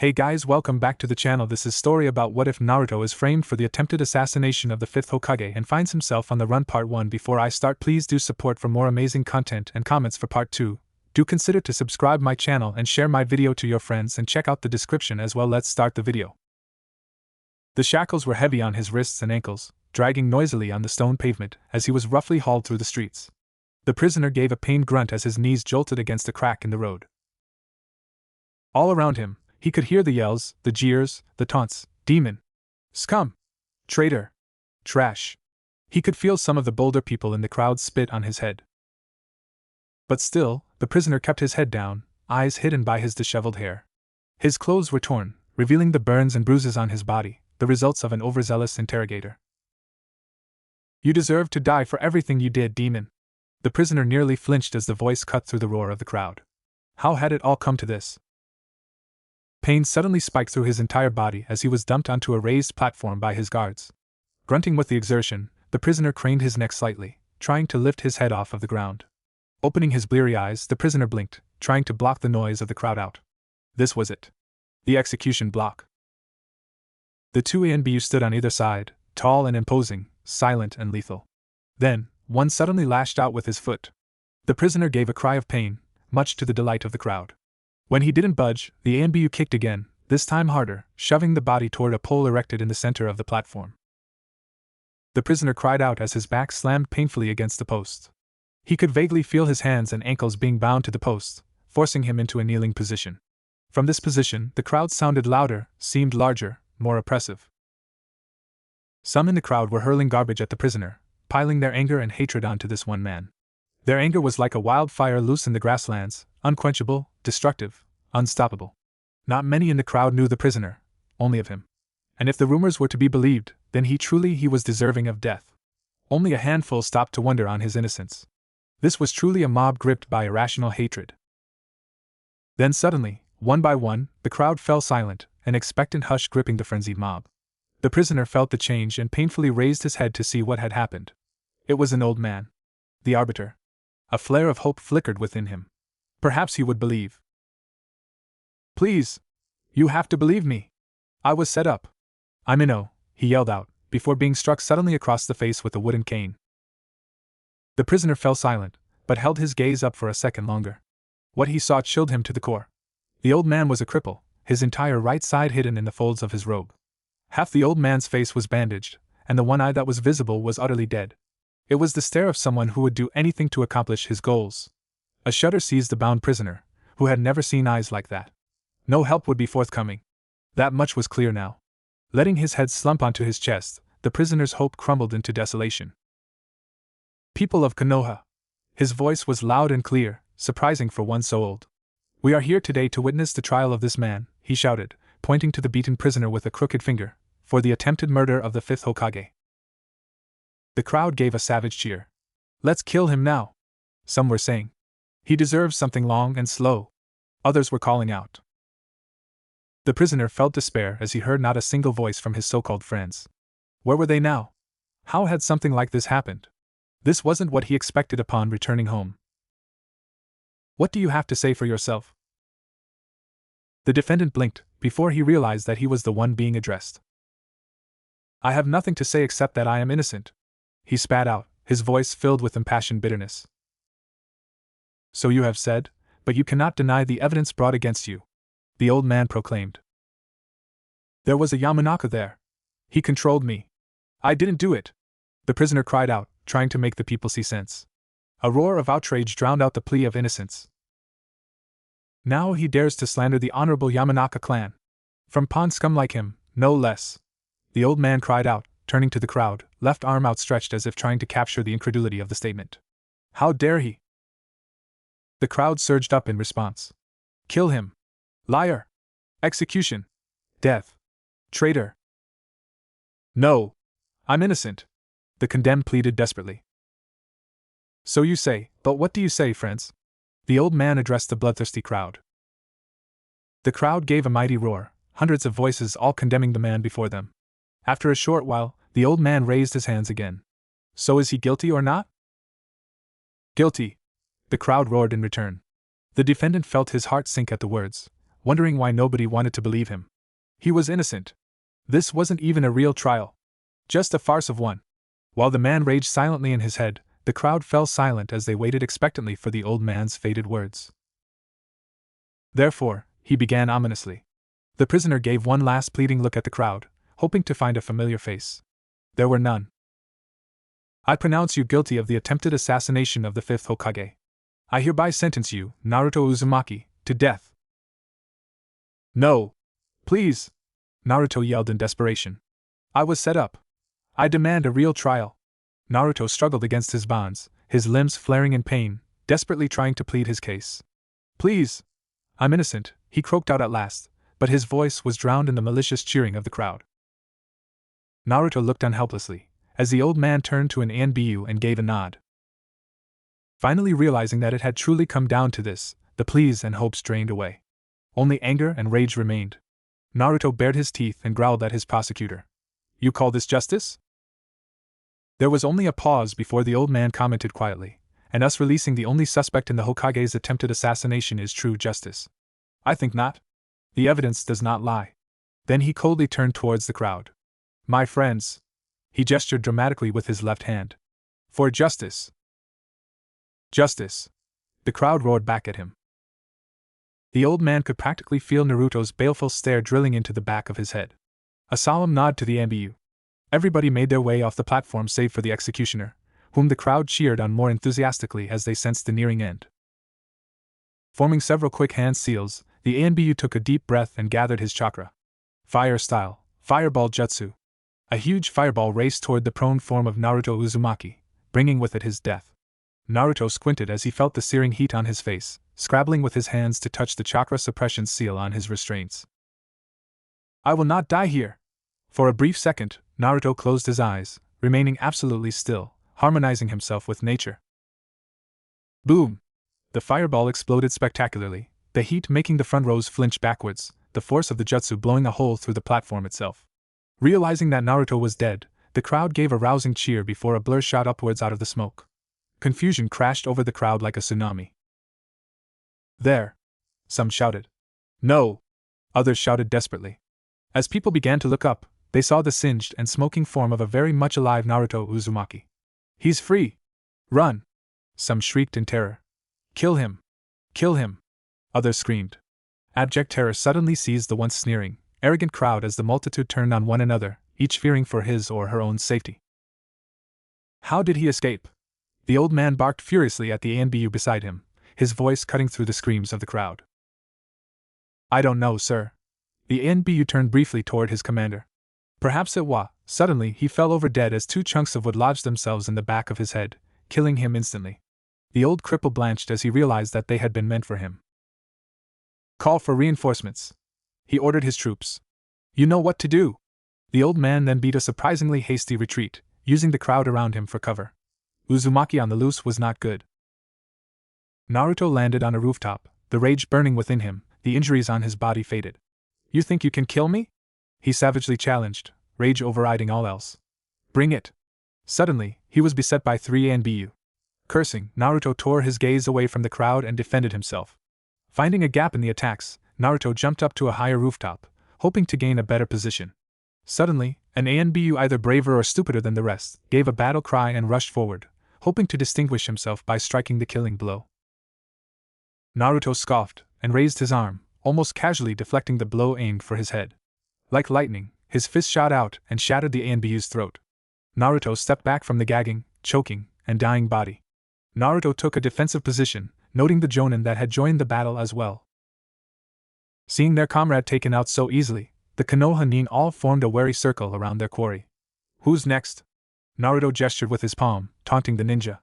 Hey guys, welcome back to the channel. This is story about what if Naruto is framed for the attempted assassination of the 5th Hokage and finds himself on the run. Part 1. Before I start, please do support for more amazing content and comments for part 2. Do consider to subscribe my channel and share my video to your friends and check out the description as well. Let's start the video. The shackles were heavy on his wrists and ankles, dragging noisily on the stone pavement as he was roughly hauled through the streets. The prisoner gave a pained grunt as his knees jolted against a crack in the road. All around him, he could hear the yells, the jeers, the taunts. Demon! Scum! Traitor! Trash! He could feel some of the bolder people in the crowd spit on his head. But still, the prisoner kept his head down, eyes hidden by his disheveled hair. His clothes were torn, revealing the burns and bruises on his body, the results of an overzealous interrogator. You deserve to die for everything you did, demon! The prisoner nearly flinched as the voice cut through the roar of the crowd. How had it all come to this? Pain suddenly spiked through his entire body as he was dumped onto a raised platform by his guards. Grunting with the exertion, the prisoner craned his neck slightly, trying to lift his head off of the ground. Opening his bleary eyes, the prisoner blinked, trying to block the noise of the crowd out. This was it. The execution block. The two ANBU stood on either side, tall and imposing, silent and lethal. Then, one suddenly lashed out with his foot. The prisoner gave a cry of pain, much to the delight of the crowd. When he didn't budge, the ANBU kicked again, this time harder, shoving the body toward a pole erected in the center of the platform. The prisoner cried out as his back slammed painfully against the post. He could vaguely feel his hands and ankles being bound to the post, forcing him into a kneeling position. From this position, the crowd sounded louder, seemed larger, more oppressive. Some in the crowd were hurling garbage at the prisoner, piling their anger and hatred onto this one man. Their anger was like a wildfire loose in the grasslands, unquenchable, destructive, unstoppable. Not many in the crowd knew the prisoner, only of him. And if the rumors were to be believed, then he was deserving of death. Only a handful stopped to wonder on his innocence. This was truly a mob gripped by irrational hatred. Then suddenly, one by one, the crowd fell silent, an expectant hush gripping the frenzied mob. The prisoner felt the change and painfully raised his head to see what had happened. It was an old man. The arbiter. A flare of hope flickered within him. Perhaps he would believe. Please! You have to believe me! I was set up. I'm Ino, he yelled out, before being struck suddenly across the face with a wooden cane. The prisoner fell silent, but held his gaze up for a second longer. What he saw chilled him to the core. The old man was a cripple, his entire right side hidden in the folds of his robe. Half the old man's face was bandaged, and the one eye that was visible was utterly dead. It was the stare of someone who would do anything to accomplish his goals. A shudder seized the bound prisoner, who had never seen eyes like that. No help would be forthcoming. That much was clear now. Letting his head slump onto his chest, the prisoner's hope crumbled into desolation. People of Konoha. His voice was loud and clear, surprising for one so old. We are here today to witness the trial of this man, he shouted, pointing to the beaten prisoner with a crooked finger, for the attempted murder of the 5th Hokage. The crowd gave a savage cheer. Let's kill him now, some were saying. He deserves something long and slow. Others were calling out. The prisoner felt despair as he heard not a single voice from his so-called friends. Where were they now? How had something like this happened? This wasn't what he expected upon returning home. What do you have to say for yourself? The defendant blinked, before he realized that he was the one being addressed. I have nothing to say except that I am innocent. He spat out, his voice filled with impassioned bitterness. So you have said, but you cannot deny the evidence brought against you, the old man proclaimed. There was a Yamanaka there. He controlled me. I didn't do it. The prisoner cried out, trying to make the people see sense. A roar of outrage drowned out the plea of innocence. Now he dares to slander the honorable Yamanaka clan. From pond scum like him, no less. The old man cried out, turning to the crowd, left arm outstretched as if trying to capture the incredulity of the statement. How dare he? The crowd surged up in response. Kill him! Liar! Execution! Death! Traitor! No! I'm innocent! The condemned pleaded desperately. So you say, but what do you say, friends? The old man addressed the bloodthirsty crowd. The crowd gave a mighty roar, hundreds of voices all condemning the man before them. After a short while, the old man raised his hands again. So is he guilty or not? Guilty! The crowd roared in return. The defendant felt his heart sink at the words. wondering why nobody wanted to believe him. He was innocent. This wasn't even a real trial. Just a farce of one. While the man raged silently in his head, the crowd fell silent as they waited expectantly for the old man's fated words. Therefore, he began ominously. The prisoner gave one last pleading look at the crowd, hoping to find a familiar face. There were none. I pronounce you guilty of the attempted assassination of the 5th Hokage. I hereby sentence you, Naruto Uzumaki, to death. No! Please! Naruto yelled in desperation. I was set up. I demand a real trial. Naruto struggled against his bonds, his limbs flaring in pain, desperately trying to plead his case. Please! I'm innocent, he croaked out at last, but his voice was drowned in the malicious cheering of the crowd. Naruto looked on helplessly, as the old man turned to an Anbu and gave a nod. Finally realizing that it had truly come down to this, the pleas and hopes drained away. Only anger and rage remained. Naruto bared his teeth and growled at his prosecutor. You call this justice? There was only a pause before the old man commented quietly, and us releasing the only suspect in the Hokage's attempted assassination is true justice. I think not. The evidence does not lie. Then he coldly turned towards the crowd. My friends. He gestured dramatically with his left hand. For justice. Justice. The crowd roared back at him. The old man could practically feel Naruto's baleful stare drilling into the back of his head. A solemn nod to the Anbu. Everybody made their way off the platform save for the executioner, whom the crowd cheered on more enthusiastically as they sensed the nearing end. Forming several quick hand seals, the Anbu took a deep breath and gathered his chakra. Fire style, fireball jutsu. A huge fireball raced toward the prone form of Naruto Uzumaki, bringing with it his death. Naruto squinted as he felt the searing heat on his face, scrabbling with his hands to touch the chakra suppression seal on his restraints. I will not die here! For a brief second, Naruto closed his eyes, remaining absolutely still, harmonizing himself with nature. Boom! The fireball exploded spectacularly, the heat making the front rows flinch backwards, the force of the jutsu blowing a hole through the platform itself. Realizing that Naruto was dead, the crowd gave a rousing cheer before a blur shot upwards out of the smoke. Confusion crashed over the crowd like a tsunami. There! Some shouted. No! Others shouted desperately. As people began to look up, they saw the singed and smoking form of a very much alive Naruto Uzumaki. He's free! Run! Some shrieked in terror. Kill him! Kill him! Others screamed. Abject terror suddenly seized the once sneering, arrogant crowd as the multitude turned on one another, each fearing for his or her own safety. How did he escape? The old man barked furiously at the Anbu beside him, his voice cutting through the screams of the crowd. I don't know, sir. The Anbu turned briefly toward his commander. Perhaps it was. Suddenly he fell over dead as two chunks of wood lodged themselves in the back of his head, killing him instantly. The old cripple blanched as he realized that they had been meant for him. Call for reinforcements. He ordered his troops. You know what to do. The old man then beat a surprisingly hasty retreat, using the crowd around him for cover. Uzumaki on the loose was not good. Naruto landed on a rooftop, the rage burning within him, the injuries on his body faded. You think you can kill me? He savagely challenged, rage overriding all else. Bring it. Suddenly, he was beset by three Anbu. Cursing, Naruto tore his gaze away from the crowd and defended himself. Finding a gap in the attacks, Naruto jumped up to a higher rooftop, hoping to gain a better position. Suddenly, an Anbu either braver or stupider than the rest, gave a battle cry and rushed forward, hoping to distinguish himself by striking the killing blow. Naruto scoffed and raised his arm, almost casually deflecting the blow aimed for his head. Like lightning, his fist shot out and shattered the Anbu's throat. Naruto stepped back from the gagging, choking, and dying body. Naruto took a defensive position, noting the Jonin that had joined the battle as well. Seeing their comrade taken out so easily, the Konoha nin all formed a wary circle around their quarry. Who's next? Naruto gestured with his palm, taunting the ninja.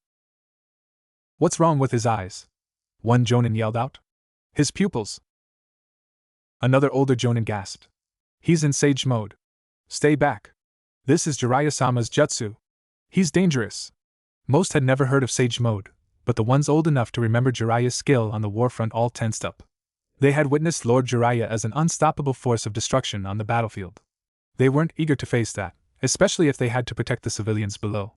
What's wrong with his eyes? One Jonin yelled out. His pupils. Another older Jonin gasped. He's in sage mode. Stay back. This is Jiraiya-sama's jutsu. He's dangerous. Most had never heard of sage mode, but the ones old enough to remember Jiraiya's skill on the warfront all tensed up. They had witnessed Lord Jiraiya as an unstoppable force of destruction on the battlefield. They weren't eager to face that, especially if they had to protect the civilians below.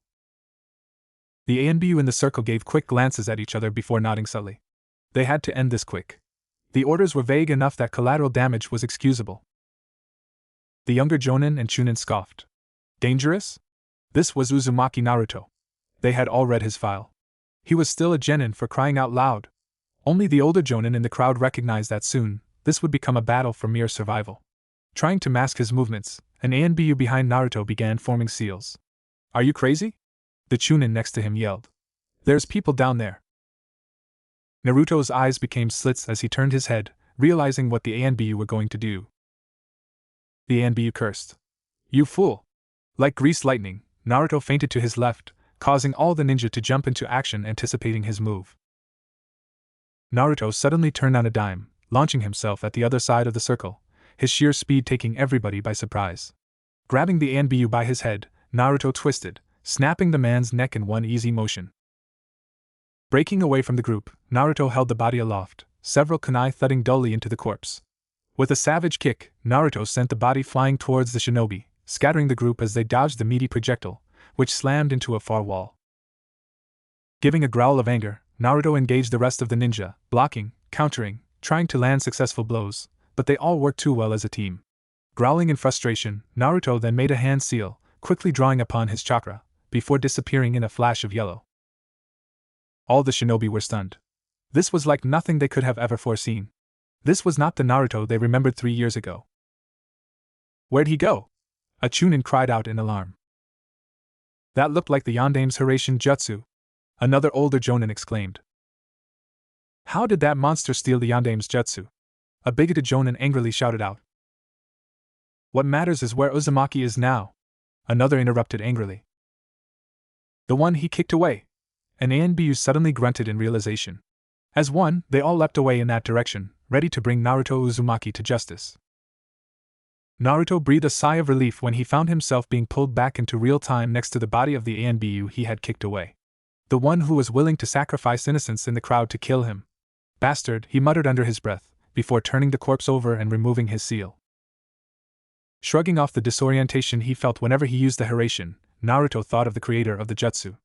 The Anbu in the circle gave quick glances at each other before nodding subtly. They had to end this quick. The orders were vague enough that collateral damage was excusable. The younger Jonin and Chunin scoffed. Dangerous? This was Uzumaki Naruto. They had all read his file. He was still a genin, for crying out loud. Only the older Jonin in the crowd recognized that soon, this would become a battle for mere survival. Trying to mask his movements, an ANBU behind Naruto began forming seals. Are you crazy? The Chunin next to him yelled. There's people down there. Naruto's eyes became slits as he turned his head, realizing what the ANBU were going to do. The ANBU cursed. You fool! Like greased lightning, Naruto feinted to his left, causing all the ninja to jump into action anticipating his move. Naruto suddenly turned on a dime, launching himself at the other side of the circle, his sheer speed taking everybody by surprise. Grabbing the ANBU by his head, Naruto twisted, snapping the man's neck in one easy motion. Breaking away from the group, Naruto held the body aloft, several kunai thudding dully into the corpse. With a savage kick, Naruto sent the body flying towards the shinobi, scattering the group as they dodged the meaty projectile, which slammed into a far wall. Giving a growl of anger, Naruto engaged the rest of the ninja, blocking, countering, trying to land successful blows, but they all worked too well as a team. Growling in frustration, Naruto then made a hand seal, quickly drawing upon his chakra, before disappearing in a flash of yellow. All the shinobi were stunned. This was like nothing they could have ever foreseen. This was not the Naruto they remembered 3 years ago. Where'd he go? A Chunin cried out in alarm. That looked like the Yandame's Hiraishin Jutsu, another older Jonin exclaimed. How did that monster steal the Yandame's Jutsu? A bigoted Jonin angrily shouted out. What matters is where Uzumaki is now, another interrupted angrily. The one he kicked away. An ANBU suddenly grunted in realization. As one, they all leapt away in that direction, ready to bring Naruto Uzumaki to justice. Naruto breathed a sigh of relief when he found himself being pulled back into real time next to the body of the ANBU he had kicked away. The one who was willing to sacrifice innocence in the crowd to kill him. Bastard, he muttered under his breath, before turning the corpse over and removing his seal. Shrugging off the disorientation he felt whenever he used the Hiraishin, Naruto thought of the creator of the jutsu.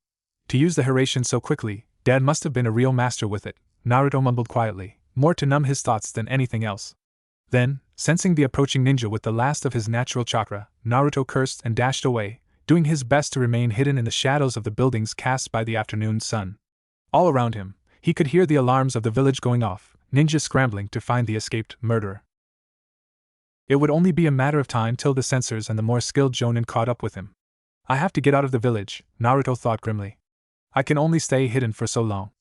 To use the Hiraishin so quickly, Dad must have been a real master with it, Naruto mumbled quietly, more to numb his thoughts than anything else. Then, sensing the approaching ninja with the last of his natural chakra, Naruto cursed and dashed away, doing his best to remain hidden in the shadows of the buildings cast by the afternoon sun. All around him, he could hear the alarms of the village going off, ninjas scrambling to find the escaped murderer. It would only be a matter of time till the censors and the more skilled Jonin caught up with him. I have to get out of the village, Naruto thought grimly. I can only stay hidden for so long.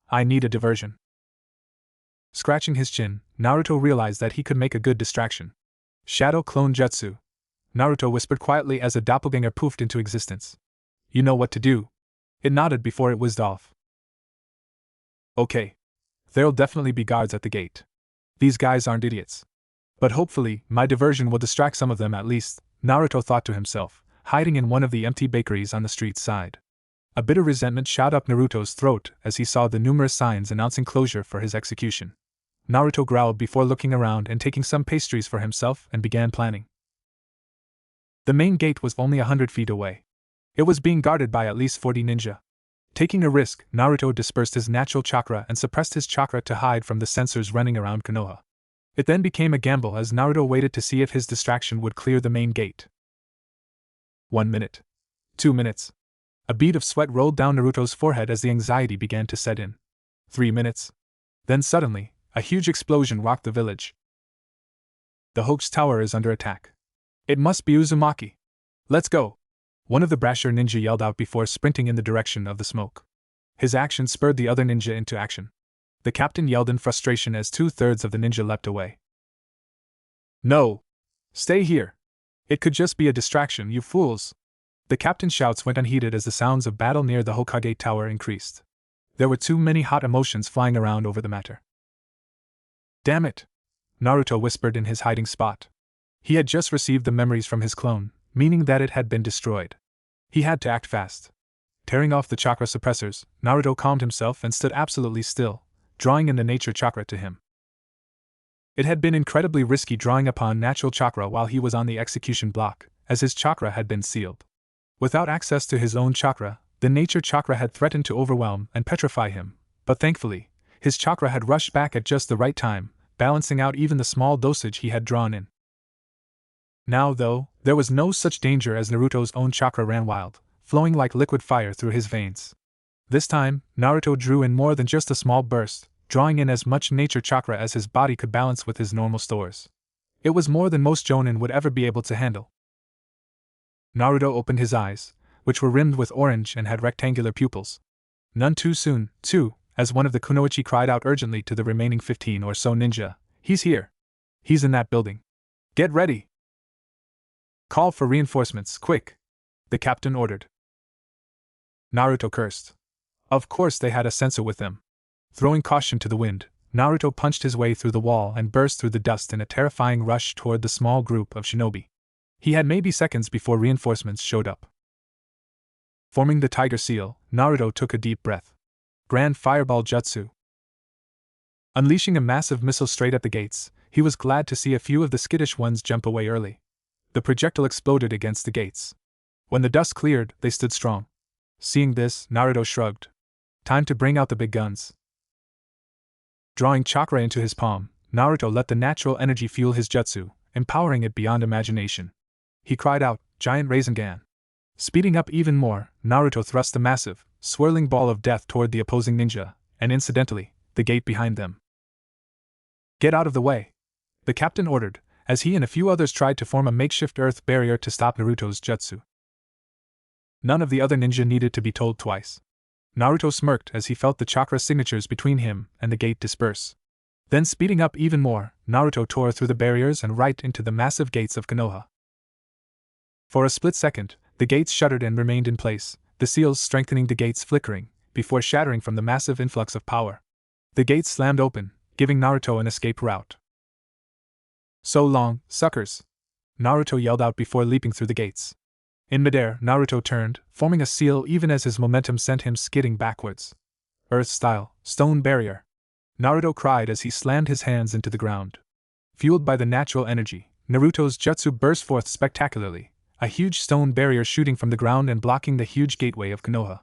I need a diversion. Scratching his chin, Naruto realized that he could make a good distraction. Shadow Clone Jutsu, Naruto whispered quietly as a doppelganger poofed into existence. You know what to do. It nodded before it whizzed off. Okay. There'll definitely be guards at the gate. These guys aren't idiots. But hopefully, my diversion will distract some of them at least, Naruto thought to himself, hiding in one of the empty bakeries on the street's side. A bitter resentment shot up Naruto's throat as he saw the numerous signs announcing closure for his execution. Naruto growled before looking around and taking some pastries for himself and began planning. The main gate was only 100 feet away. It was being guarded by at least 40 ninja. Taking a risk, Naruto dispersed his natural chakra and suppressed his chakra to hide from the censors running around Konoha. It then became a gamble as Naruto waited to see if his distraction would clear the main gate. 1 minute. 2 minutes. A bead of sweat rolled down Naruto's forehead as the anxiety began to set in. 3 minutes. Then suddenly, a huge explosion rocked the village. The Hoax Tower is under attack. It must be Uzumaki. Let's go. One of the brasher ninja yelled out before sprinting in the direction of the smoke. His action spurred the other ninja into action. The captain yelled in frustration as 2/3 of the ninja leapt away. No! Stay here! It could just be a distraction, you fools! The captain's shouts went unheeded as the sounds of battle near the Hokage Tower increased. There were too many hot emotions flying around over the matter. Damn it! Naruto whispered in his hiding spot. He had just received the memories from his clone, meaning that it had been destroyed. He had to act fast. Tearing off the chakra suppressors, Naruto calmed himself and stood absolutely still, drawing in the nature chakra to him. It had been incredibly risky drawing upon natural chakra while he was on the execution block, as his chakra had been sealed. Without access to his own chakra, the nature chakra had threatened to overwhelm and petrify him, but thankfully, his chakra had rushed back at just the right time, balancing out even the small dosage he had drawn in. Now, though, there was no such danger as Naruto's own chakra ran wild, flowing like liquid fire through his veins. This time, Naruto drew in more than just a small burst, drawing in as much nature chakra as his body could balance with his normal stores. It was more than most jonin would ever be able to handle. Naruto opened his eyes, which were rimmed with orange and had rectangular pupils. None too soon, too, as one of the kunoichi cried out urgently to the remaining 15 or so ninja, "He's here! He's in that building! Get ready! Call for reinforcements, quick!" the captain ordered. Naruto cursed. Of course they had a sensor with them. Throwing caution to the wind, Naruto punched his way through the wall and burst through the dust in a terrifying rush toward the small group of shinobi. He had maybe seconds before reinforcements showed up. Forming the tiger seal, Naruto took a deep breath. Grand Fireball Jutsu. Unleashing a massive missile straight at the gates, he was glad to see a few of the skittish ones jump away early. The projectile exploded against the gates. When the dust cleared, they stood strong. Seeing this, Naruto shrugged. Time to bring out the big guns. Drawing chakra into his palm, Naruto let the natural energy fuel his jutsu, empowering it beyond imagination. He cried out, "Giant Rasengan!" Speeding up even more, Naruto thrust the massive, swirling ball of death toward the opposing ninja, and incidentally, the gate behind them. "Get out of the way!" the captain ordered, as he and a few others tried to form a makeshift earth barrier to stop Naruto's jutsu. None of the other ninja needed to be told twice. Naruto smirked as he felt the chakra signatures between him and the gate disperse. Then speeding up even more, Naruto tore through the barriers and right into the massive gates of Konoha. For a split second, the gates shuddered and remained in place, the seals strengthening the gates flickering, before shattering from the massive influx of power. The gates slammed open, giving Naruto an escape route. "So long, suckers!" Naruto yelled out before leaping through the gates. In midair, Naruto turned, forming a seal even as his momentum sent him skidding backwards. Earth-style, stone barrier. Naruto cried as he slammed his hands into the ground. Fueled by the natural energy, Naruto's jutsu burst forth spectacularly, a huge stone barrier shooting from the ground and blocking the huge gateway of Konoha.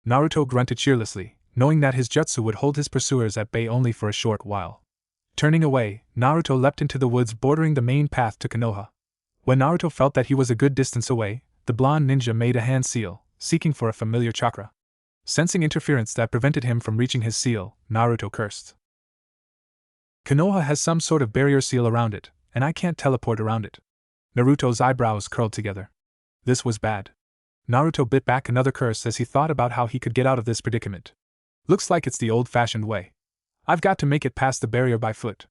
Naruto grunted cheerlessly, knowing that his jutsu would hold his pursuers at bay only for a short while. Turning away, Naruto leapt into the woods bordering the main path to Konoha. When Naruto felt that he was a good distance away, the blonde ninja made a hand seal, seeking for a familiar chakra. Sensing interference that prevented him from reaching his seal, Naruto cursed. "Konoha has some sort of barrier seal around it, and I can't teleport around it." Naruto's eyebrows curled together. This was bad. Naruto bit back another curse as he thought about how he could get out of this predicament. "Looks like it's the old-fashioned way. I've got to make it past the barrier by foot."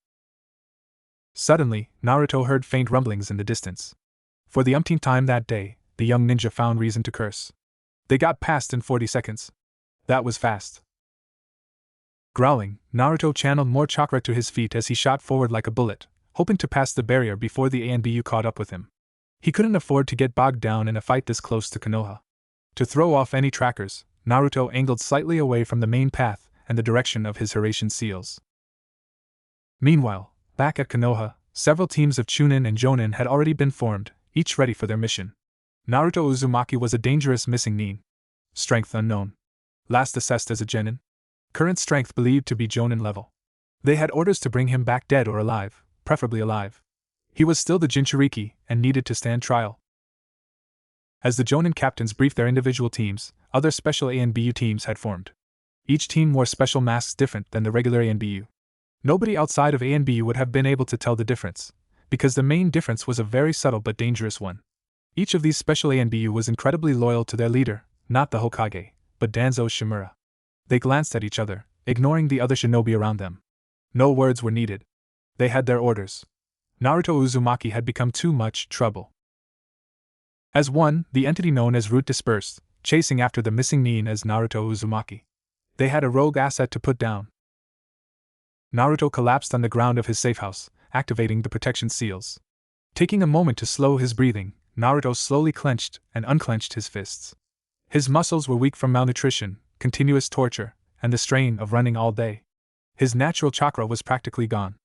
Suddenly, Naruto heard faint rumblings in the distance. For the umpteenth time that day, the young ninja found reason to curse. They got past in 40 seconds. That was fast. Growling, Naruto channeled more chakra to his feet as he shot forward like a bullet, hoping to pass the barrier before the ANBU caught up with him. He couldn't afford to get bogged down in a fight this close to Konoha. To throw off any trackers, Naruto angled slightly away from the main path and the direction of his Hiratian seals. Meanwhile, back at Konoha, several teams of Chunin and Jonin had already been formed, each ready for their mission. Naruto Uzumaki was a dangerous missing nin. Strength unknown. Last assessed as a genin. Current strength believed to be Jonin level. They had orders to bring him back dead or alive, preferably alive. He was still the Jinchuriki and needed to stand trial. As the Jonin captains briefed their individual teams, other special ANBU teams had formed. Each team wore special masks different than the regular ANBU. Nobody outside of ANBU would have been able to tell the difference, because the main difference was a very subtle but dangerous one. Each of these special ANBU was incredibly loyal to their leader, not the Hokage, but Danzo Shimura. They glanced at each other, ignoring the other shinobi around them. No words were needed. They had their orders. Naruto Uzumaki had become too much trouble. As one, the entity known as Root dispersed, chasing after the missing nin as Naruto Uzumaki. They had a rogue asset to put down. Naruto collapsed on the ground of his safe house, activating the protection seals. Taking a moment to slow his breathing, Naruto slowly clenched and unclenched his fists. His muscles were weak from malnutrition, continuous torture, and the strain of running all day. His natural chakra was practically gone.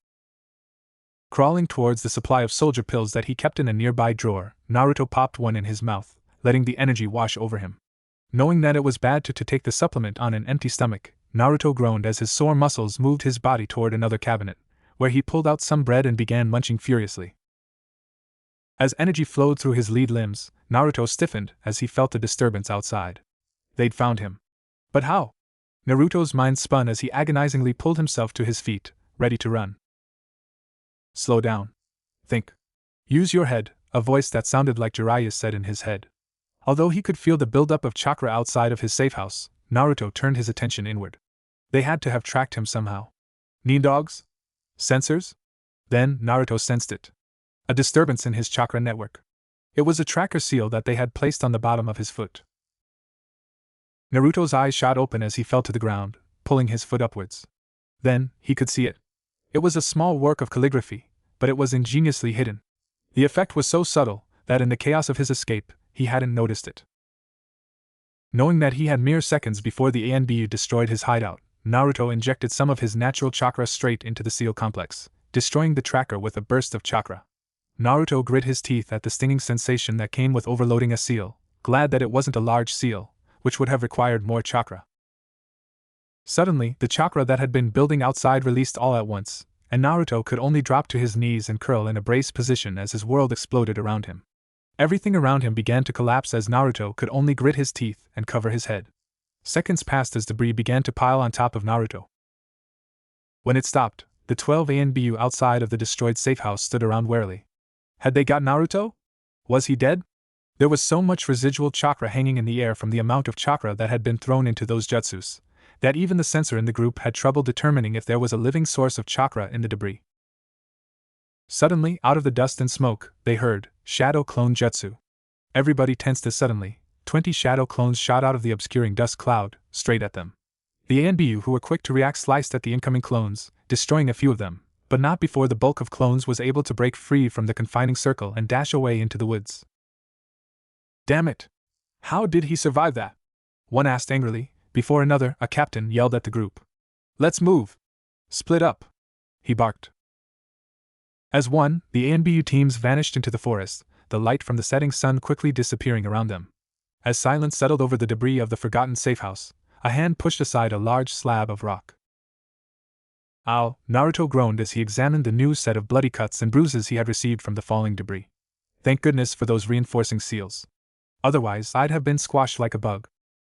Crawling towards the supply of soldier pills that he kept in a nearby drawer, Naruto popped one in his mouth, letting the energy wash over him. Knowing that it was bad to take the supplement on an empty stomach, Naruto groaned as his sore muscles moved his body toward another cabinet, where he pulled out some bread and began munching furiously. As energy flowed through his lead limbs, Naruto stiffened as he felt a disturbance outside. They'd found him. But how? Naruto's mind spun as he agonizingly pulled himself to his feet, ready to run. Slow down. Think. Use your head, a voice that sounded like Jiraiya said in his head. Although he could feel the buildup of chakra outside of his safe house, Naruto turned his attention inward. They had to have tracked him somehow. Nindogs? Sensors? Then Naruto sensed it. A disturbance in his chakra network. It was a tracker seal that they had placed on the bottom of his foot. Naruto's eyes shot open as he fell to the ground, pulling his foot upwards. Then, he could see it. It was a small work of calligraphy, but it was ingeniously hidden. The effect was so subtle that in the chaos of his escape, he hadn't noticed it. Knowing that he had mere seconds before the ANBU destroyed his hideout, Naruto injected some of his natural chakra straight into the seal complex, destroying the tracker with a burst of chakra. Naruto grit his teeth at the stinging sensation that came with overloading a seal, glad that it wasn't a large seal, which would have required more chakra. Suddenly, the chakra that had been building outside released all at once, and Naruto could only drop to his knees and curl in a braced position as his world exploded around him. Everything around him began to collapse as Naruto could only grit his teeth and cover his head. Seconds passed as debris began to pile on top of Naruto. When it stopped, the 12 ANBU outside of the destroyed safe house stood around warily. Had they got Naruto? Was he dead? There was so much residual chakra hanging in the air from the amount of chakra that had been thrown into those jutsus, that even the sensor in the group had trouble determining if there was a living source of chakra in the debris. Suddenly, out of the dust and smoke, they heard, Shadow Clone Jutsu. Everybody tensed as suddenly, 20 shadow clones shot out of the obscuring dust cloud, straight at them. The ANBU who were quick to react sliced at the incoming clones, destroying a few of them, but not before the bulk of clones was able to break free from the confining circle and dash away into the woods. Damn it! How did he survive that? One asked angrily, before another, a captain, yelled at the group. Let's move! Split up! He barked. As one, the ANBU teams vanished into the forest, the light from the setting sun quickly disappearing around them. As silence settled over the debris of the forgotten safe house, a hand pushed aside a large slab of rock. Ow! Naruto groaned as he examined the new set of bloody cuts and bruises he had received from the falling debris. Thank goodness for those reinforcing seals. Otherwise, I'd have been squashed like a bug.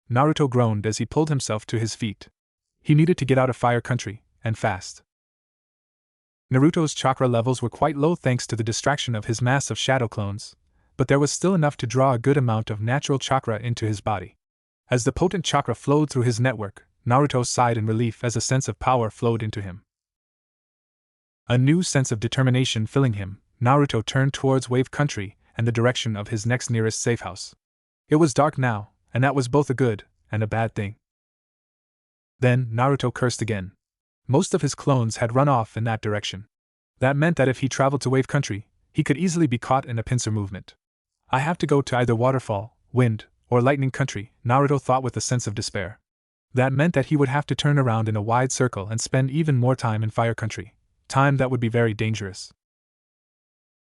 Naruto groaned as he pulled himself to his feet. He needed to get out of Fire Country, and fast. Naruto's chakra levels were quite low thanks to the distraction of his mass of shadow clones, but there was still enough to draw a good amount of natural chakra into his body. As the potent chakra flowed through his network, Naruto sighed in relief as a sense of power flowed into him. A new sense of determination filling him, Naruto turned towards Wave Country and the direction of his next nearest safe house. It was dark now, and that was both a good and a bad thing. Then Naruto cursed again. Most of his clones had run off in that direction. That meant that if he traveled to Wave Country, he could easily be caught in a pincer movement. I have to go to either Waterfall, Wind, or Lightning Country, Naruto thought with a sense of despair. That meant that he would have to turn around in a wide circle and spend even more time in Fire Country, time that would be very dangerous.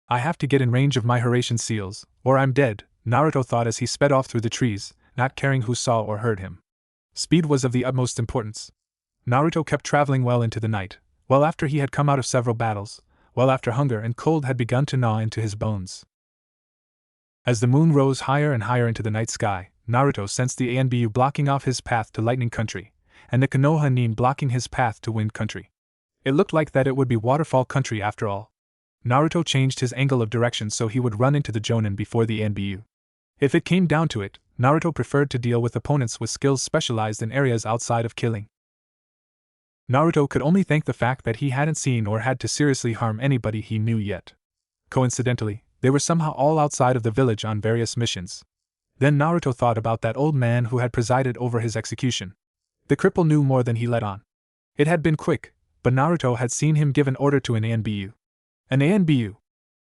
I have to get in range of my Hiruzen seals, or I'm dead, Naruto thought as he sped off through the trees, not caring who saw or heard him. Speed was of the utmost importance. Naruto kept traveling well into the night, well after he had come out of several battles, well after hunger and cold had begun to gnaw into his bones. As the moon rose higher and higher into the night sky, Naruto sensed the ANBU blocking off his path to Lightning Country, and the Konoha Nin blocking his path to Wind Country. It looked like that it would be Waterfall Country after all. Naruto changed his angle of direction so he would run into the Jonin before the ANBU. If it came down to it, Naruto preferred to deal with opponents with skills specialized in areas outside of killing. Naruto could only thank the fact that he hadn't seen or had to seriously harm anybody he knew yet. Coincidentally, they were somehow all outside of the village on various missions. Then Naruto thought about that old man who had presided over his execution. The cripple knew more than he let on. It had been quick, but Naruto had seen him give an order to an ANBU. An ANBU!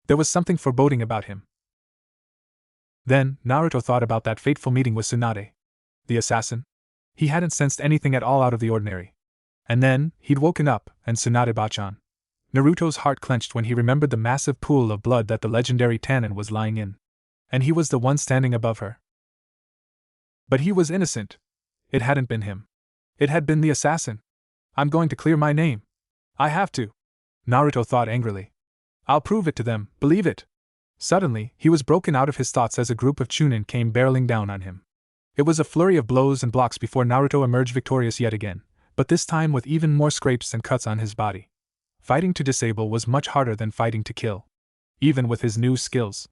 There was something foreboding about him. Then, Naruto thought about that fateful meeting with Tsunade. The assassin? He hadn't sensed anything at all out of the ordinary. And then, he'd woken up, and Tsunade Bachan. Naruto's heart clenched when he remembered the massive pool of blood that the legendary Tanin was lying in. And he was the one standing above her. But he was innocent. It hadn't been him. It had been the assassin. I'm going to clear my name. I have to. Naruto thought angrily. I'll prove it to them, believe it. Suddenly, he was broken out of his thoughts as a group of Chunin came barreling down on him. It was a flurry of blows and blocks before Naruto emerged victorious yet again, but this time with even more scrapes and cuts on his body. Fighting to disable was much harder than fighting to kill, even with his new skills.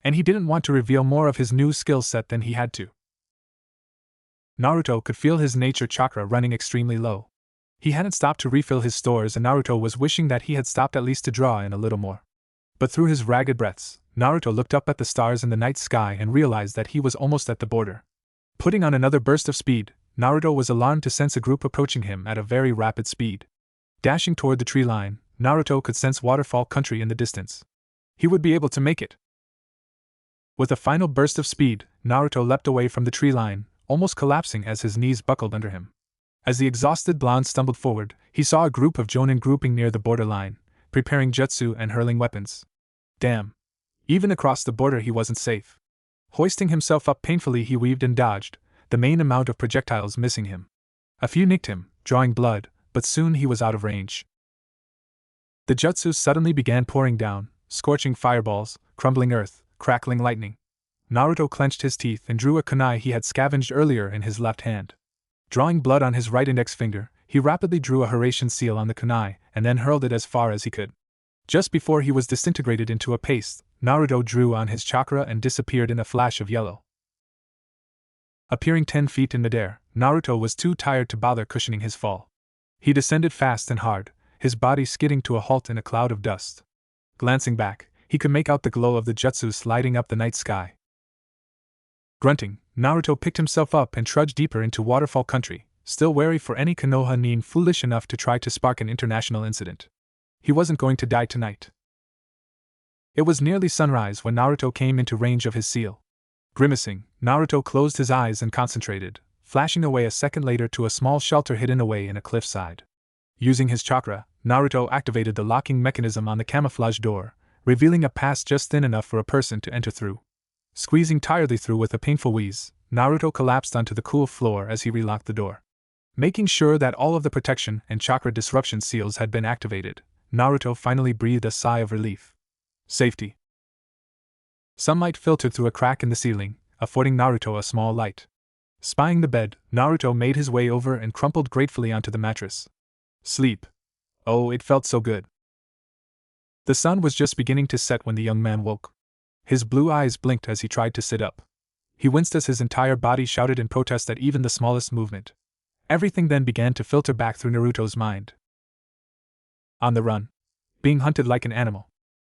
And he didn't want to reveal more of his new skill set than he had to. Naruto could feel his nature chakra running extremely low. He hadn't stopped to refill his stores, and Naruto was wishing that he had stopped at least to draw in a little more. But through his ragged breaths, Naruto looked up at the stars in the night sky and realized that he was almost at the border. Putting on another burst of speed, Naruto was alarmed to sense a group approaching him at a very rapid speed. Dashing toward the tree line, Naruto could sense waterfall country in the distance. He would be able to make it. With a final burst of speed, Naruto leapt away from the tree line, almost collapsing as his knees buckled under him. As the exhausted blonde stumbled forward, he saw a group of Jonin grouping near the borderline, preparing jutsu and hurling weapons. Damn. Even across the border he wasn't safe. Hoisting himself up painfully, he weaved and dodged, the main amount of projectiles missing him. A few nicked him, drawing blood, but soon he was out of range. The jutsu suddenly began pouring down, scorching fireballs, crumbling earth, crackling lightning. Naruto clenched his teeth and drew a kunai he had scavenged earlier in his left hand. Drawing blood on his right index finger, he rapidly drew a Hiruzen seal on the kunai and then hurled it as far as he could. Just before he was disintegrated into a paste, Naruto drew on his chakra and disappeared in a flash of yellow. Appearing 10 feet in midair, Naruto was too tired to bother cushioning his fall. He descended fast and hard, his body skidding to a halt in a cloud of dust. Glancing back, he could make out the glow of the jutsu sliding up the night sky. Grunting, Naruto picked himself up and trudged deeper into waterfall country, still wary for any Konoha nin foolish enough to try to spark an international incident. He wasn't going to die tonight. It was nearly sunrise when Naruto came into range of his seal. Grimacing, Naruto closed his eyes and concentrated, flashing away a second later to a small shelter hidden away in a cliffside. Using his chakra, Naruto activated the locking mechanism on the camouflage door, revealing a pass just thin enough for a person to enter through. Squeezing tiredly through with a painful wheeze, Naruto collapsed onto the cool floor as he relocked the door. Making sure that all of the protection and chakra disruption seals had been activated, Naruto finally breathed a sigh of relief. Safety. Sunlight filtered through a crack in the ceiling, affording Naruto a small light. Spying the bed, Naruto made his way over and crumpled gratefully onto the mattress. Sleep. Oh, it felt so good. The sun was just beginning to set when the young man woke. His blue eyes blinked as he tried to sit up. He winced as his entire body shouted in protest at even the smallest movement. Everything then began to filter back through Naruto's mind. On the run. Being hunted like an animal.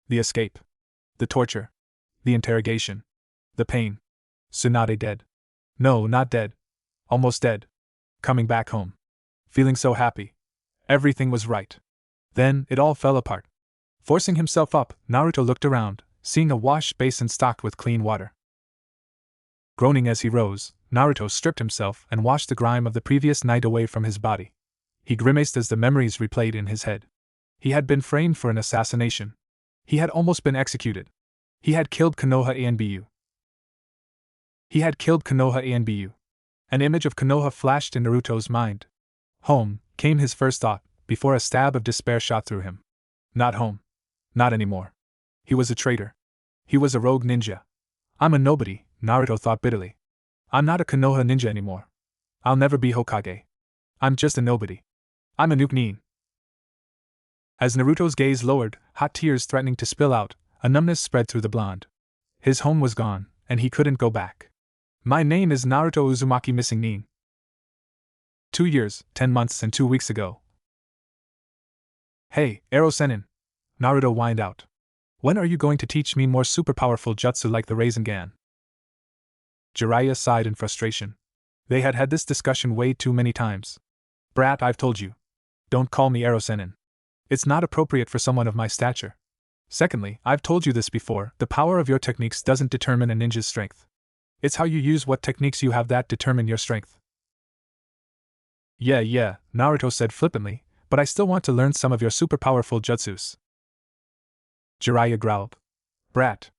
The escape. The torture. The interrogation. The pain. Tsunade dead. No, not dead. Almost dead. Coming back home. Feeling so happy. Everything was right. Then, it all fell apart. Forcing himself up, Naruto looked around, seeing a wash basin stocked with clean water. Groaning as he rose, Naruto stripped himself and washed the grime of the previous night away from his body. He grimaced as the memories replayed in his head. He had been framed for an assassination. He had almost been executed. He had killed Konoha Anbu. An image of Konoha flashed in Naruto's mind. Home, came his first thought, before a stab of despair shot through him. Not home. Not anymore. He was a traitor. He was a rogue ninja. I'm a nobody, Naruto thought bitterly. I'm not a Konoha ninja anymore. I'll never be Hokage. I'm just a nobody. I'm a nuke nin. As Naruto's gaze lowered, hot tears threatening to spill out, a numbness spread through the blonde. His home was gone, and he couldn't go back. My name is Naruto Uzumaki Missing Nin. 2 years, 10 months and 2 weeks ago. Hey, Ero Sennin. Naruto whined out. When are you going to teach me more super powerful jutsu like the Rasengan? Jiraiya sighed in frustration. They had had this discussion way too many times. Brat, I've told you. Don't call me Ero Sennin. It's not appropriate for someone of my stature. Secondly, I've told you this before, the power of your techniques doesn't determine a ninja's strength. It's how you use what techniques you have that determine your strength. Yeah, Naruto said flippantly, but I still want to learn some of your super powerful jutsus. Jiraiya growled. Brat.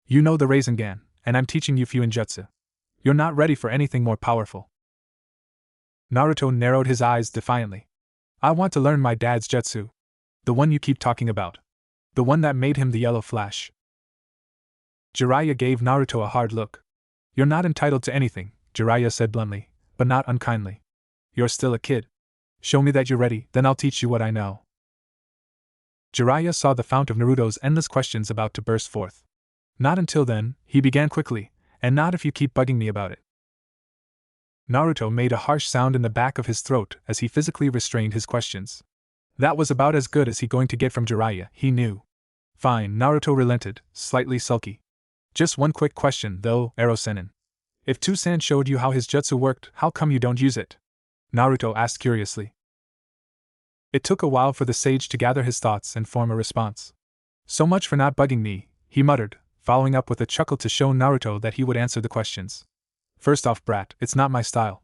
You know the Rasengan, and I'm teaching you Fuinjutsu. You're not ready for anything more powerful. Naruto narrowed his eyes defiantly. I want to learn my dad's jutsu. The one you keep talking about. The one that made him the yellow flash. Jiraiya gave Naruto a hard look. You're not entitled to anything, Jiraiya said bluntly, but not unkindly. You're still a kid. Show me that you're ready, then I'll teach you what I know. Jiraiya saw the fount of Naruto's endless questions about to burst forth. Not until then, he began quickly, and not if you keep bugging me about it. Naruto made a harsh sound in the back of his throat as he physically restrained his questions. That was about as good as he going to get from Jiraiya, he knew. Fine, Naruto relented, slightly sulky. Just one quick question, though, Hiruzen. If Tusan showed you how his jutsu worked, how come you don't use it? Naruto asked curiously. It took a while for the sage to gather his thoughts and form a response. So much for not bugging me, he muttered, following up with a chuckle to show Naruto that he would answer the questions. First off, brat, it's not my style.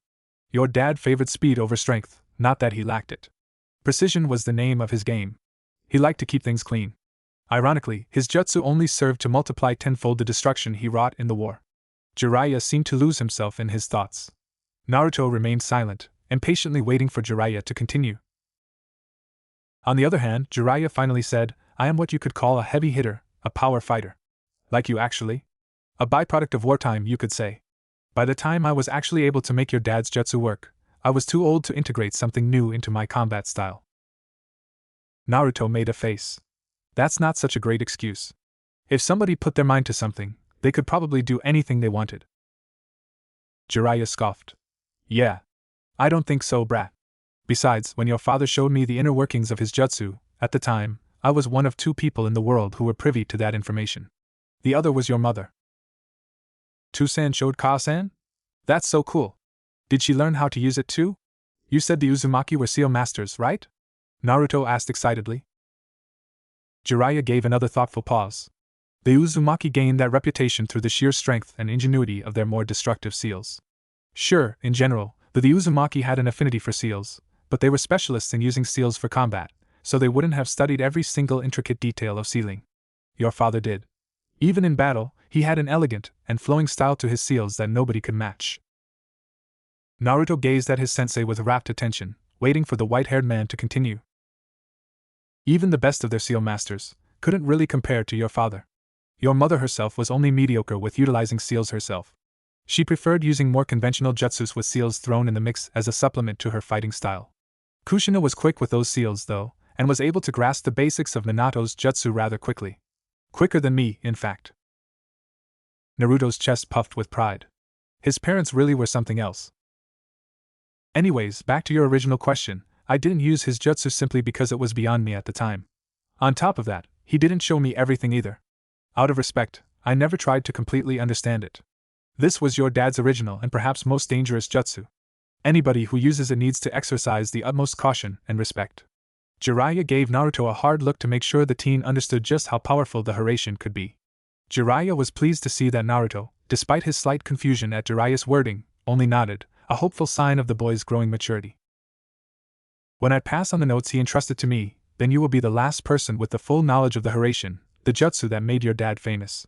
Your dad favored speed over strength, not that he lacked it. Precision was the name of his game. He liked to keep things clean. Ironically, his jutsu only served to multiply tenfold the destruction he wrought in the war. Jiraiya seemed to lose himself in his thoughts. Naruto remained silent, impatiently waiting for Jiraiya to continue. On the other hand, Jiraiya finally said, I am what you could call a heavy hitter, a power fighter. Like you actually? A byproduct of wartime, you could say. By the time I was actually able to make your dad's jutsu work, I was too old to integrate something new into my combat style. Naruto made a face. That's not such a great excuse. If somebody put their mind to something, they could probably do anything they wanted. Jiraiya scoffed. Yeah. I don't think so, brat. Besides, when your father showed me the inner workings of his jutsu, at the time, I was one of 2 people in the world who were privy to that information. The other was your mother. Tusan showed Ka-san? That's so cool. Did she learn how to use it too? You said the Uzumaki were seal masters, right? Naruto asked excitedly. Jiraiya gave another thoughtful pause. The Uzumaki gained that reputation through the sheer strength and ingenuity of their more destructive seals. Sure, in general, the Uzumaki had an affinity for seals, but they were specialists in using seals for combat, so they wouldn't have studied every single intricate detail of sealing. Your father did. Even in battle, he had an elegant and flowing style to his seals that nobody could match. Naruto gazed at his sensei with rapt attention, waiting for the white-haired man to continue. Even the best of their seal masters couldn't really compare to your father. Your mother herself was only mediocre with utilizing seals herself. She preferred using more conventional jutsus with seals thrown in the mix as a supplement to her fighting style. Kushina was quick with those seals though, and was able to grasp the basics of Minato's jutsu rather quickly. Quicker than me, in fact. Naruto's chest puffed with pride. His parents really were something else. Anyways, back to your original question, I didn't use his jutsu simply because it was beyond me at the time. On top of that, he didn't show me everything either. Out of respect, I never tried to completely understand it. This was your dad's original and perhaps most dangerous jutsu. Anybody who uses it needs to exercise the utmost caution and respect. Jiraiya gave Naruto a hard look to make sure the teen understood just how powerful the Hiruzen could be. Jiraiya was pleased to see that Naruto, despite his slight confusion at Jiraiya's wording, only nodded, a hopeful sign of the boy's growing maturity. When I pass on the notes he entrusted to me, then you will be the last person with the full knowledge of the Hiruzen, the jutsu that made your dad famous.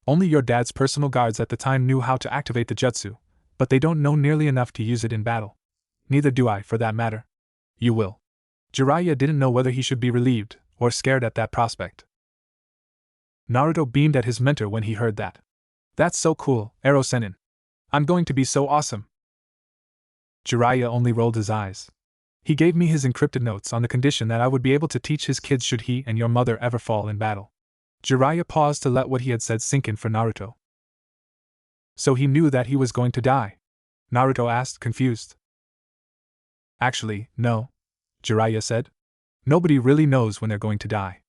Only your dad's personal guards at the time knew how to activate the jutsu, but they don't know nearly enough to use it in battle. Neither do I, for that matter. You will. Jiraiya didn't know whether he should be relieved or scared at that prospect. Naruto beamed at his mentor when he heard that. That's so cool, Hiruzen. I'm going to be so awesome. Jiraiya only rolled his eyes. He gave me his encrypted notes on the condition that I would be able to teach his kids should he and your mother ever fall in battle. Jiraiya paused to let what he had said sink in for Naruto. So he knew that he was going to die? Naruto asked, confused. Actually, no, Jiraiya said. Nobody really knows when they're going to die.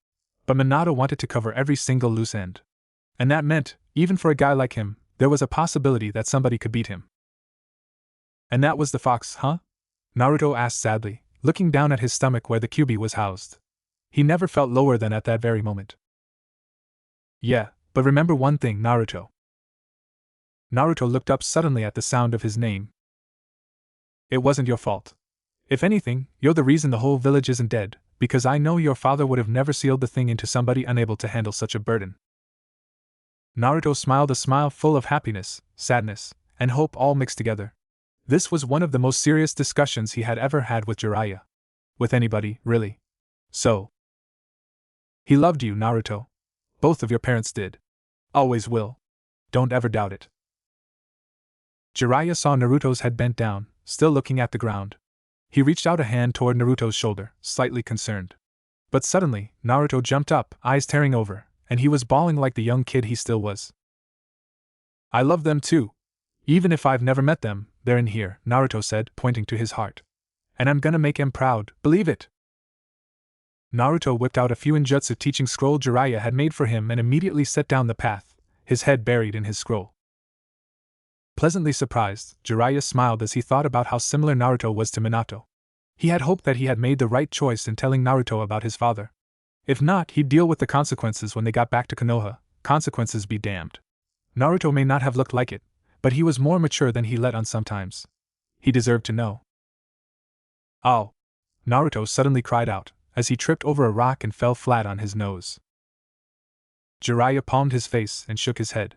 But Minato wanted to cover every single loose end. And that meant, even for a guy like him, there was a possibility that somebody could beat him. And that was the fox, huh? Naruto asked sadly, looking down at his stomach where the Kyuubi was housed. He never felt lower than at that very moment. Yeah, but remember one thing, Naruto. Naruto looked up suddenly at the sound of his name. It wasn't your fault. If anything, you're the reason the whole village isn't dead, because I know your father would have never sealed the thing into somebody unable to handle such a burden. Naruto smiled a smile full of happiness, sadness, and hope all mixed together. This was one of the most serious discussions he had ever had with Jiraiya. With anybody, really. So. He loved you, Naruto. Both of your parents did. Always will. Don't ever doubt it. Jiraiya saw Naruto's head bent down, still looking at the ground. He reached out a hand toward Naruto's shoulder, slightly concerned. But suddenly, Naruto jumped up, eyes tearing over, and he was bawling like the young kid he still was. I love them too. Even if I've never met them, they're in here, Naruto said, pointing to his heart. And I'm gonna make him proud, believe it! Naruto whipped out a few ninjutsu teaching scroll Jiraiya had made for him and immediately set down the path, his head buried in his scroll. Pleasantly surprised, Jiraiya smiled as he thought about how similar Naruto was to Minato. He had hoped that he had made the right choice in telling Naruto about his father. If not, he'd deal with the consequences when they got back to Konoha, consequences be damned. Naruto may not have looked like it, but he was more mature than he let on sometimes. He deserved to know. Ow! Naruto suddenly cried out, as he tripped over a rock and fell flat on his nose. Jiraiya palmed his face and shook his head.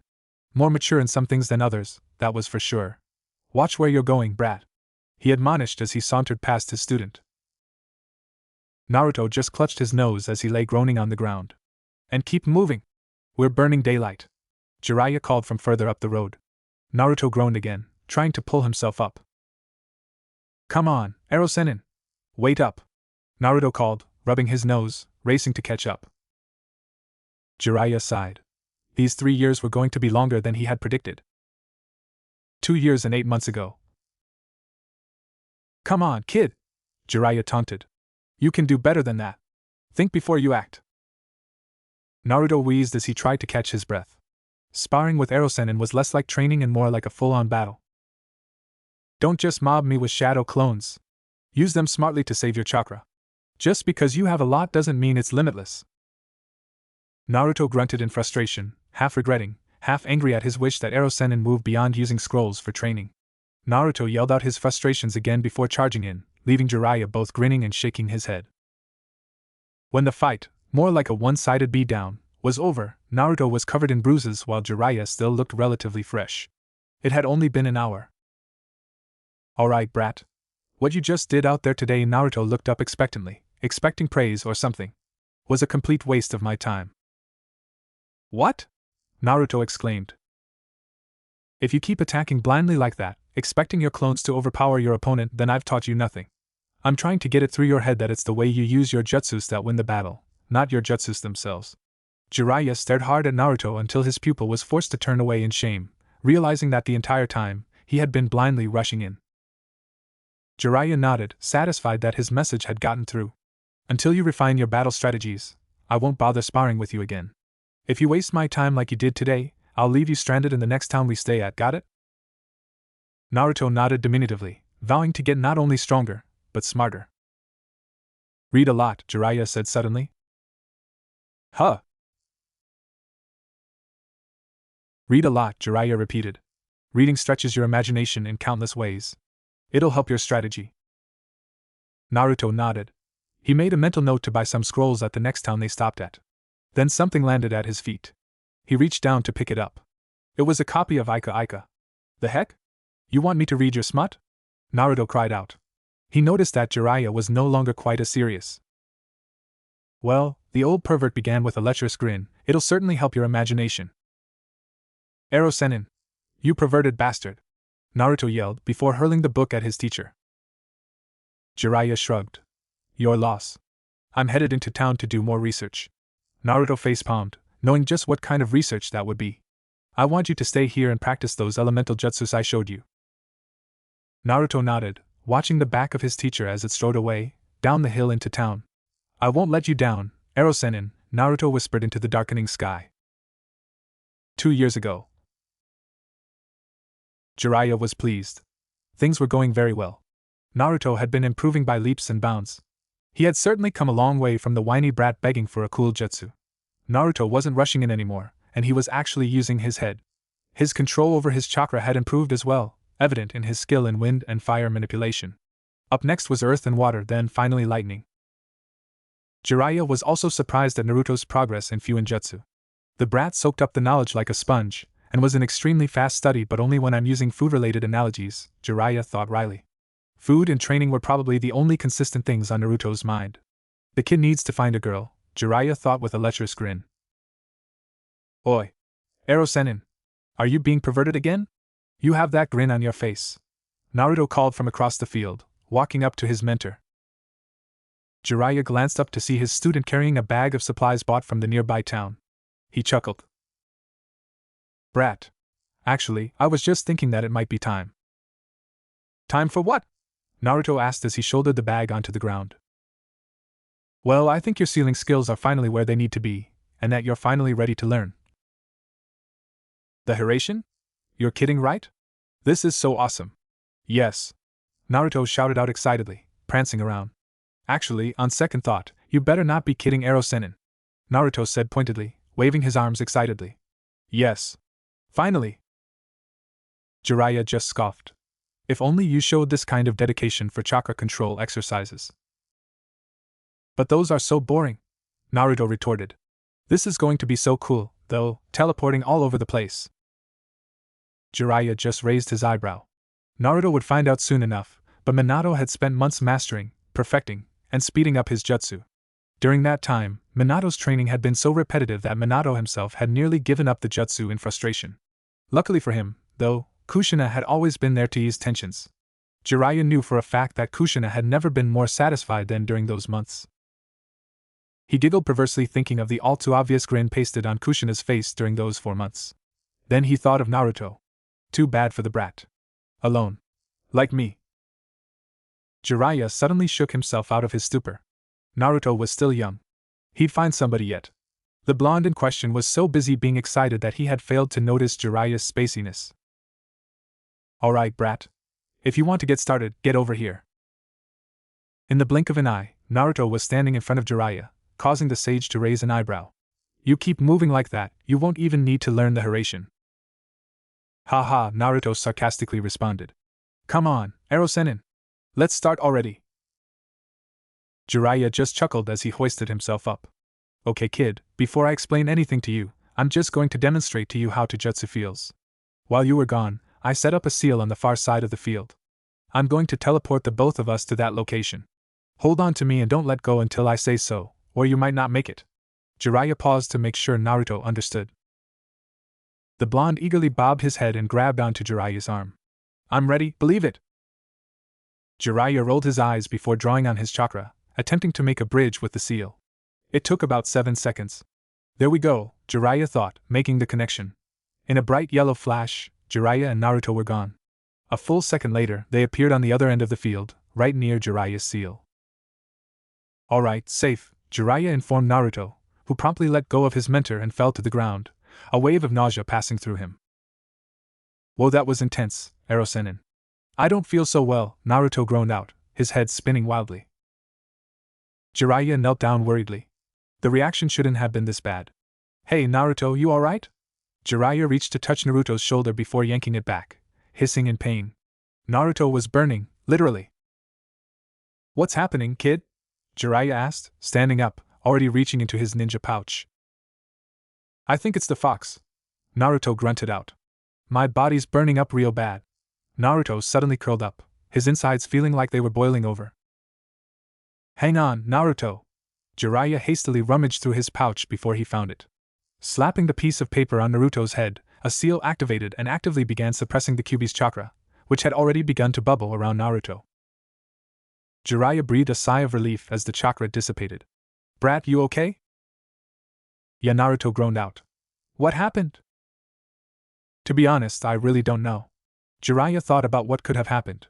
More mature in some things than others, that was for sure. Watch where you're going, brat, he admonished as he sauntered past his student. Naruto just clutched his nose as he lay groaning on the ground. And keep moving! We're burning daylight, Jiraiya called from further up the road. Naruto groaned again, trying to pull himself up. Come on, Hiruzen! Wait up! Naruto called, rubbing his nose, racing to catch up. Jiraiya sighed. These 3 years were going to be longer than he had predicted. 2 years and 8 months ago. Come on, kid! Jiraiya taunted. You can do better than that. Think before you act. Naruto wheezed as he tried to catch his breath. Sparring with Hiruzen was less like training and more like a full-on battle. Don't just mob me with shadow clones. Use them smartly to save your chakra. Just because you have a lot doesn't mean it's limitless. Naruto grunted in frustration, half regretting, half angry at his wish that Hiruzen moved beyond using scrolls for training. Naruto yelled out his frustrations again before charging in, leaving Jiraiya both grinning and shaking his head. When the fight, more like a one-sided beatdown, was over, Naruto was covered in bruises while Jiraiya still looked relatively fresh. It had only been an hour. Alright, brat. What you just did out there today, Naruto looked up expectantly, expecting praise or something. Was a complete waste of my time. What? Naruto exclaimed. If you keep attacking blindly like that, expecting your clones to overpower your opponent, then I've taught you nothing. I'm trying to get it through your head that it's the way you use your jutsus that win the battle, not your jutsus themselves. Jiraiya stared hard at Naruto until his pupil was forced to turn away in shame, realizing that the entire time, he had been blindly rushing in. Jiraiya nodded, satisfied that his message had gotten through. Until you refine your battle strategies, I won't bother sparring with you again. If you waste my time like you did today, I'll leave you stranded in the next town we stay at, got it? Naruto nodded diminutively, vowing to get not only stronger, but smarter. Read a lot, Jiraiya said suddenly. Huh? Read a lot, Jiraiya repeated. Reading stretches your imagination in countless ways. It'll help your strategy. Naruto nodded. He made a mental note to buy some scrolls at the next town they stopped at. Then something landed at his feet. He reached down to pick it up. It was a copy of Ika Ika. The heck? You want me to read your smut? Naruto cried out. He noticed that Jiraiya was no longer quite as serious. Well, the old pervert began with a lecherous grin, it'll certainly help your imagination. Hiruzen! You perverted bastard! Naruto yelled before hurling the book at his teacher. Jiraiya shrugged. Your loss. I'm headed into town to do more research. Naruto facepalmed, knowing just what kind of research that would be. I want you to stay here and practice those elemental jutsus I showed you. Naruto nodded, watching the back of his teacher as it strode away, down the hill into town. I won't let you down, Hiruzen, Naruto whispered into the darkening sky. 2 years ago. Jiraiya was pleased. Things were going very well. Naruto had been improving by leaps and bounds. He had certainly come a long way from the whiny brat begging for a cool jutsu. Naruto wasn't rushing in anymore, and he was actually using his head. His control over his chakra had improved as well, evident in his skill in wind and fire manipulation. Up next was earth and water, then finally lightning. Jiraiya was also surprised at Naruto's progress in Fuinjutsu. The brat soaked up the knowledge like a sponge, and was an extremely fast study, but only when I'm using food-related analogies, Jiraiya thought wryly. Food and training were probably the only consistent things on Naruto's mind. The kid needs to find a girl, Jiraiya thought with a lecherous grin. Oi! Hiruzen, are you being perverted again? You have that grin on your face. Naruto called from across the field, walking up to his mentor. Jiraiya glanced up to see his student carrying a bag of supplies bought from the nearby town. He chuckled. Brat. Actually, I was just thinking that it might be time. Time for what? Naruto asked as he shouldered the bag onto the ground. Well, I think your sealing skills are finally where they need to be, and that you're finally ready to learn. The Hiruzen? You're kidding, right? This is so awesome. Yes. Naruto shouted out excitedly, prancing around. Actually, on second thought, you better not be kidding, Hiruzen, Naruto said pointedly, waving his arms excitedly. Yes. Finally. Jiraiya just scoffed. If only you showed this kind of dedication for chakra control exercises. But those are so boring, Naruto retorted. This is going to be so cool, though, teleporting all over the place. Jiraiya just raised his eyebrow. Naruto would find out soon enough, but Minato had spent months mastering, perfecting, and speeding up his jutsu. During that time, Minato's training had been so repetitive that Minato himself had nearly given up the jutsu in frustration. Luckily for him, though, Kushina had always been there to ease tensions. Jiraiya knew for a fact that Kushina had never been more satisfied than during those months. He giggled perversely, thinking of the all-too-obvious grin pasted on Kushina's face during those 4 months. Then he thought of Naruto. Too bad for the brat. Alone. Like me. Jiraiya suddenly shook himself out of his stupor. Naruto was still young. He'd find somebody yet. The blonde in question was so busy being excited that he had failed to notice Jiraiya's spaciness. Alright, brat. If you want to get started, get over here. In the blink of an eye, Naruto was standing in front of Jiraiya, causing the sage to raise an eyebrow. You keep moving like that, you won't even need to learn the Hiruzen. Ha, Naruto sarcastically responded. Come on, Hiruzen. Let's start already. Jiraiya just chuckled as he hoisted himself up. Okay, kid, before I explain anything to you, I'm just going to demonstrate to you how to jutsu feels. While you were gone, I set up a seal on the far side of the field. I'm going to teleport the both of us to that location. Hold on to me and don't let go until I say so, or you might not make it. Jiraiya paused to make sure Naruto understood. The blonde eagerly bobbed his head and grabbed onto Jiraiya's arm. I'm ready, believe it! Jiraiya rolled his eyes before drawing on his chakra, attempting to make a bridge with the seal. It took about 7 seconds. There we go, Jiraiya thought, making the connection. In a bright yellow flash, Jiraiya and Naruto were gone. A full second later, they appeared on the other end of the field, right near Jiraiya's seal. Alright, safe, Jiraiya informed Naruto, who promptly let go of his mentor and fell to the ground, a wave of nausea passing through him. Whoa, that was intense, Hiruzen. I don't feel so well, Naruto groaned out, his head spinning wildly. Jiraiya knelt down worriedly. The reaction shouldn't have been this bad. Hey Naruto, you alright? Jiraiya reached to touch Naruto's shoulder before yanking it back, hissing in pain. Naruto was burning, literally. What's happening, kid? Jiraiya asked, standing up, already reaching into his ninja pouch. I think it's the fox. Naruto grunted out. My body's burning up real bad. Naruto suddenly curled up, his insides feeling like they were boiling over. Hang on, Naruto. Jiraiya hastily rummaged through his pouch before he found it. Slapping the piece of paper on Naruto's head, a seal activated and actively began suppressing the Kyuubi's chakra, which had already begun to bubble around Naruto. Jiraiya breathed a sigh of relief as the chakra dissipated. Brat, you okay? Yeah, Naruto groaned out. What happened? To be honest, I really don't know. Jiraiya thought about what could have happened.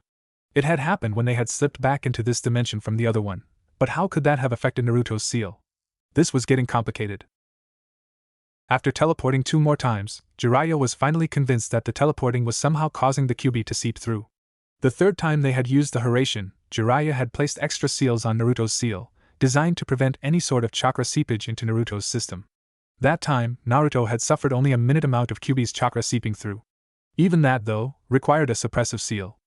It had happened when they had slipped back into this dimension from the other one, but how could that have affected Naruto's seal? This was getting complicated. After teleporting 2 more times, Jiraiya was finally convinced that the teleporting was somehow causing the Kyuubi to seep through. The 3rd time they had used the Hiruzen, Jiraiya had placed extra seals on Naruto's seal, designed to prevent any sort of chakra seepage into Naruto's system. That time, Naruto had suffered only a minute amount of Kyuubi's chakra seeping through. Even that, though, required a suppressive seal.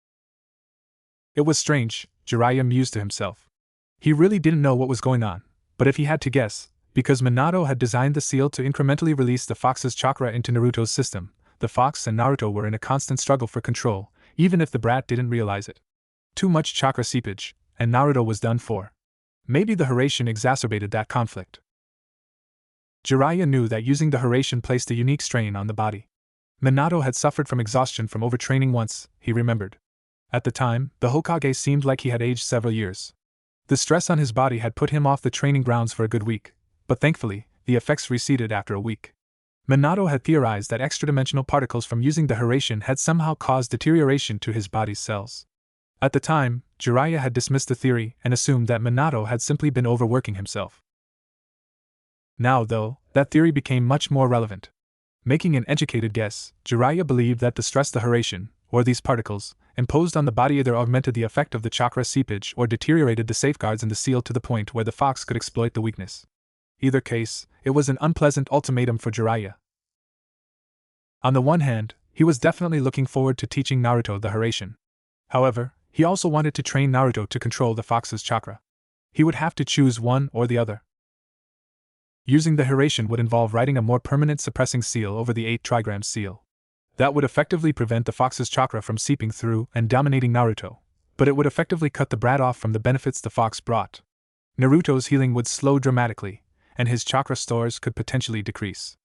It was strange, Jiraiya mused to himself. He really didn't know what was going on, but if he had to guess, because Minato had designed the seal to incrementally release the fox's chakra into Naruto's system, the fox and Naruto were in a constant struggle for control, even if the brat didn't realize it. Too much chakra seepage, and Naruto was done for. Maybe the Hiruzen exacerbated that conflict. Jiraiya knew that using the Hiruzen placed a unique strain on the body. Minato had suffered from exhaustion from overtraining once, he remembered. At the time, the Hokage seemed like he had aged several years. The stress on his body had put him off the training grounds for a good week, but thankfully, the effects receded after a week. Minato had theorized that extra-dimensional particles from using the Hiruzen had somehow caused deterioration to his body's cells. At the time, Jiraiya had dismissed the theory and assumed that Minato had simply been overworking himself. Now, though, that theory became much more relevant. Making an educated guess, Jiraiya believed that the stress the Hiruzen, or these particles, imposed on the body either augmented the effect of the chakra seepage or deteriorated the safeguards in the seal to the point where the fox could exploit the weakness. Either case, it was an unpleasant ultimatum for Jiraiya. On the one hand, he was definitely looking forward to teaching Naruto the Hiruzen. However, he also wanted to train Naruto to control the fox's chakra. He would have to choose one or the other. Using the Hiruzen would involve writing a more permanent suppressing seal over the 8 trigram seal. That would effectively prevent the fox's chakra from seeping through and dominating Naruto, but it would effectively cut the brat off from the benefits the fox brought. Naruto's healing would slow dramatically, and his chakra stores could potentially decrease.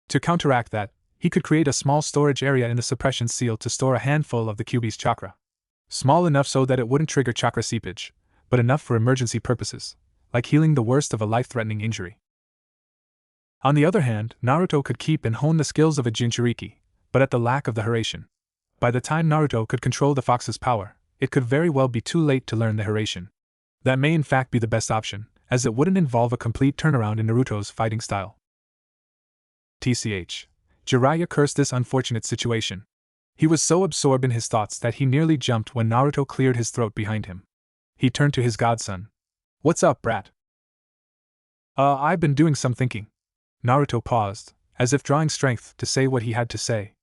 To counteract that, he could create a small storage area in the suppression seal to store a handful of the Kyuubi's chakra. Small enough so that it wouldn't trigger chakra seepage, but enough for emergency purposes, like healing the worst of a life-threatening injury. On the other hand, Naruto could keep and hone the skills of a Jinchuriki, but at the lack of the Hiruzen. By the time Naruto could control the fox's power, it could very well be too late to learn the Hiruzen. That may in fact be the best option, as it wouldn't involve a complete turnaround in Naruto's fighting style. TCH. Jiraiya cursed this unfortunate situation. He was so absorbed in his thoughts that he nearly jumped when Naruto cleared his throat behind him. He turned to his godson. "What's up, brat?" I've been doing some thinking." Naruto paused, as if drawing strength to say what he had to say.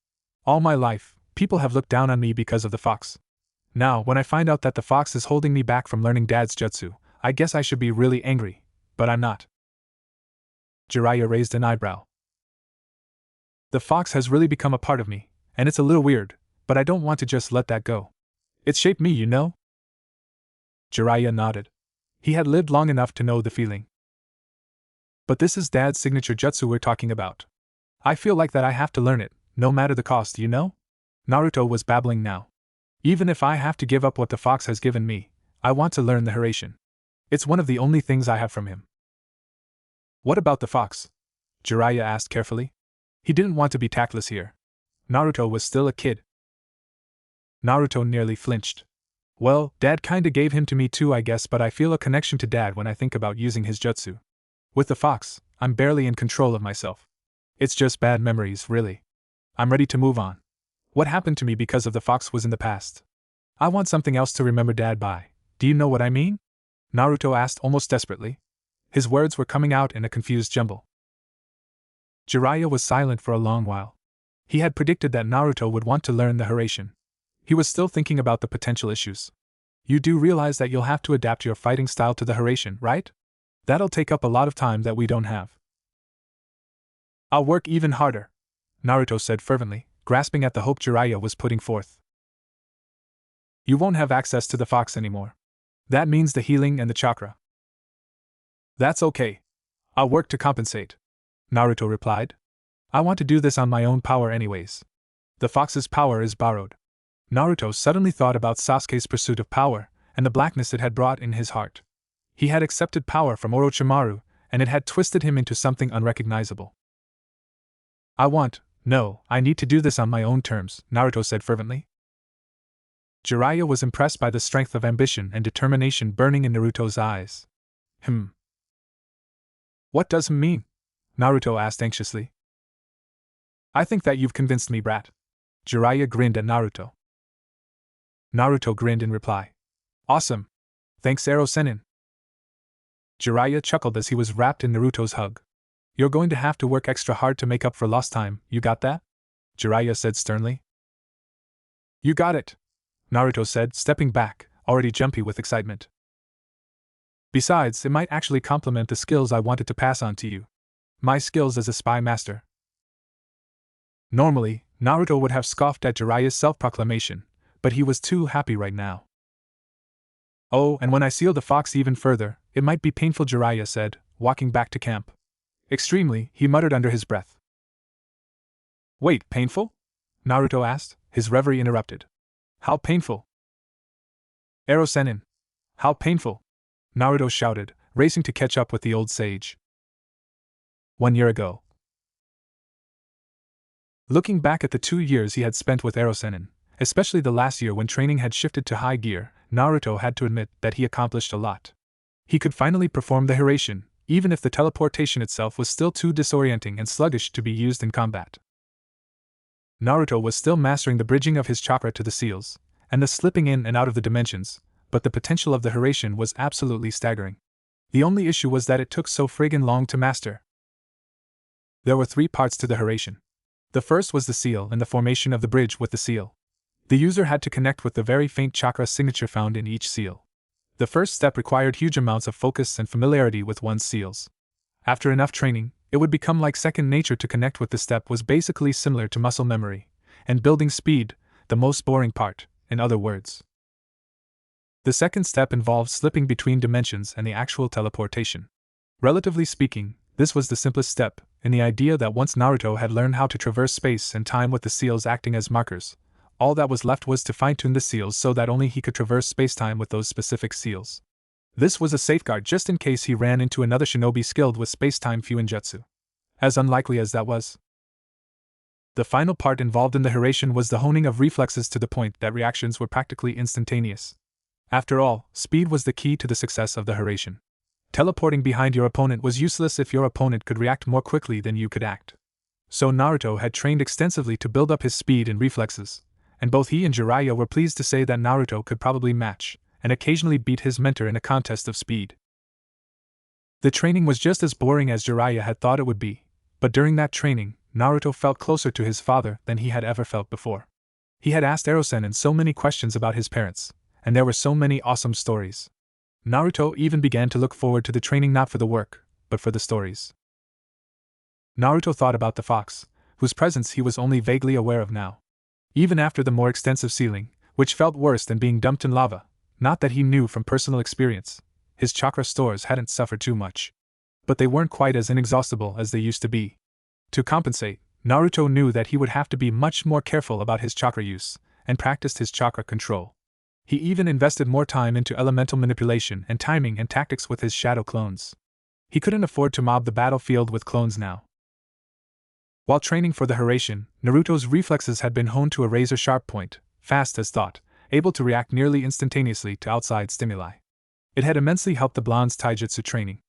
"All my life, people have looked down on me because of the fox. Now, when I find out that the fox is holding me back from learning Dad's jutsu, I guess I should be really angry, but I'm not." Jiraiya raised an eyebrow. "The fox has really become a part of me, and it's a little weird, but I don't want to just let that go. It's shaped me, you know?" Jiraiya nodded. He had lived long enough to know the feeling. "But this is Dad's signature jutsu we're talking about. I feel like that I have to learn it, no matter the cost, you know?" Naruto was babbling now. "Even if I have to give up what the fox has given me, I want to learn the Hiruzen. It's one of the only things I have from him." "What about the fox?" Jiraiya asked carefully. He didn't want to be tactless here. Naruto was still a kid. Naruto nearly flinched. "Well, Dad kinda gave him to me too, I guess, but I feel a connection to Dad when I think about using his jutsu. With the fox, I'm barely in control of myself. It's just bad memories, really. I'm ready to move on. What happened to me because of the fox was in the past. I want something else to remember Dad by. Do you know what I mean?" Naruto asked almost desperately. His words were coming out in a confused jumble. Jiraiya was silent for a long while. He had predicted that Naruto would want to learn the Hiruzen. He was still thinking about the potential issues. "You do realize that you'll have to adapt your fighting style to the Hiruzen, right? That'll take up a lot of time that we don't have." "I'll work even harder," Naruto said fervently, grasping at the hope Jiraiya was putting forth. "You won't have access to the fox anymore. That means the healing and the chakra." "That's okay. I'll work to compensate," Naruto replied. "I want to do this on my own power anyways. The fox's power is borrowed." Naruto suddenly thought about Sasuke's pursuit of power, and the blackness it had brought in his heart. He had accepted power from Orochimaru, and it had twisted him into something unrecognizable. I need to do this on my own terms," Naruto said fervently. Jiraiya was impressed by the strength of ambition and determination burning in Naruto's eyes. "What does him mean?" Naruto asked anxiously. "I think that you've convinced me, brat." Jiraiya grinned at Naruto. Naruto grinned in reply. "Awesome. Thanks, Ero Sennin." Jiraiya chuckled as he was wrapped in Naruto's hug. "You're going to have to work extra hard to make up for lost time, you got that?" Jiraiya said sternly. "You got it," Naruto said, stepping back, already jumpy with excitement. "Besides, it might actually complement the skills I wanted to pass on to you. My skills as a spy master." Normally, Naruto would have scoffed at Jiraiya's self-proclamation, but he was too happy right now. Oh, and when I seal the fox even further, it might be painful, Jiraiya said, walking back to camp. Extremely, he muttered under his breath. Wait, painful? Naruto asked, his reverie interrupted. How painful? Hiruzen. How painful? Naruto shouted, racing to catch up with the old sage. 1 year ago. Looking back at the 2 years he had spent with Hiruzen, especially the last year when training had shifted to high gear, Naruto had to admit that he accomplished a lot. He could finally perform the Hiruzen, even if the teleportation itself was still too disorienting and sluggish to be used in combat. Naruto was still mastering the bridging of his chakra to the seals, and the slipping in and out of the dimensions, but the potential of the Hiruzen was absolutely staggering. The only issue was that it took so friggin' long to master. There were 3 parts to the Hiruzen. The first was the seal and the formation of the bridge with the seal. The user had to connect with the very faint chakra signature found in each seal. The first step required huge amounts of focus and familiarity with one's seals. After enough training, it would become like second nature to connect with the step was basically similar to muscle memory, and building speed, the most boring part, in other words. The second step involved slipping between dimensions and the actual teleportation. Relatively speaking, this was the simplest step, in the idea that once Naruto had learned how to traverse space and time with the seals acting as markers, all that was left was to fine-tune the seals so that only he could traverse spacetime with those specific seals. This was a safeguard just in case he ran into another shinobi skilled with spacetime fuinjutsu. As unlikely as that was. The final part involved in the Hiruzen was the honing of reflexes to the point that reactions were practically instantaneous. After all, speed was the key to the success of the Hiruzen. Teleporting behind your opponent was useless if your opponent could react more quickly than you could act. So Naruto had trained extensively to build up his speed and reflexes, and both he and Jiraiya were pleased to say that Naruto could probably match, and occasionally beat his mentor in a contest of speed. The training was just as boring as Jiraiya had thought it would be, but during that training, Naruto felt closer to his father than he had ever felt before. He had asked Hiruzen so many questions about his parents, and there were so many awesome stories. Naruto even began to look forward to the training not for the work, but for the stories. Naruto thought about the fox, whose presence he was only vaguely aware of now. Even after the more extensive sealing, which felt worse than being dumped in lava, not that he knew from personal experience, his chakra stores hadn't suffered too much. But they weren't quite as inexhaustible as they used to be. To compensate, Naruto knew that he would have to be much more careful about his chakra use, and practiced his chakra control. He even invested more time into elemental manipulation and timing and tactics with his shadow clones. He couldn't afford to mob the battlefield with clones now. While training for the Hiruzen, Naruto's reflexes had been honed to a razor-sharp point, fast as thought, able to react nearly instantaneously to outside stimuli. It had immensely helped the blonde's taijutsu training.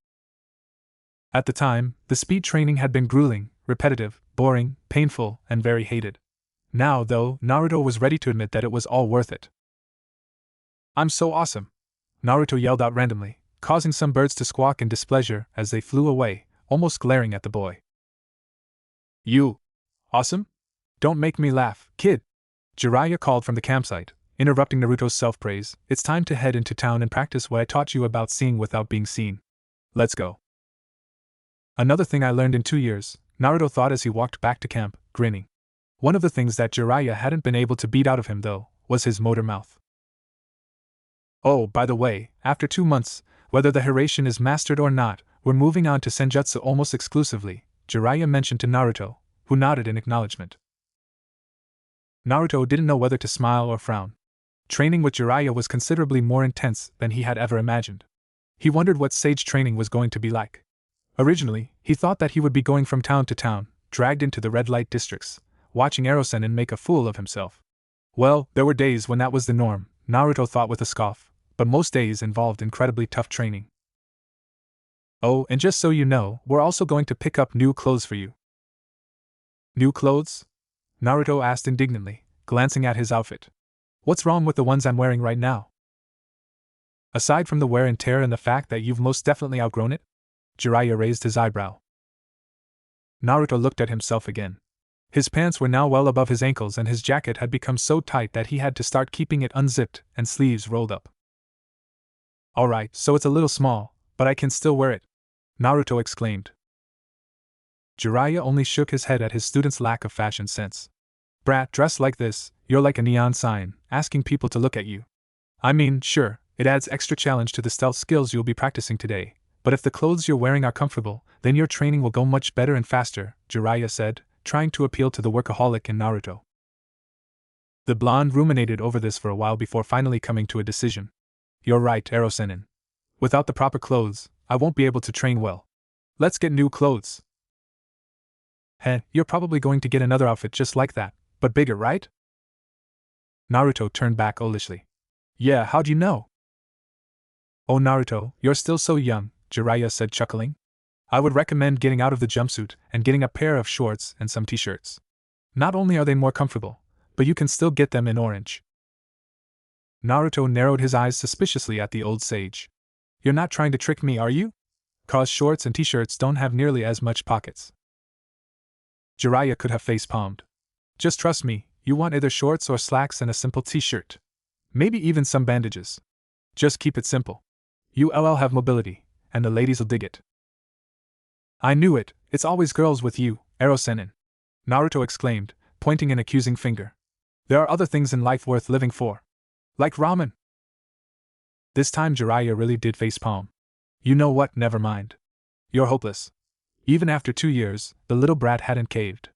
At the time, the speed training had been grueling, repetitive, boring, painful, and very hated. Now, though, Naruto was ready to admit that it was all worth it. I'm so awesome! Naruto yelled out randomly, causing some birds to squawk in displeasure as they flew away, almost glaring at the boy. You! Awesome? Don't make me laugh, kid! Jiraiya called from the campsite, interrupting Naruto's self-praise. It's time to head into town and practice what I taught you about seeing without being seen. Let's go. Another thing I learned in 2 years, Naruto thought as he walked back to camp, grinning. One of the things that Jiraiya hadn't been able to beat out of him, though, was his motor mouth. Oh, by the way, after 2 months, whether the Hiruzen is mastered or not, we're moving on to Senjutsu almost exclusively, Jiraiya mentioned to Naruto, who nodded in acknowledgement. Naruto didn't know whether to smile or frown. Training with Jiraiya was considerably more intense than he had ever imagined. He wondered what sage training was going to be like. Originally, he thought that he would be going from town to town, dragged into the red light districts, watching Hiruzen make a fool of himself. Well, there were days when that was the norm, Naruto thought with a scoff, but most days involved incredibly tough training. Oh, and just so you know, we're also going to pick up new clothes for you. New clothes? Naruto asked indignantly, glancing at his outfit. What's wrong with the ones I'm wearing right now? Aside from the wear and tear and the fact that you've most definitely outgrown it? Jiraiya raised his eyebrow. Naruto looked at himself again. His pants were now well above his ankles and his jacket had become so tight that he had to start keeping it unzipped and sleeves rolled up. Alright, so it's a little small, but I can still wear it, Naruto exclaimed. Jiraiya only shook his head at his student's lack of fashion sense. Brat, dressed like this, you're like a neon sign, asking people to look at you. I mean, sure, it adds extra challenge to the stealth skills you'll be practicing today, but if the clothes you're wearing are comfortable, then your training will go much better and faster, Jiraiya said, trying to appeal to the workaholic in Naruto. The blonde ruminated over this for a while before finally coming to a decision. You're right, Hiruzen. Without the proper clothes, I won't be able to train well. Let's get new clothes. Heh, you're probably going to get another outfit just like that, but bigger, right? Naruto turned back owlishly. Yeah, how'd you know? Oh Naruto, you're still so young, Jiraiya said chuckling. I would recommend getting out of the jumpsuit and getting a pair of shorts and some t-shirts. Not only are they more comfortable, but you can still get them in orange. Naruto narrowed his eyes suspiciously at the old sage. You're not trying to trick me, are you? 'Cause shorts and t-shirts don't have nearly as much pockets. Jiraiya could have face-palmed. Just trust me, you want either shorts or slacks and a simple t-shirt. Maybe even some bandages. Just keep it simple. You'll have mobility, and the ladies'll dig it. I knew it, it's always girls with you, Hiruzen. Naruto exclaimed, pointing an accusing finger. There are other things in life worth living for. Like ramen. This time Jiraiya really did facepalm. You know what, never mind. You're hopeless. Even after 2 years, the little brat hadn't caved.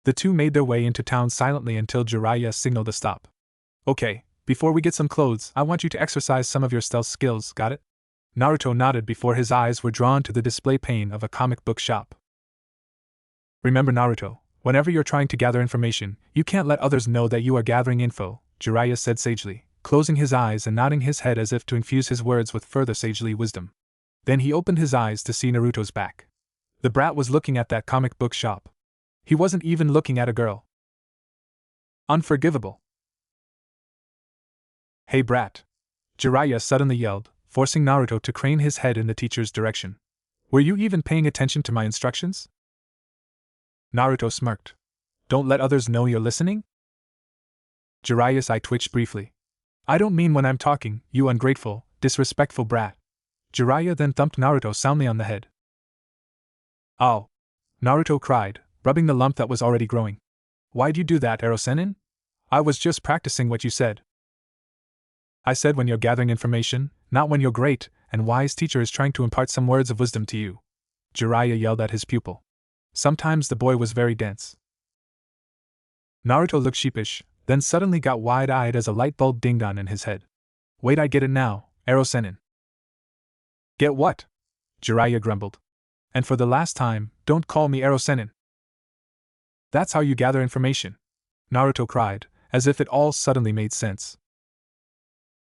The two made their way into town silently until Jiraiya signaled a stop. Okay, before we get some clothes, I want you to exercise some of your stealth skills, got it? Naruto nodded before his eyes were drawn to the display pane of a comic book shop. Remember Naruto, whenever you're trying to gather information, you can't let others know that you are gathering info, Jiraiya said sagely, closing his eyes and nodding his head as if to infuse his words with further sagely wisdom. Then he opened his eyes to see Naruto's back. The brat was looking at that comic book shop. He wasn't even looking at a girl. Unforgivable. Hey brat! Jiraiya suddenly yelled, forcing Naruto to crane his head in the teacher's direction. Were you even paying attention to my instructions? Naruto smirked. Don't let others know you're listening? Jiraiya's eye twitched briefly. I don't mean when I'm talking, you ungrateful, disrespectful brat. Jiraiya then thumped Naruto soundly on the head. Ow! Naruto cried, rubbing the lump that was already growing. Why'd you do that, Hiruzen? I was just practicing what you said. I said when you're gathering information, not when your great and wise teacher is trying to impart some words of wisdom to you. Jiraiya yelled at his pupil. Sometimes the boy was very dense. Naruto looked sheepish, then suddenly got wide-eyed as a light bulb dinged on in his head. Wait, I get it now, Hiruzen. Get what? Jiraiya grumbled. And for the last time, don't call me Hiruzen. That's how you gather information, Naruto cried, as if it all suddenly made sense.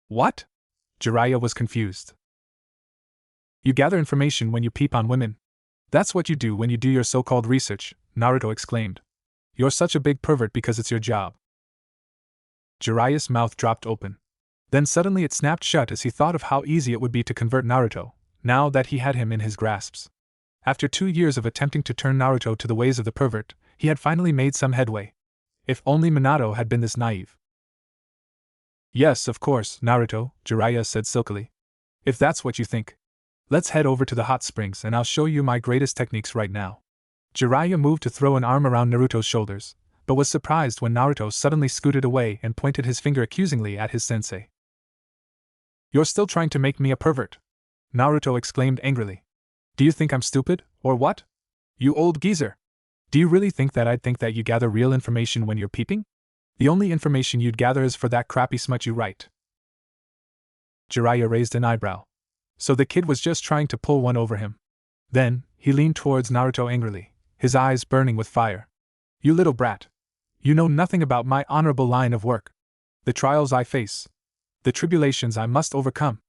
What? Jiraiya was confused. You gather information when you peep on women. That's what you do when you do your so-called research, Naruto exclaimed. You're such a big pervert because it's your job. Jiraiya's mouth dropped open. Then suddenly it snapped shut as he thought of how easy it would be to convert Naruto, now that he had him in his grasps. After 2 years of attempting to turn Naruto to the ways of the pervert, he had finally made some headway. If only Minato had been this naive. Yes, of course, Naruto, Jiraiya said silkily. If that's what you think. Let's head over to the hot springs and I'll show you my greatest techniques right now. Jiraiya moved to throw an arm around Naruto's shoulders, but was surprised when Naruto suddenly scooted away and pointed his finger accusingly at his sensei. You're still trying to make me a pervert? Naruto exclaimed angrily. Do you think I'm stupid, or what? You old geezer! Do you really think that I'd think that you gather real information when you're peeping? The only information you'd gather is for that crappy smut you write. Jiraiya raised an eyebrow. So the kid was just trying to pull one over him. Then, he leaned towards Naruto angrily, his eyes burning with fire. You little brat! You know nothing about my honorable line of work. The trials I face. The tribulations I must overcome.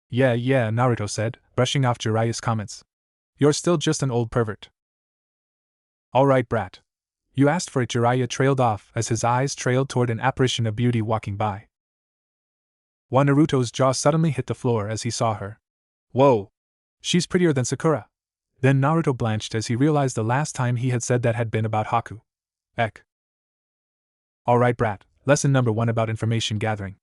Yeah, Naruto said, brushing off Jiraiya's comments. You're still just an old pervert. Alright, brat. You asked for it. Jiraiya trailed off as his eyes trailed toward an apparition of beauty walking by. While Naruto's jaw suddenly hit the floor as he saw her. Whoa! She's prettier than Sakura. Then Naruto blanched as he realized the last time he had said that had been about Haku. Eck. Alright, brat, lesson number 1 about information gathering.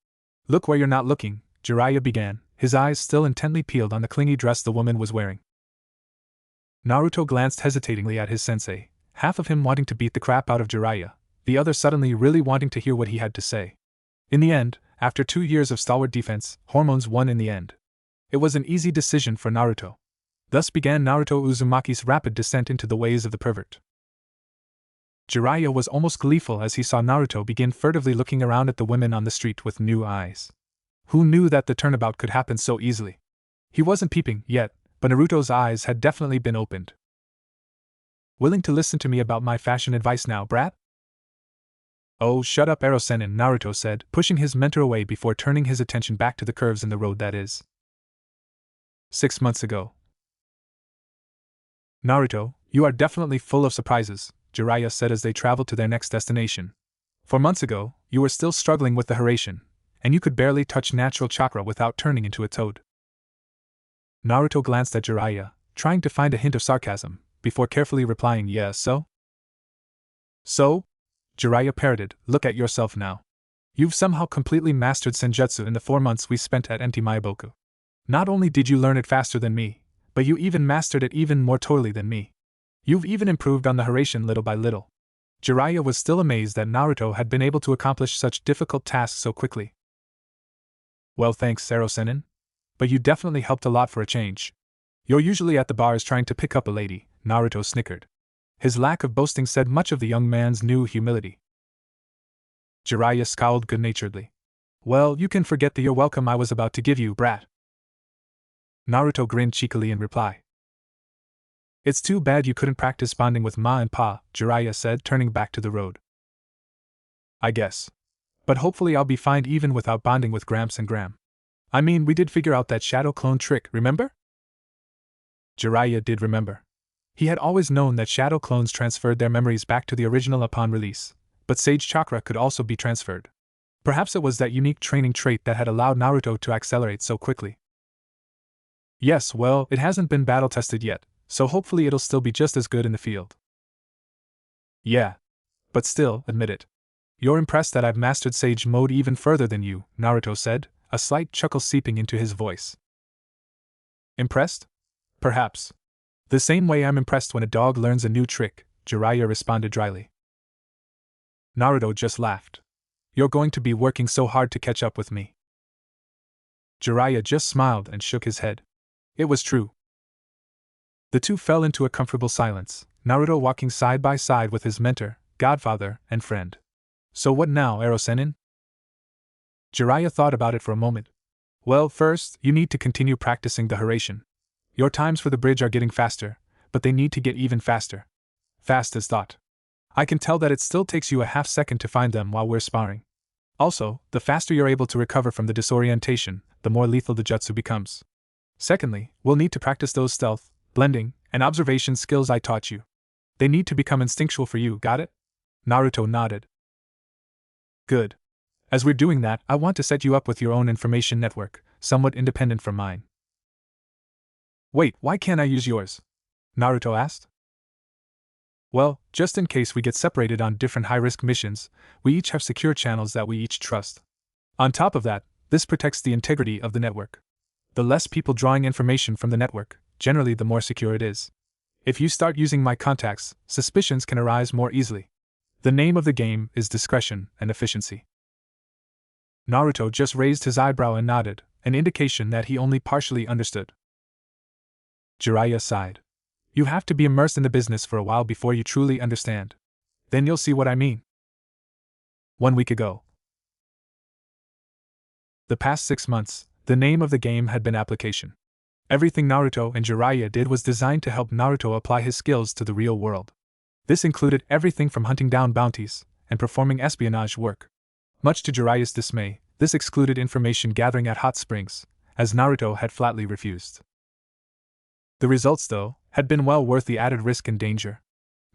Look where you're not looking, Jiraiya began, his eyes still intently peeled on the clingy dress the woman was wearing. Naruto glanced hesitatingly at his sensei, half of him wanting to beat the crap out of Jiraiya, the other suddenly really wanting to hear what he had to say. In the end, after 2 years of stalwart defense, hormones won in the end. It was an easy decision for Naruto. Thus began Naruto Uzumaki's rapid descent into the ways of the pervert. Jiraiya was almost gleeful as he saw Naruto begin furtively looking around at the women on the street with new eyes. Who knew that the turnabout could happen so easily? He wasn't peeping yet, but Naruto's eyes had definitely been opened. Willing to listen to me about my fashion advice now, brat? Oh, shut up, Hiruzen, Naruto said, pushing his mentor away before turning his attention back to the curves in the road that is. 6 months ago. Naruto, you are definitely full of surprises, Jiraiya said as they traveled to their next destination. 4 months ago, you were still struggling with the Hiruzen, and you could barely touch natural chakra without turning into a toad. Naruto glanced at Jiraiya, trying to find a hint of sarcasm, before carefully replying, "Yeah, so?" "So?" Jiraiya parroted, "Look at yourself now. You've somehow completely mastered Senjutsu in the 4 months we spent at Mt. Maiboku. Not only did you learn it faster than me, but you even mastered it even more totally than me. You've even improved on the Hiruzen little by little." Jiraiya was still amazed that Naruto had been able to accomplish such difficult tasks so quickly. "Well, thanks, Hiruzen. But you definitely helped a lot for a change. You're usually at the bars trying to pick up a lady," Naruto snickered. His lack of boasting said much of the young man's new humility. Jiraiya scowled good-naturedly. "Well, you can forget the you're welcome I was about to give you, brat." Naruto grinned cheekily in reply. "It's too bad you couldn't practice bonding with Ma and Pa," Jiraiya said, turning back to the road. "I guess. But hopefully I'll be fine even without bonding with Gramps and Gram. I mean, we did figure out that shadow clone trick, remember?" Jiraiya did remember. He had always known that shadow clones transferred their memories back to the original upon release, but Sage Chakra could also be transferred. Perhaps it was that unique training trait that had allowed Naruto to accelerate so quickly. "Yes, well, it hasn't been battle-tested yet, so hopefully it'll still be just as good in the field." "Yeah. But still, admit it. You're impressed that I've mastered Sage Mode even further than you," Naruto said, a slight chuckle seeping into his voice. "Impressed? Perhaps. The same way I'm impressed when a dog learns a new trick," Jiraiya responded dryly. Naruto just laughed. "You're going to be working so hard to catch up with me." Jiraiya just smiled and shook his head. It was true. The two fell into a comfortable silence, Naruto walking side by side with his mentor, godfather, and friend. "So what now, Hiruzen?" Jiraiya thought about it for a moment. "Well, first, you need to continue practicing the Hiruzen. Your times for the bridge are getting faster, but they need to get even faster. Fast as thought. I can tell that it still takes you a half second to find them while we're sparring. Also, the faster you're able to recover from the disorientation, the more lethal the jutsu becomes. Secondly, we'll need to practice those stealth, blending, and observation skills I taught you. They need to become instinctual for you, got it?" Naruto nodded. "Good. As we're doing that, I want to set you up with your own information network, somewhat independent from mine." "Wait, why can't I use yours?" Naruto asked. "Well, just in case we get separated on different high-risk missions, we each have secure channels that we each trust. On top of that, this protects the integrity of the network. The less people drawing information from the network, generally the more secure it is. If you start using my contacts, suspicions can arise more easily. The name of the game is discretion and efficiency." Naruto just raised his eyebrow and nodded, an indication that he only partially understood. Jiraiya sighed. "You have to be immersed in the business for a while before you truly understand. Then you'll see what I mean." 1 week ago. The past 6 months, the name of the game had been application. Everything Naruto and Jiraiya did was designed to help Naruto apply his skills to the real world. This included everything from hunting down bounties and performing espionage work. Much to Jiraiya's dismay, this excluded information gathering at hot springs, as Naruto had flatly refused. The results, though, had been well worth the added risk and danger.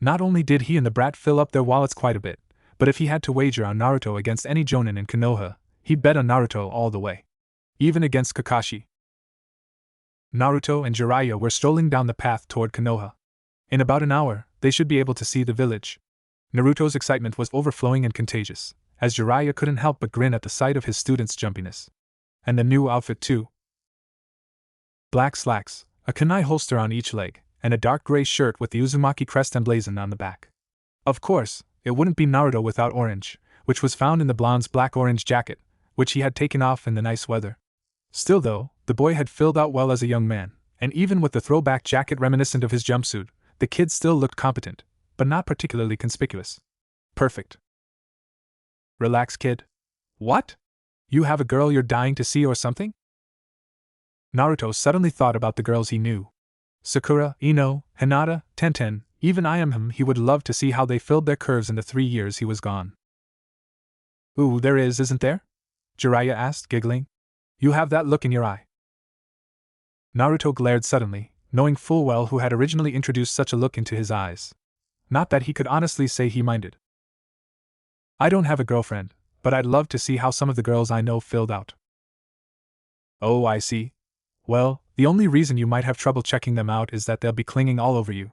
Not only did he and the brat fill up their wallets quite a bit, but if he had to wager on Naruto against any Jonin in Konoha, he'd bet on Naruto all the way. Even against Kakashi. Naruto and Jiraiya were strolling down the path toward Konoha. In about an hour, they should be able to see the village. Naruto's excitement was overflowing and contagious, as Jiraiya couldn't help but grin at the sight of his student's jumpiness. And the new outfit too. Black slacks, a kunai holster on each leg, and a dark gray shirt with the Uzumaki crest emblazoned on the back. Of course, it wouldn't be Naruto without orange, which was found in the blonde's black-orange jacket, which he had taken off in the nice weather. Still though, the boy had filled out well as a young man, and even with the throwback jacket reminiscent of his jumpsuit, the kid still looked competent, but not particularly conspicuous. Perfect. Relax, kid. What? You have a girl you're dying to see or something? Naruto suddenly thought about the girls he knew. Sakura, Ino, Hinata, Tenten, even Ayame. He would love to see how they filled their curves in the 3 years he was gone. Ooh, there is, isn't there? Jiraiya asked, giggling. You have that look in your eye. Naruto glared suddenly, knowing full well who had originally introduced such a look into his eyes. Not that he could honestly say he minded. I don't have a girlfriend, but I'd love to see how some of the girls I know filled out. Oh, I see. Well, the only reason you might have trouble checking them out is that they'll be clinging all over you.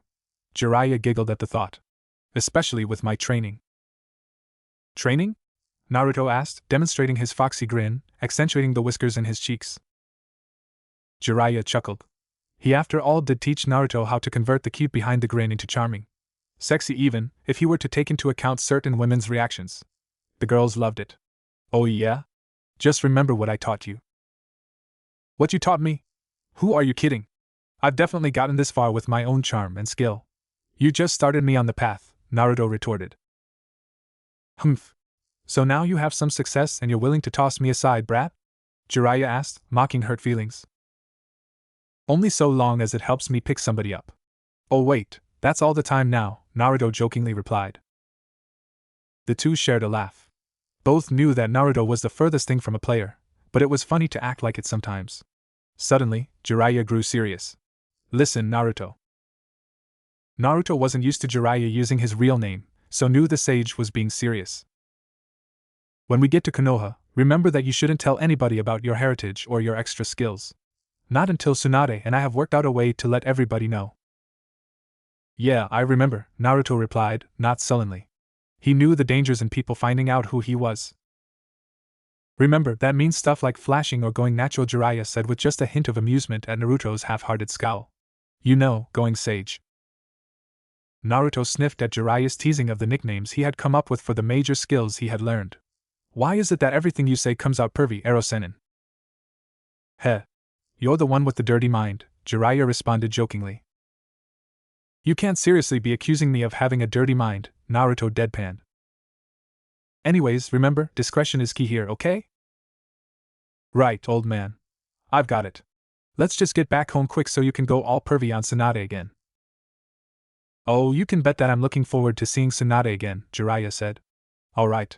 Jiraiya giggled at the thought. Especially with my training. Training? Naruto asked, demonstrating his foxy grin, accentuating the whiskers in his cheeks. Jiraiya chuckled. He after all did teach Naruto how to convert the cute behind the grin into charming. Sexy even, if he were to take into account certain women's reactions. The girls loved it. Oh yeah? Just remember what I taught you. What you taught me? Who are you kidding? I've definitely gotten this far with my own charm and skill. You just started me on the path, Naruto retorted. Humph. So now you have some success and you're willing to toss me aside, brat? Jiraiya asked, mocking hurt feelings. Only so long as it helps me pick somebody up. Oh wait, that's all the time now, Naruto jokingly replied. The two shared a laugh. Both knew that Naruto was the furthest thing from a player, but it was funny to act like it sometimes. Suddenly, Jiraiya grew serious. Listen, Naruto. Naruto wasn't used to Jiraiya using his real name, so knew the sage was being serious. When we get to Konoha, remember that you shouldn't tell anybody about your heritage or your extra skills. Not until Tsunade and I have worked out a way to let everybody know. Yeah, I remember, Naruto replied, not sullenly. He knew the dangers in people finding out who he was. Remember, that means stuff like flashing or going natural, Jiraiya said with just a hint of amusement at Naruto's half-hearted scowl. You know, going sage. Naruto sniffed at Jiraiya's teasing of the nicknames he had come up with for the major skills he had learned. Why is it that everything you say comes out pervy, Hiruzen? Heh. You're the one with the dirty mind, Jiraiya responded jokingly. You can't seriously be accusing me of having a dirty mind, Naruto deadpanned. Anyways, remember, discretion is key here, okay? Right, old man. I've got it. Let's just get back home quick so you can go all pervy on Tsunade again. Oh, you can bet that I'm looking forward to seeing Tsunade again, Jiraiya said. Alright.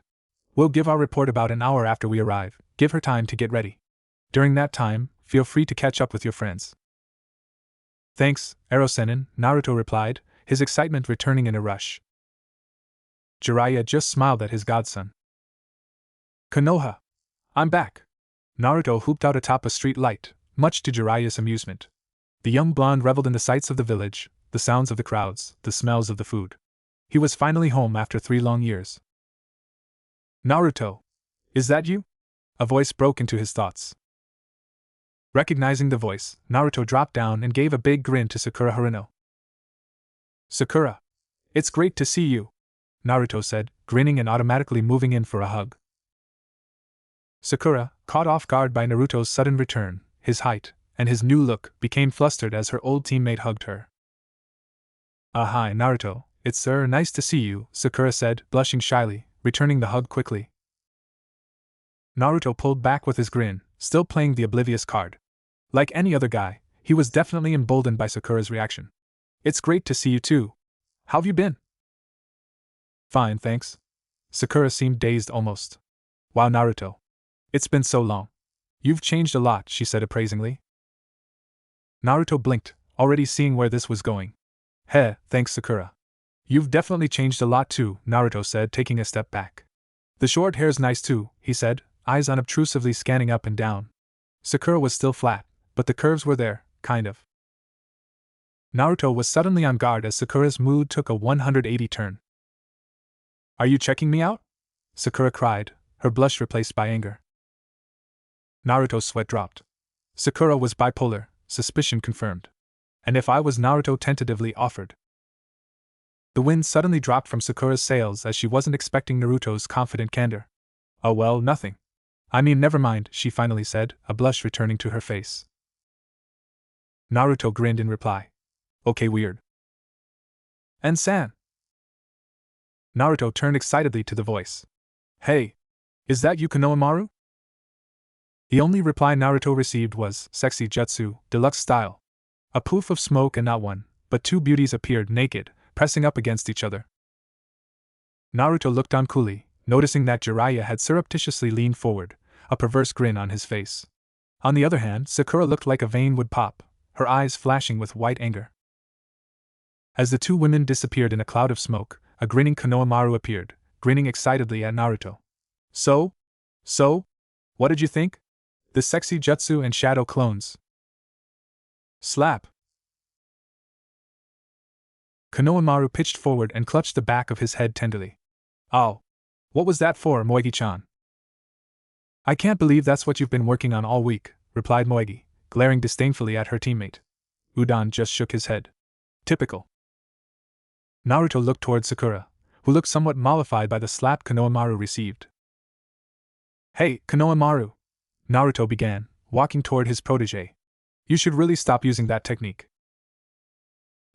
We'll give our report about an hour after we arrive, give her time to get ready. During that time, feel free to catch up with your friends. Thanks, Hiruzen, Naruto replied, his excitement returning in a rush. Jiraiya just smiled at his godson. Konoha! I'm back! Naruto whooped out atop a street light, much to Jiraiya's amusement. The young blonde reveled in the sights of the village, the sounds of the crowds, the smells of the food. He was finally home after 3 long years. Naruto! Is that you? A voice broke into his thoughts. Recognizing the voice, Naruto dropped down and gave a big grin to Sakura Haruno. Sakura! It's great to see you! Naruto said, grinning and automatically moving in for a hug. Sakura, caught off guard by Naruto's sudden return, his height, and his new look, became flustered as her old teammate hugged her. Hi, Naruto, it's nice to see you, Sakura said, blushing shyly, returning the hug quickly. Naruto pulled back with his grin, still playing the oblivious card. Like any other guy, he was definitely emboldened by Sakura's reaction. It's great to see you too. How've you been? Fine, thanks. Sakura seemed dazed almost. Wow, Naruto. It's been so long. You've changed a lot, she said appraisingly. Naruto blinked, already seeing where this was going. Heh, thanks Sakura. You've definitely changed a lot too, Naruto said, taking a step back. The short hair's nice too, he said, eyes unobtrusively scanning up and down. Sakura was still flat, but the curves were there, kind of. Naruto was suddenly on guard as Sakura's mood took a 180 turn. Are you checking me out? Sakura cried, her blush replaced by anger. Naruto's sweat dropped. Sakura was bipolar, suspicion confirmed. And if I was Naruto, tentatively offered. The wind suddenly dropped from Sakura's sails as she wasn't expecting Naruto's confident candor. Oh well, nothing. I mean, never mind, she finally said, a blush returning to her face. Naruto grinned in reply. Okay, weird. And San. Naruto turned excitedly to the voice. Hey! Is that you, Konohamaru? The only reply Naruto received was, sexy jutsu, deluxe style. A poof of smoke, and not one, but two beauties appeared naked, pressing up against each other. Naruto looked on coolly, noticing that Jiraiya had surreptitiously leaned forward, a perverse grin on his face. On the other hand, Sakura looked like a vein would pop, her eyes flashing with white anger. As the two women disappeared in a cloud of smoke, a grinning Konohamaru appeared, grinning excitedly at Naruto. So? What did you think? The sexy jutsu and shadow clones. Slap. Konohamaru pitched forward and clutched the back of his head tenderly. Oh. What was that for, Moegi-chan? I can't believe that's what you've been working on all week, replied Moegi, glaring disdainfully at her teammate. Udon just shook his head. Typical. Naruto looked toward Sakura, who looked somewhat mollified by the slap Konohamaru received. Hey, Konohamaru! Naruto began, walking toward his protégé. You should really stop using that technique.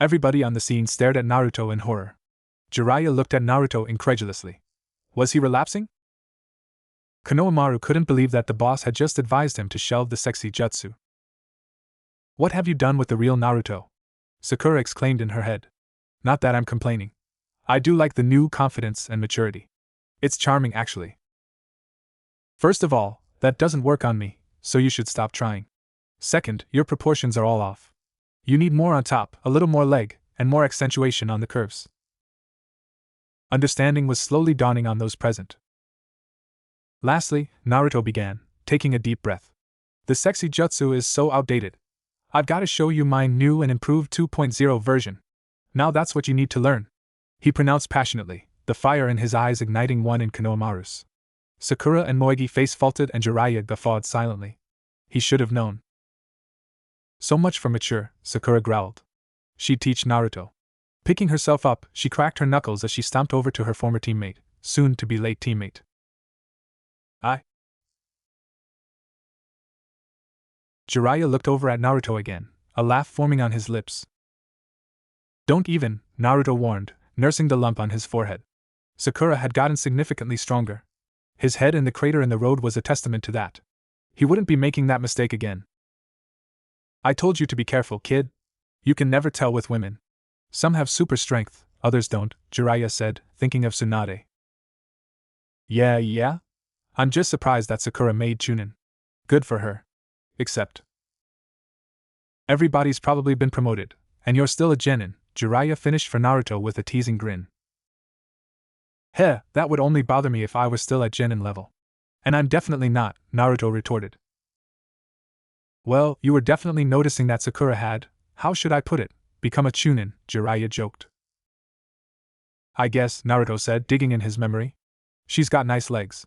Everybody on the scene stared at Naruto in horror. Jiraiya looked at Naruto incredulously. Was he relapsing? Konohamaru couldn't believe that the boss had just advised him to shelve the sexy jutsu. What have you done with the real Naruto? Sakura exclaimed in her head. Not that I'm complaining. I do like the new confidence and maturity. It's charming, actually. First of all, that doesn't work on me, so you should stop trying. Second, your proportions are all off. You need more on top, a little more leg, and more accentuation on the curves. Understanding was slowly dawning on those present. Lastly, Naruto began, taking a deep breath. The sexy jutsu is so outdated. I've got to show you my new and improved 2.0 version. Now that's what you need to learn. He pronounced passionately, the fire in his eyes igniting one in Konohamaru's. Sakura and Moegi face faulted and Jiraiya guffawed silently. He should have known. So much for mature, Sakura growled. She'd teach Naruto. Picking herself up, she cracked her knuckles as she stomped over to her former teammate, soon-to-be-late teammate. Jiraiya looked over at Naruto again, a laugh forming on his lips. Don't even, Naruto warned, nursing the lump on his forehead. Sakura had gotten significantly stronger. His head in the crater in the road was a testament to that. He wouldn't be making that mistake again. I told you to be careful, kid. You can never tell with women. Some have super strength, others don't, Jiraiya said, thinking of Tsunade. Yeah? I'm just surprised that Sakura made Chunin. Good for her. Except. Everybody's probably been promoted, and you're still a genin, Jiraiya finished for Naruto with a teasing grin. Heh, that would only bother me if I was still at genin level. And I'm definitely not, Naruto retorted. Well, you were definitely noticing that Sakura had, how should I put it, become a chunin, Jiraiya joked. I guess, Naruto said, digging in his memory. She's got nice legs.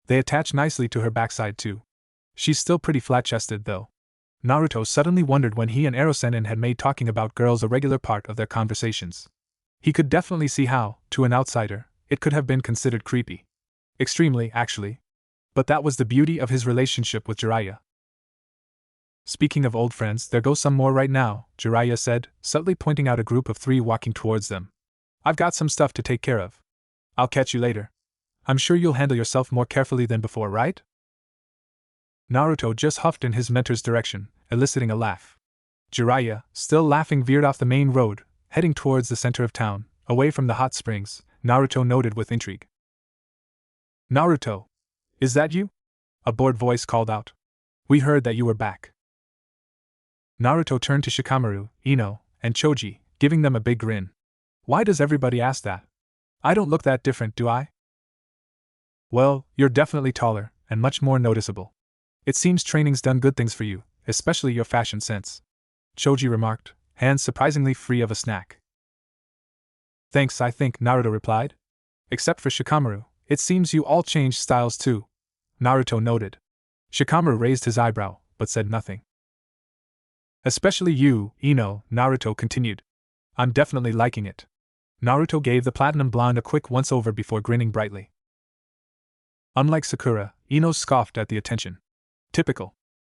They attach nicely to her backside too. She's still pretty flat-chested though. Naruto suddenly wondered when he and Erosenin had made talking about girls a regular part of their conversations. He could definitely see how, to an outsider, it could have been considered creepy. Extremely, actually. But that was the beauty of his relationship with Jiraiya. Speaking of old friends, there go some more right now, Jiraiya said, subtly pointing out a group of 3 walking towards them. I've got some stuff to take care of. I'll catch you later. I'm sure you'll handle yourself more carefully than before, right? Naruto just huffed in his mentor's direction, eliciting a laugh. Jiraiya, still laughing, veered off the main road, heading towards the center of town, away from the hot springs, Naruto noted with intrigue. Naruto! Is that you? A bored voice called out. We heard that you were back. Naruto turned to Shikamaru, Ino, and Choji, giving them a big grin. Why does everybody ask that? I don't look that different, do I? Well, you're definitely taller, and much more noticeable. It seems training's done good things for you, especially your fashion sense. Choji remarked, hands surprisingly free of a snack. Thanks, I think, Naruto replied. Except for Shikamaru, it seems you all changed styles too. Naruto noted. Shikamaru raised his eyebrow, but said nothing. Especially you, Ino, Naruto continued. I'm definitely liking it. Naruto gave the platinum blonde a quick once-over before grinning brightly. Unlike Sakura, Ino scoffed at the attention. Typical.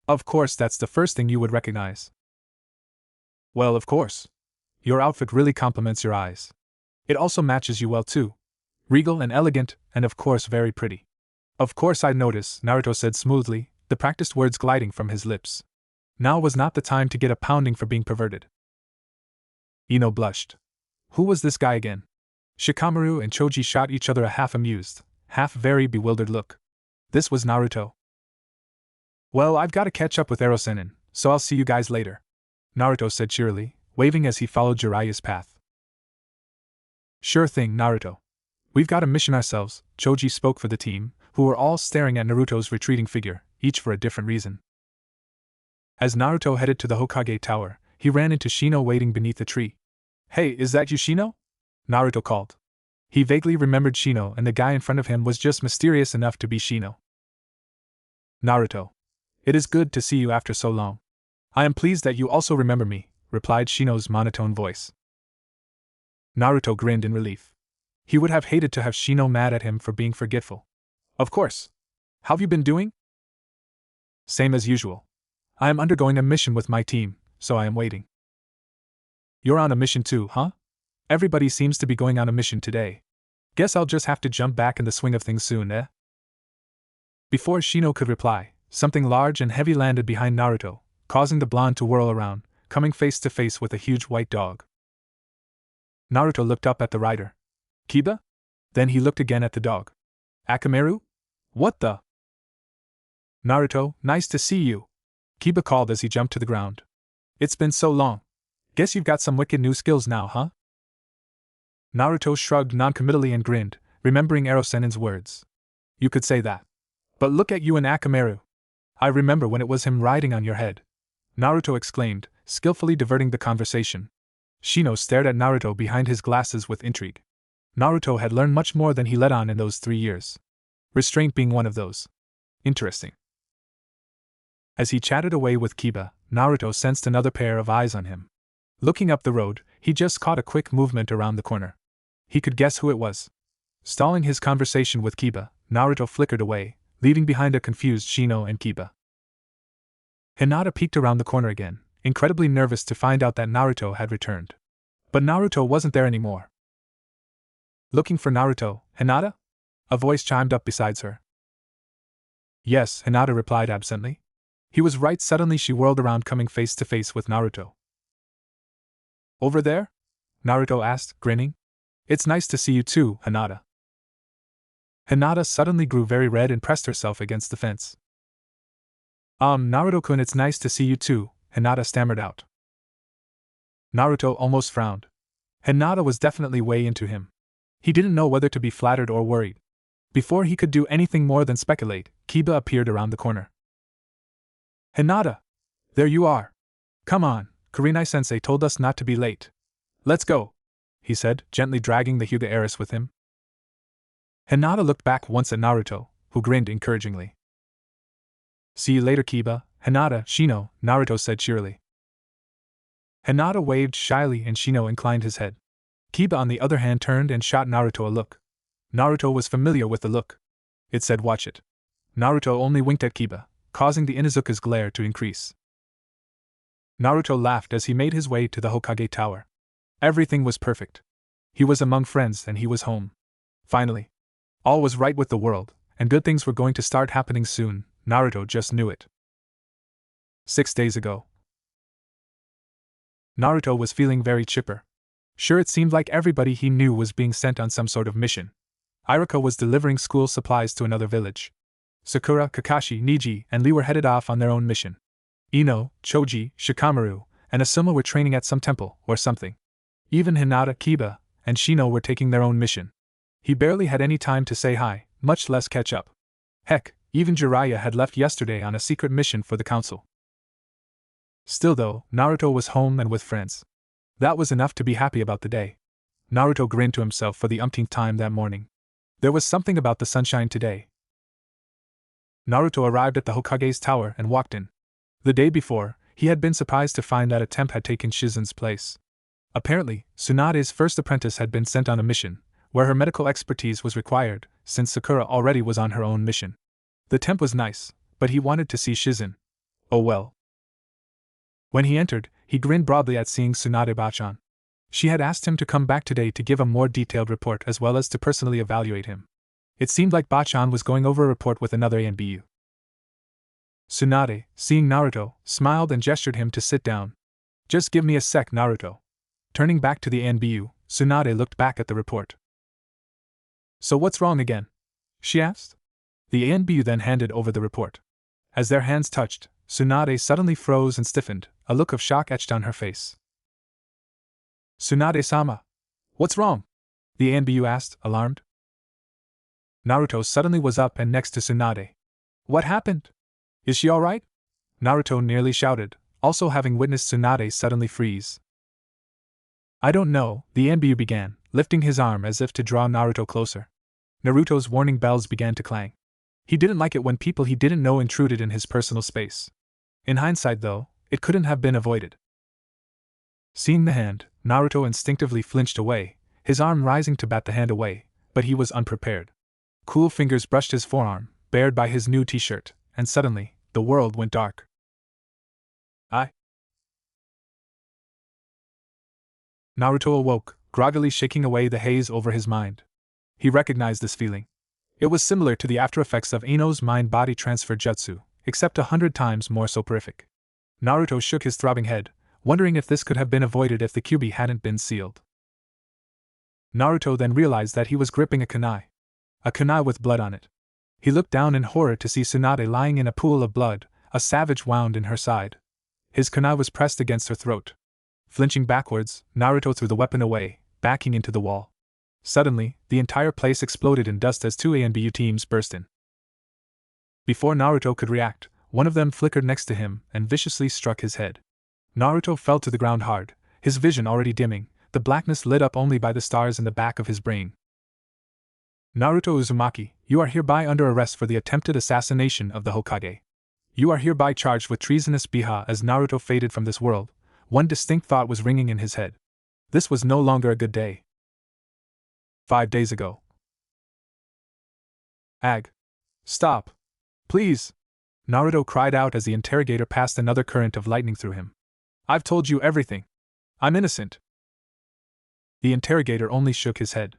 Of course, that's the first thing you would recognize. Well, of course. Your outfit really complements your eyes. It also matches you well too. Regal and elegant, and of course very pretty. Of course I notice, Naruto said smoothly, the practiced words gliding from his lips. Now was not the time to get a pounding for being perverted. Ino blushed. Who was this guy again? Shikamaru and Choji shot each other a half-amused, half-very bewildered look. This was Naruto. Well, I've got to catch up with Hiruzen, so I'll see you guys later, Naruto said cheerily, waving as he followed Jiraiya's path. Sure thing, Naruto. We've got a mission ourselves, Choji spoke for the team, who were all staring at Naruto's retreating figure, each for a different reason. As Naruto headed to the Hokage Tower, he ran into Shino waiting beneath a tree. Hey, is that you, Shino? Naruto called. He vaguely remembered Shino, and the guy in front of him was just mysterious enough to be Shino. Naruto. It is good to see you after so long. I am pleased that you also remember me, replied Shino's monotone voice. Naruto grinned in relief. He would have hated to have Shino mad at him for being forgetful. Of course. How have you been doing? Same as usual. I am undergoing a mission with my team, so I am waiting. You're on a mission too, huh? Everybody seems to be going on a mission today. Guess I'll just have to jump back in the swing of things soon, eh? Before Shino could reply, something large and heavy landed behind Naruto, causing the blonde to whirl around, coming face to face with a huge white dog. Naruto looked up at the rider. Kiba? Then he looked again at the dog. Akamaru? What the? Naruto, nice to see you, Kiba called as he jumped to the ground. It's been so long. Guess you've got some wicked new skills now, huh? Naruto shrugged noncommittally and grinned, remembering Hiruzen's words. You could say that. But look at you and Akamaru. I remember when it was him riding on your head, Naruto exclaimed, skillfully diverting the conversation. Shino stared at Naruto behind his glasses with intrigue. Naruto had learned much more than he let on in those 3 years. Restraint being one of those. Interesting. As he chatted away with Kiba, Naruto sensed another pair of eyes on him. Looking up the road, he just caught a quick movement around the corner. He could guess who it was. Stalling his conversation with Kiba, Naruto flickered away, leaving behind a confused Shino and Kiba. Hinata peeked around the corner again, incredibly nervous to find out that Naruto had returned. But Naruto wasn't there anymore. Looking for Naruto, Hinata? A voice chimed up beside her. Yes, Hinata replied absently. He was right. Suddenly she whirled around, coming face to face with Naruto. Over there? Naruto asked, grinning. It's nice to see you too, Hinata. Hinata suddenly grew very red and pressed herself against the fence. Naruto-kun, it's nice to see you too, Hinata stammered out. Naruto almost frowned. Hinata was definitely way into him. He didn't know whether to be flattered or worried. Before he could do anything more than speculate, Kiba appeared around the corner. Hinata! There you are! Come on, Kurenai-sensei told us not to be late. Let's go, he said, gently dragging the Hyuga heiress with him. Hinata looked back once at Naruto, who grinned encouragingly. See you later, Kiba, Hinata, Shino, Naruto said cheerily. Hinata waved shyly and Shino inclined his head. Kiba on the other hand turned and shot Naruto a look. Naruto was familiar with the look. It said watch it. Naruto only winked at Kiba, causing the Inuzuka's glare to increase. Naruto laughed as he made his way to the Hokage Tower. Everything was perfect. He was among friends and he was home. Finally. All was right with the world, and good things were going to start happening soon. Naruto just knew it. 6 days ago. Naruto was feeling very chipper. Sure, it seemed like everybody he knew was being sent on some sort of mission. Iruka was delivering school supplies to another village. Sakura, Kakashi, Niji, and Lee were headed off on their own mission. Ino, Choji, Shikamaru, and Asuma were training at some temple or something. Even Hinata, Kiba, and Shino were taking their own mission. He barely had any time to say hi, much less catch up. Heck, even Jiraiya had left yesterday on a secret mission for the council. Still though, Naruto was home and with friends. That was enough to be happy about the day. Naruto grinned to himself for the umpteenth time that morning. There was something about the sunshine today. Naruto arrived at the Hokage's tower and walked in. The day before, He had been surprised to find that a temp had taken Shizen's place. Apparently, Tsunade's first apprentice had been sent on a mission, where her medical expertise was required, since Sakura already was on her own mission. The temp was nice, but he wanted to see Shizen. Oh well. When he entered, he grinned broadly at seeing Tsunade Bachan. She had asked him to come back today to give a more detailed report as well as to personally evaluate him. It seemed like Bachan was going over a report with another ANBU. Tsunade, seeing Naruto, smiled and gestured him to sit down. Just give me a sec, Naruto. Turning back to the ANBU, Tsunade looked back at the report. So what's wrong again? She asked. The ANBU then handed over the report. As their hands touched, Tsunade suddenly froze and stiffened, a look of shock etched on her face. Tsunade-sama. What's wrong? The ANBU asked, alarmed. Naruto suddenly was up and next to Tsunade. What happened? Is she alright? Naruto nearly shouted, also having witnessed Tsunade suddenly freeze. I don't know, the ANBU began, lifting his arm as if to draw Naruto closer. Naruto's warning bells began to clang. He didn't like it when people he didn't know intruded in his personal space. In hindsight, though, it couldn't have been avoided. Seeing the hand, Naruto instinctively flinched away, his arm rising to bat the hand away, but he was unprepared. Cool fingers brushed his forearm, bared by his new t-shirt, and suddenly, the world went dark. Naruto awoke, groggily shaking away the haze over his mind. He recognized this feeling. It was similar to the after-effects of Ino's mind-body transfer jutsu, except 100 times more soporific. Naruto shook his throbbing head, wondering if this could have been avoided if the kyubi hadn't been sealed. Naruto then realized that he was gripping a kunai. A kunai with blood on it. He looked down in horror to see Tsunade lying in a pool of blood, a savage wound in her side. His kunai was pressed against her throat. Flinching backwards, Naruto threw the weapon away, backing into the wall. Suddenly, the entire place exploded in dust as two ANBU teams burst in. Before Naruto could react, one of them flickered next to him and viciously struck his head. Naruto fell to the ground hard, his vision already dimming, the blackness lit up only by the stars in the back of his brain. Naruto Uzumaki, you are hereby under arrest for the attempted assassination of the Hokage. You are hereby charged with treasonous biha. As Naruto faded from this world, one distinct thought was ringing in his head. This was no longer a good day. 5 days ago. Ag. Stop. Please. Naruto cried out as the interrogator passed another current of lightning through him. I've told you everything. I'm innocent. The interrogator only shook his head.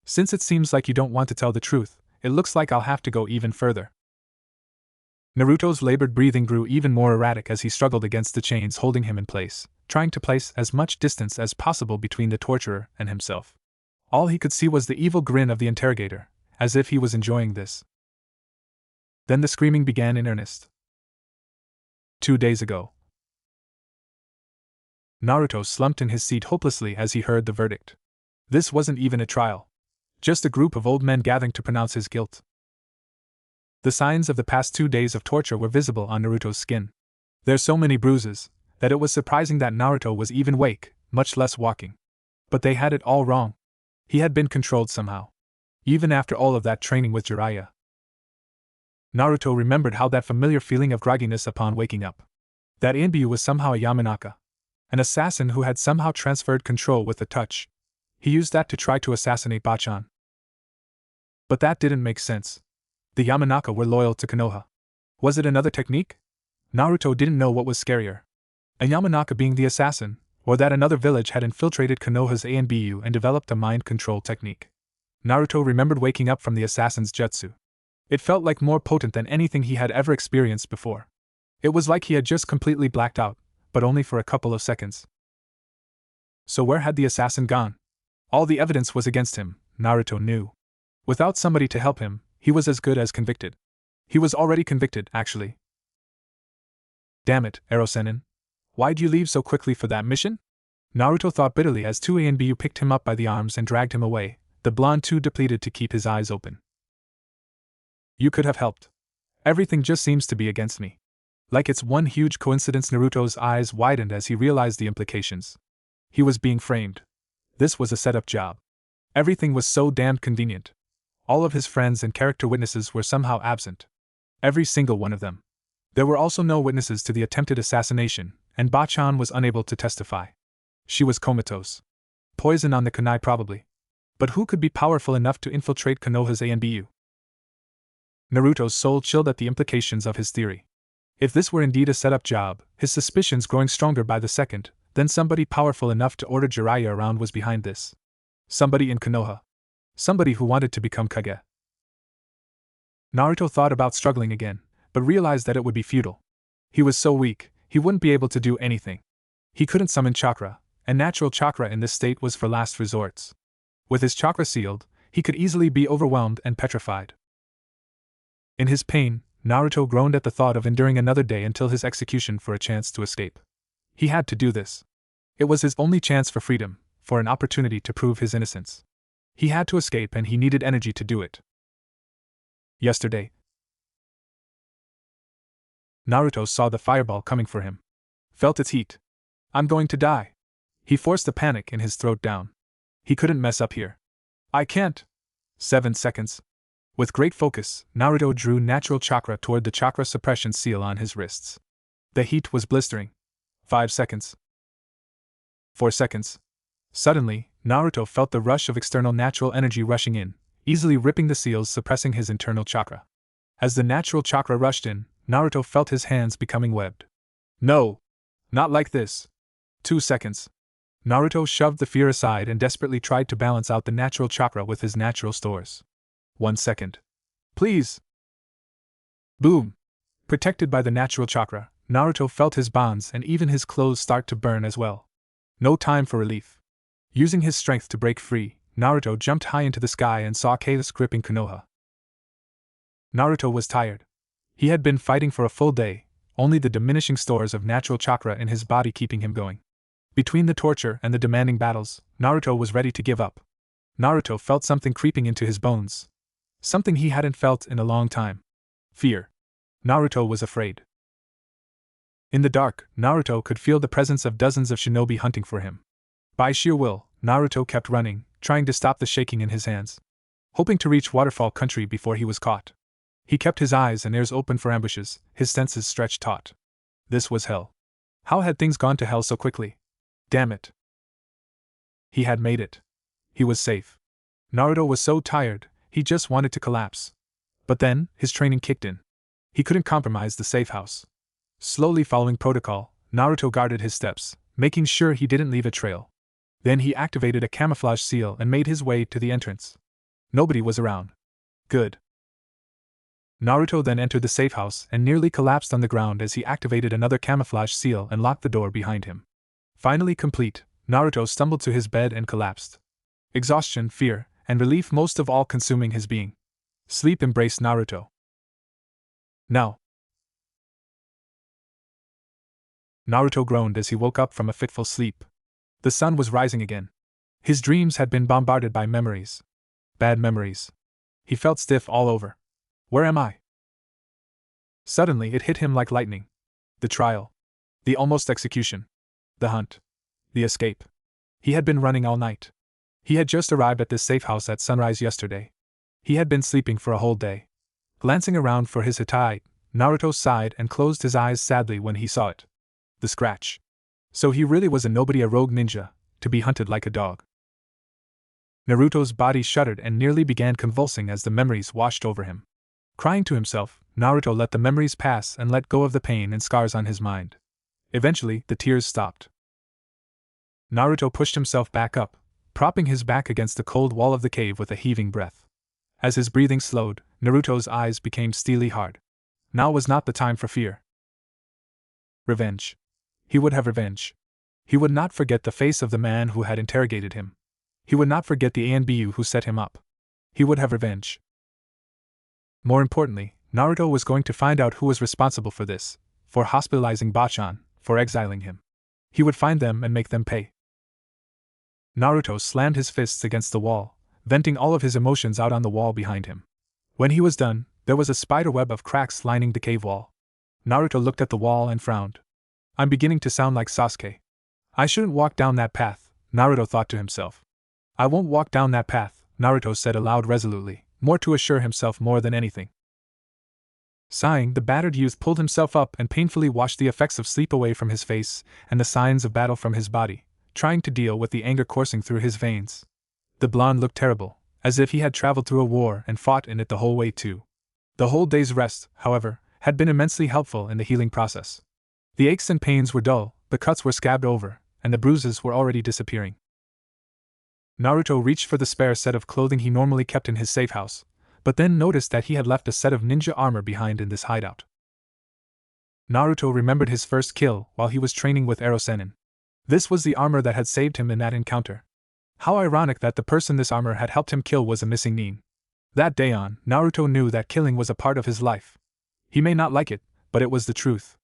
Since it seems like you don't want to tell the truth, it looks like I'll have to go even further. Naruto's labored breathing grew even more erratic as he struggled against the chains holding him in place, trying to place as much distance as possible between the torturer and himself. All he could see was the evil grin of the interrogator, as if he was enjoying this. Then the screaming began in earnest. 2 days ago. Naruto slumped in his seat hopelessly as he heard the verdict. This wasn't even a trial. Just a group of old men gathering to pronounce his guilt. The signs of the past 2 days of torture were visible on Naruto's skin. There's so many bruises, that it was surprising that Naruto was even awake, much less walking. But they had it all wrong. He had been controlled somehow. Even after all of that training with Jiraiya. Naruto remembered how that familiar feeling of grogginess upon waking up. That Inbyu was somehow a Yamanaka. An assassin who had somehow transferred control with a touch. He used that to try to assassinate Bachan. But that didn't make sense. The Yamanaka were loyal to Konoha. Was it another technique? Naruto didn't know what was scarier. A Yamanaka being the assassin, or that another village had infiltrated Konoha's ANBU and developed a mind control technique. Naruto remembered waking up from the assassin's jutsu. It felt like more potent than anything he had ever experienced before. It was like he had just completely blacked out, but only for a couple of seconds. So where had the assassin gone? All the evidence was against him, Naruto knew. Without somebody to help him, he was as good as convicted. He was already convicted, actually. Damn it, Ero-sennin. Why'd you leave so quickly for that mission? Naruto thought bitterly as two ANBU picked him up by the arms and dragged him away, the blonde too depleted to keep his eyes open. You could have helped. Everything just seems to be against me. Like it's one huge coincidence. Naruto's eyes widened as he realized the implications. He was being framed. This was a set-up job. Everything was so damned convenient. All of his friends and character witnesses were somehow absent. Every single one of them. There were also no witnesses to the attempted assassination, and Bachan was unable to testify. She was comatose. Poison on the kunai probably. But who could be powerful enough to infiltrate Konoha's ANBU? Naruto's soul chilled at the implications of his theory. If this were indeed a set-up job, his suspicions growing stronger by the second, then somebody powerful enough to order Jiraiya around was behind this. Somebody in Konoha. Somebody who wanted to become Kage. Naruto thought about struggling again, but realized that it would be futile. He was so weak, he wouldn't be able to do anything. He couldn't summon chakra, and natural chakra in this state was for last resorts. With his chakra sealed, he could easily be overwhelmed and petrified. In his pain, Naruto groaned at the thought of enduring another day until his execution for a chance to escape. He had to do this. It was his only chance for freedom, for an opportunity to prove his innocence. He had to escape and he needed energy to do it. Yesterday, Naruto saw the fireball coming for him. Felt its heat. I'm going to die. He forced the panic in his throat down. He couldn't mess up here. I can't. 7 seconds. With great focus, Naruto drew natural chakra toward the chakra suppression seal on his wrists. The heat was blistering. 5 seconds. 4 seconds. Suddenly, Naruto felt the rush of external natural energy rushing in, easily ripping the seals, suppressing his internal chakra. As the natural chakra rushed in, Naruto felt his hands becoming webbed. No! Not like this. 2 seconds. Naruto shoved the fear aside and desperately tried to balance out the natural chakra with his natural stores. 1 second. Please! Boom! Protected by the natural chakra, Naruto felt his bonds and even his clothes start to burn as well. No time for relief. Using his strength to break free, Naruto jumped high into the sky and saw chaos gripping Konoha. Naruto was tired. He had been fighting for a full day, only the diminishing stores of natural chakra in his body keeping him going. Between the torture and the demanding battles, Naruto was ready to give up. Naruto felt something creeping into his bones. Something he hadn't felt in a long time. Fear. Naruto was afraid. In the dark, Naruto could feel the presence of dozens of shinobi hunting for him. By sheer will, Naruto kept running, trying to stop the shaking in his hands. Hoping to reach Waterfall Country before he was caught. He kept his eyes and ears open for ambushes, his senses stretched taut. This was hell. How had things gone to hell so quickly? Damn it. He had made it. He was safe. Naruto was so tired, he just wanted to collapse. But then, his training kicked in. He couldn't compromise the safe house. Slowly following protocol, Naruto guarded his steps, making sure he didn't leave a trail. Then he activated a camouflage seal and made his way to the entrance. Nobody was around. Good. Naruto then entered the safe house and nearly collapsed on the ground as he activated another camouflage seal and locked the door behind him. Finally complete, Naruto stumbled to his bed and collapsed. Exhaustion, fear, and relief most of all consuming his being. Sleep embraced Naruto. Now. Naruto groaned as he woke up from a fitful sleep. The sun was rising again. His dreams had been bombarded by memories. Bad memories. He felt stiff all over. Where am I? Suddenly it hit him like lightning. The trial. The almost execution. The hunt. The escape. He had been running all night. He had just arrived at this safe house at sunrise yesterday. He had been sleeping for a whole day. Glancing around for his hitai, Naruto sighed and closed his eyes sadly when he saw it. The scratch. So he really was a nobody, a rogue ninja, to be hunted like a dog. Naruto's body shuddered and nearly began convulsing as the memories washed over him. Crying to himself, Naruto let the memories pass and let go of the pain and scars on his mind. Eventually, the tears stopped. Naruto pushed himself back up, propping his back against the cold wall of the cave with a heaving breath. As his breathing slowed, Naruto's eyes became steely hard. Now was not the time for fear. Revenge. He would have revenge. He would not forget the face of the man who had interrogated him. He would not forget the ANBU who set him up. He would have revenge. More importantly, Naruto was going to find out who was responsible for this, for hospitalizing Bachan, for exiling him. He would find them and make them pay. Naruto slammed his fists against the wall, venting all of his emotions out on the wall behind him. When he was done, there was a spiderweb of cracks lining the cave wall. Naruto looked at the wall and frowned. I'm beginning to sound like Sasuke. I shouldn't walk down that path, Naruto thought to himself. I won't walk down that path, Naruto said aloud resolutely, more to assure himself more than anything. Sighing, the battered youth pulled himself up and painfully washed the effects of sleep away from his face and the signs of battle from his body, trying to deal with the anger coursing through his veins. The blonde looked terrible, as if he had traveled through a war and fought in it the whole way too. The whole day's rest, however, had been immensely helpful in the healing process. The aches and pains were dull, the cuts were scabbed over, and the bruises were already disappearing. Naruto reached for the spare set of clothing he normally kept in his safe house, but then noticed that he had left a set of ninja armor behind in this hideout. Naruto remembered his first kill while he was training with Hiruzen. This was the armor that had saved him in that encounter. How ironic that the person this armor had helped him kill was a missing nin. That day on, Naruto knew that killing was a part of his life. He may not like it, but it was the truth.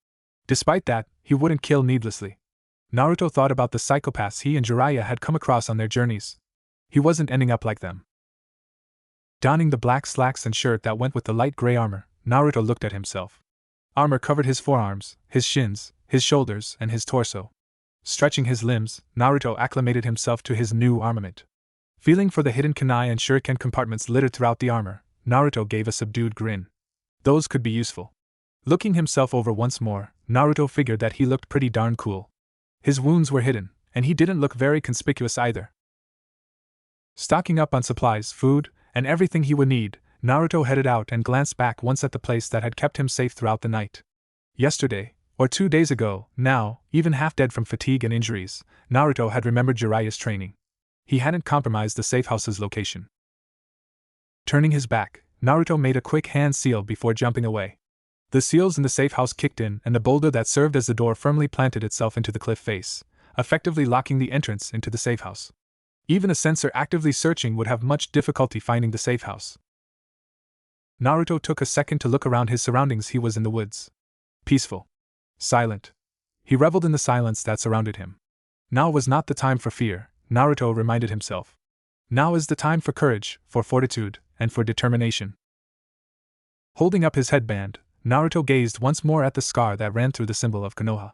Despite that, he wouldn't kill needlessly. Naruto thought about the psychopaths he and Jiraiya had come across on their journeys. He wasn't ending up like them. Donning the black slacks and shirt that went with the light gray armor, Naruto looked at himself. Armor covered his forearms, his shins, his shoulders, and his torso. Stretching his limbs, Naruto acclimated himself to his new armament. Feeling for the hidden kunai and shuriken compartments littered throughout the armor, Naruto gave a subdued grin. Those could be useful. Looking himself over once more, Naruto figured that he looked pretty darn cool. His wounds were hidden, and he didn't look very conspicuous either. Stocking up on supplies, food, and everything he would need, Naruto headed out and glanced back once at the place that had kept him safe throughout the night. Yesterday, or 2 days ago, now, even half dead from fatigue and injuries, Naruto had remembered Jiraiya's training. He hadn't compromised the safe house's location. Turning his back, Naruto made a quick hand seal before jumping away. The seals in the safe house kicked in and the boulder that served as the door firmly planted itself into the cliff face, effectively locking the entrance into the safe house. Even a sensor actively searching would have much difficulty finding the safe house. Naruto took a second to look around his surroundings. He was in the woods. Peaceful. Silent. He reveled in the silence that surrounded him. Now was not the time for fear, Naruto reminded himself. Now is the time for courage, for fortitude, and for determination. Holding up his headband, Naruto gazed once more at the scar that ran through the symbol of Konoha.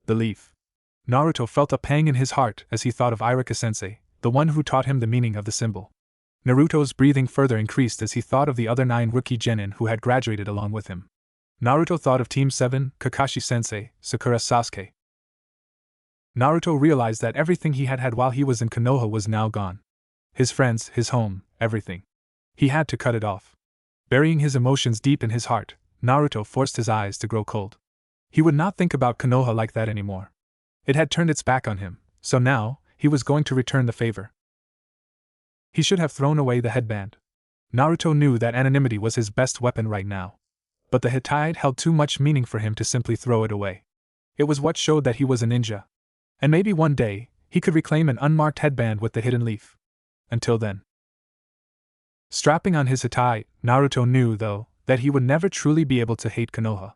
The leaf. Naruto felt a pang in his heart as he thought of Iruka-sensei, the one who taught him the meaning of the symbol. Naruto's breathing further increased as he thought of the other 9 rookie genin who had graduated along with him. Naruto thought of Team 7, Kakashi-sensei, Sakura Sasuke. Naruto realized that everything he had had while he was in Konoha was now gone. His friends, his home, everything. He had to cut it off. Burying his emotions deep in his heart, Naruto forced his eyes to grow cold. He would not think about Konoha like that anymore. It had turned its back on him, so now, he was going to return the favor. He should have thrown away the headband. Naruto knew that anonymity was his best weapon right now. But the Hittite held too much meaning for him to simply throw it away. It was what showed that he was a ninja. And maybe one day, he could reclaim an unmarked headband with the hidden leaf. Until then. Strapping on his Hittite, Naruto knew, though, that he would never truly be able to hate Konoha.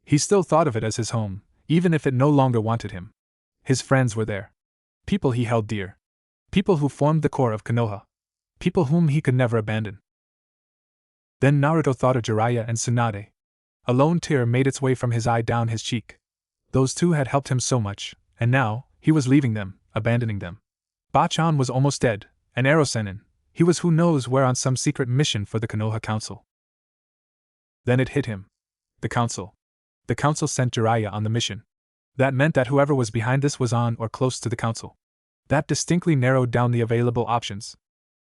He still thought of it as his home, even if it no longer wanted him. His friends were there. People he held dear. People who formed the core of Konoha. People whom he could never abandon. Then Naruto thought of Jiraiya and Tsunade. A lone tear made its way from his eye down his cheek. Those two had helped him so much, and now, he was leaving them, abandoning them. Bachan was almost dead, and Hiruzen, he was who knows where on some secret mission for the Konoha Council. Then it hit him. The Council. The Council sent Jiraiya on the mission. That meant that whoever was behind this was on or close to the Council. That distinctly narrowed down the available options.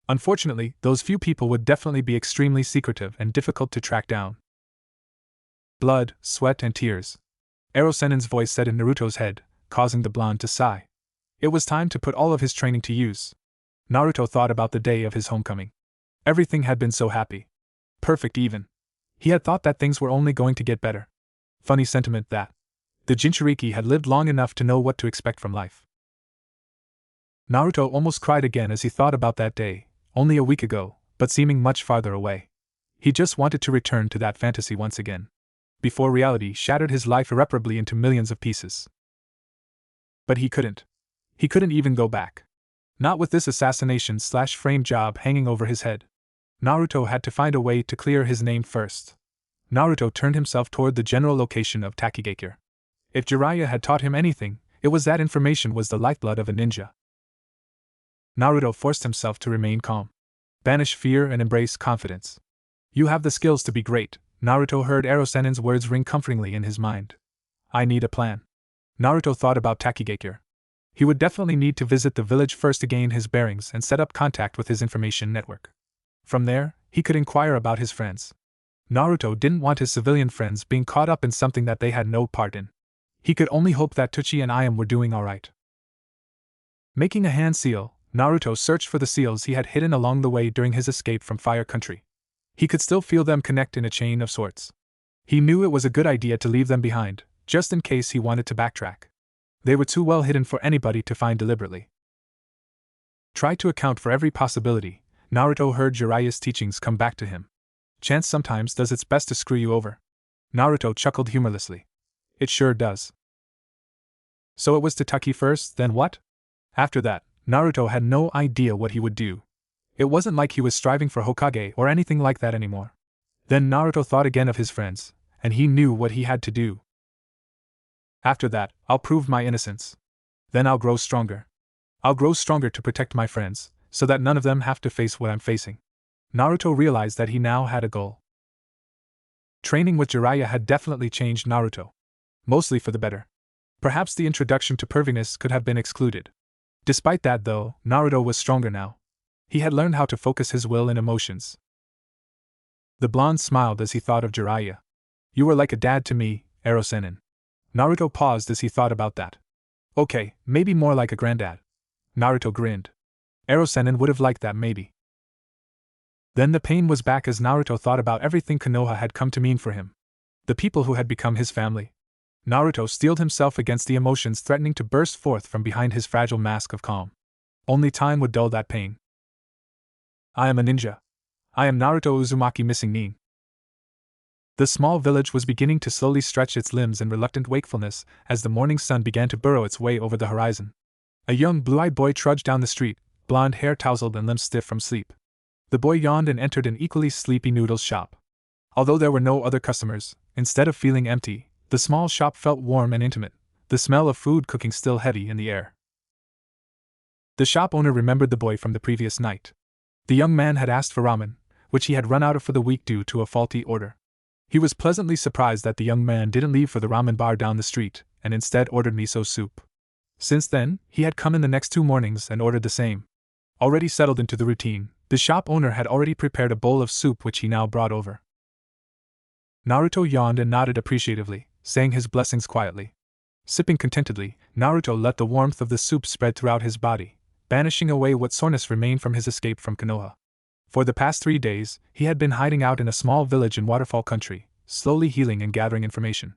Unfortunately, those few people would definitely be extremely secretive and difficult to track down. Blood, sweat, and tears. Hiruzen's voice said in Naruto's head, causing the blonde to sigh. It was time to put all of his training to use. Naruto thought about the day of his homecoming. Everything had been so happy. Perfect even. He had thought that things were only going to get better. Funny sentiment that. The Jinchuriki had lived long enough to know what to expect from life. Naruto almost cried again as he thought about that day, only a week ago, but seeming much farther away. He just wanted to return to that fantasy once again. Before reality shattered his life irreparably into millions of pieces. But he couldn't. He couldn't even go back. Not with this assassination/frame job hanging over his head. Naruto had to find a way to clear his name first. Naruto turned himself toward the general location of Takigakure. If Jiraiya had taught him anything, it was that information was the lifeblood of a ninja. Naruto forced himself to remain calm. Banish fear and embrace confidence. You have the skills to be great, Naruto heard Hiruzen's words ring comfortingly in his mind. I need a plan. Naruto thought about Takigakure. He would definitely need to visit the village first to gain his bearings and set up contact with his information network. From there, he could inquire about his friends. Naruto didn't want his civilian friends being caught up in something that they had no part in. He could only hope that Tuchi and Ayam were doing alright. Making a hand seal, Naruto searched for the seals he had hidden along the way during his escape from Fire Country. He could still feel them connect in a chain of sorts. He knew it was a good idea to leave them behind, just in case he wanted to backtrack. They were too well hidden for anybody to find deliberately. Try to account for every possibility. Naruto heard Jiraiya's teachings come back to him. Chance sometimes does its best to screw you over. Naruto chuckled humorlessly. It sure does. So it was to Taki first, then what? After that, Naruto had no idea what he would do. It wasn't like he was striving for Hokage or anything like that anymore. Then Naruto thought again of his friends, and he knew what he had to do. After that, I'll prove my innocence. Then I'll grow stronger. I'll grow stronger to protect my friends, so that none of them have to face what I'm facing. Naruto realized that he now had a goal. Training with Jiraiya had definitely changed Naruto. Mostly for the better. Perhaps the introduction to perviness could have been excluded. Despite that though, Naruto was stronger now. He had learned how to focus his will and emotions. The blonde smiled as he thought of Jiraiya. You were like a dad to me, Hiruzen. Naruto paused as he thought about that. Okay, maybe more like a granddad. Naruto grinned. Hiruzen would have liked that maybe. Then the pain was back as Naruto thought about everything Konoha had come to mean for him. The people who had become his family. Naruto steeled himself against the emotions threatening to burst forth from behind his fragile mask of calm. Only time would dull that pain. I am a ninja. I am Naruto Uzumaki missing Nin. The small village was beginning to slowly stretch its limbs in reluctant wakefulness as the morning sun began to burrow its way over the horizon. A young blue-eyed boy trudged down the street, blonde hair tousled and limbs stiff from sleep. The boy yawned and entered an equally sleepy noodles shop. Although there were no other customers, instead of feeling empty, the small shop felt warm and intimate, the smell of food cooking still heavy in the air. The shop owner remembered the boy from the previous night. The young man had asked for ramen, which he had run out of for the week due to a faulty order. He was pleasantly surprised that the young man didn't leave for the ramen bar down the street, and instead ordered miso soup. Since then, he had come in the next 2 mornings and ordered the same. Already settled into the routine, the shop owner had already prepared a bowl of soup which he now brought over. Naruto yawned and nodded appreciatively, saying his blessings quietly. Sipping contentedly, Naruto let the warmth of the soup spread throughout his body, banishing away what soreness remained from his escape from Konoha. For the past 3 days, he had been hiding out in a small village in Waterfall Country, slowly healing and gathering information.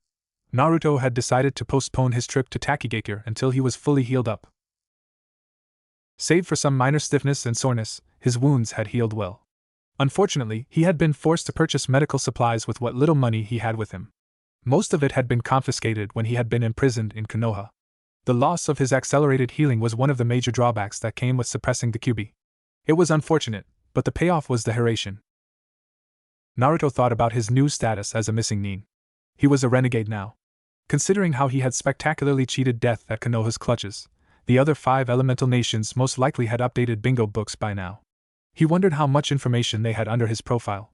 Naruto had decided to postpone his trip to Takigakure until he was fully healed up. Save for some minor stiffness and soreness, his wounds had healed well. Unfortunately, he had been forced to purchase medical supplies with what little money he had with him. Most of it had been confiscated when he had been imprisoned in Konoha. The loss of his accelerated healing was one of the major drawbacks that came with suppressing the Kyuubi. It was unfortunate, but the payoff was the Hiruzen. Naruto thought about his new status as a missing Nin. He was a renegade now. Considering how he had spectacularly cheated death at Konoha's clutches, the other 5 elemental nations most likely had updated bingo books by now. He wondered how much information they had under his profile.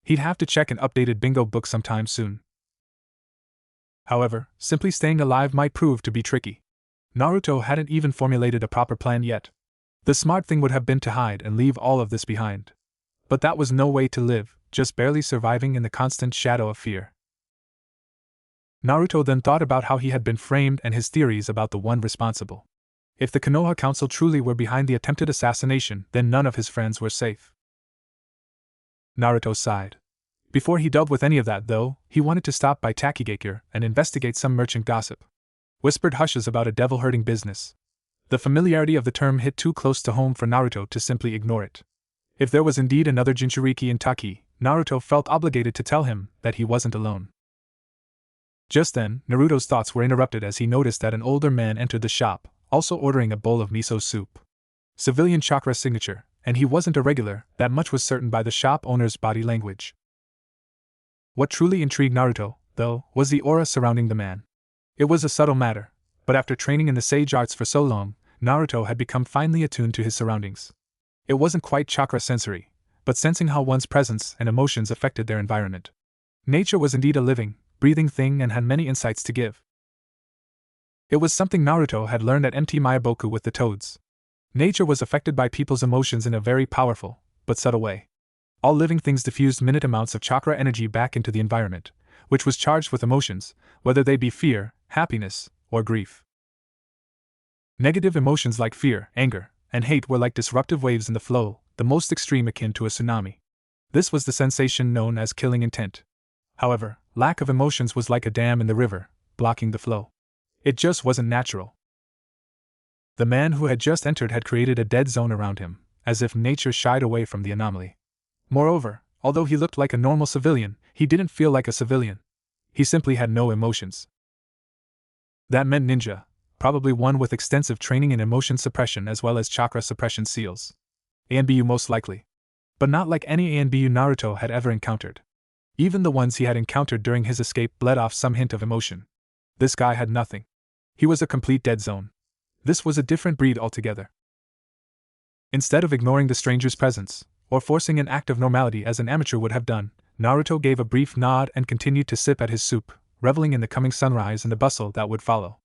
He'd have to check an updated bingo book sometime soon. However, simply staying alive might prove to be tricky. Naruto hadn't even formulated a proper plan yet. The smart thing would have been to hide and leave all of this behind. But that was no way to live, just barely surviving in the constant shadow of fear. Naruto then thought about how he had been framed and his theories about the one responsible. If the Konoha Council truly were behind the attempted assassination, then none of his friends were safe. Naruto sighed. Before he delved with any of that though, he wanted to stop by Takigakure and investigate some merchant gossip. Whispered hushes about a devil-herding business. The familiarity of the term hit too close to home for Naruto to simply ignore it. If there was indeed another Jinchuriki in Taki, Naruto felt obligated to tell him that he wasn't alone. Just then, Naruto's thoughts were interrupted as he noticed that an older man entered the shop, also ordering a bowl of miso soup. Civilian chakra signature, and he wasn't a regular, that much was certain by the shop owner's body language. What truly intrigued Naruto, though, was the aura surrounding the man. It was a subtle matter, but after training in the sage arts for so long, Naruto had become finely attuned to his surroundings. It wasn't quite chakra sensory, but sensing how one's presence and emotions affected their environment. Nature was indeed a living, breathing thing and had many insights to give. It was something Naruto had learned at MT Mayaboku with the toads. Nature was affected by people's emotions in a very powerful, but subtle way. All living things diffused minute amounts of chakra energy back into the environment, which was charged with emotions, whether they be fear, happiness, or grief. Negative emotions like fear, anger, and hate were like disruptive waves in the flow, the most extreme akin to a tsunami. This was the sensation known as killing intent. However, lack of emotions was like a dam in the river, blocking the flow. It just wasn't natural. The man who had just entered had created a dead zone around him, as if nature shied away from the anomaly. Moreover, although he looked like a normal civilian, he didn't feel like a civilian. He simply had no emotions. That meant ninja, probably one with extensive training in emotion suppression as well as chakra suppression seals. ANBU most likely. But not like any ANBU Naruto had ever encountered. Even the ones he had encountered during his escape bled off some hint of emotion. This guy had nothing. He was a complete dead zone. This was a different breed altogether. Instead of ignoring the stranger's presence, or forcing an act of normality as an amateur would have done, Naruto gave a brief nod and continued to sip at his soup, reveling in the coming sunrise and the bustle that would follow.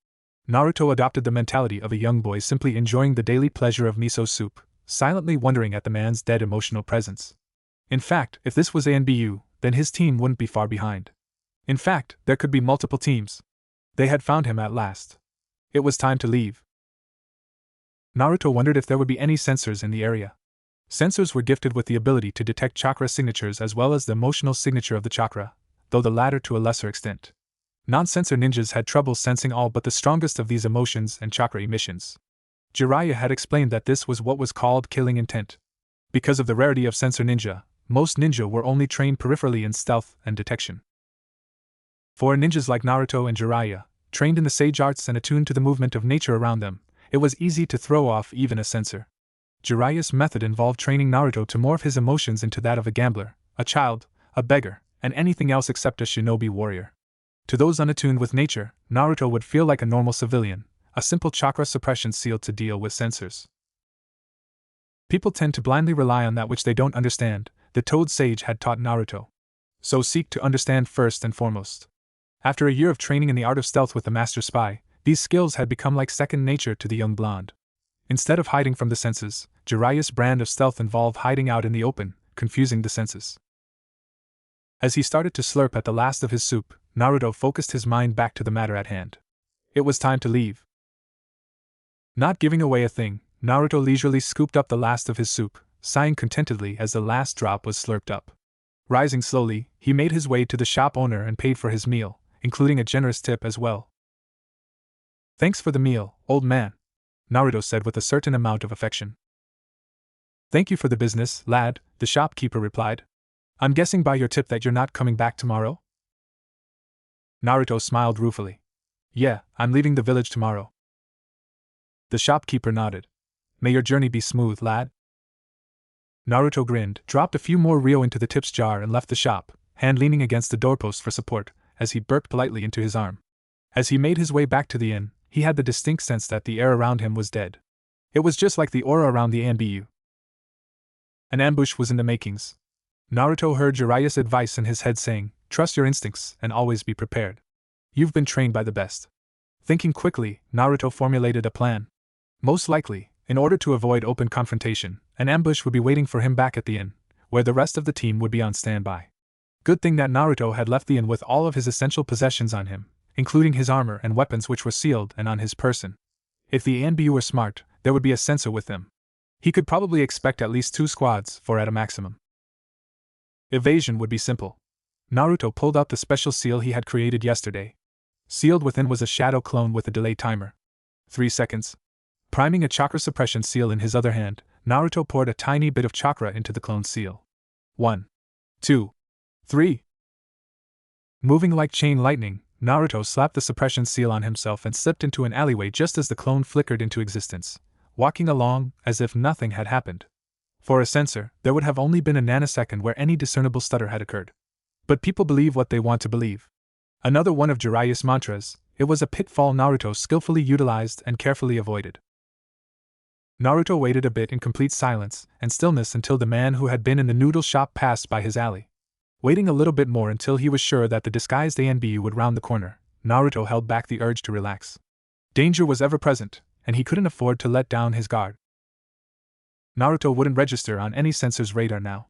Naruto adopted the mentality of a young boy simply enjoying the daily pleasure of miso soup, silently wondering at the man's dead emotional presence. In fact, if this was ANBU, then his team wouldn't be far behind. In fact, there could be multiple teams. They had found him at last. It was time to leave. Naruto wondered if there would be any sensors in the area. Sensors were gifted with the ability to detect chakra signatures as well as the emotional signature of the chakra, though the latter to a lesser extent. Non-sensor ninjas had trouble sensing all but the strongest of these emotions and chakra emissions. Jiraiya had explained that this was what was called killing intent. Because of the rarity of sensor ninja, most ninja were only trained peripherally in stealth and detection. For ninjas like Naruto and Jiraiya, trained in the sage arts and attuned to the movement of nature around them, it was easy to throw off even a sensor. Jiraiya's method involved training Naruto to morph his emotions into that of a gambler, a child, a beggar, and anything else except a shinobi warrior. To those unattuned with nature, Naruto would feel like a normal civilian, a simple chakra suppression seal to deal with sensors. People tend to blindly rely on that which they don't understand, the Toad Sage had taught Naruto. So seek to understand first and foremost. After a year of training in the art of stealth with the master spy, these skills had become like second nature to the young blonde. Instead of hiding from the senses, Jiraiya's brand of stealth involved hiding out in the open, confusing the senses. As he started to slurp at the last of his soup, Naruto focused his mind back to the matter at hand. It was time to leave. Not giving away a thing, Naruto leisurely scooped up the last of his soup, sighing contentedly as the last drop was slurped up. Rising slowly, he made his way to the shop owner and paid for his meal, including a generous tip as well. "Thanks for the meal, old man," Naruto said with a certain amount of affection. "Thank you for the business, lad," the shopkeeper replied. "I'm guessing by your tip that you're not coming back tomorrow?" Naruto smiled ruefully. "Yeah, I'm leaving the village tomorrow." The shopkeeper nodded. "May your journey be smooth, lad." Naruto grinned, dropped a few more ryo into the tips jar and left the shop, hand leaning against the doorpost for support, as he burped politely into his arm. As he made his way back to the inn, he had the distinct sense that the air around him was dead. It was just like the aura around the ANBU. An ambush was in the makings. Naruto heard Jiraiya's advice in his head saying, "Trust your instincts and always be prepared. You've been trained by the best." Thinking quickly, Naruto formulated a plan. Most likely, in order to avoid open confrontation, an ambush would be waiting for him back at the inn, where the rest of the team would be on standby. Good thing that Naruto had left the inn with all of his essential possessions on him, including his armor and weapons which were sealed and on his person. If the ANBU were smart, there would be a sensor with them. He could probably expect at least 2 squads, for at a maximum. Evasion would be simple. Naruto pulled out the special seal he had created yesterday. Sealed within was a shadow clone with a delay timer. 3 seconds. Priming a chakra suppression seal in his other hand, Naruto poured a tiny bit of chakra into the clone seal. 1, 2, 3. Moving like chain lightning, Naruto slapped the suppression seal on himself and slipped into an alleyway just as the clone flickered into existence, walking along as if nothing had happened. For a sensor, there would have only been a nanosecond where any discernible stutter had occurred. But people believe what they want to believe. Another one of Jiraiya's mantras, it was a pitfall Naruto skillfully utilized and carefully avoided. Naruto waited a bit in complete silence and stillness until the man who had been in the noodle shop passed by his alley. Waiting a little bit more until he was sure that the disguised ANBU would round the corner, Naruto held back the urge to relax. Danger was ever present, and he couldn't afford to let down his guard. Naruto wouldn't register on any sensor's radar now.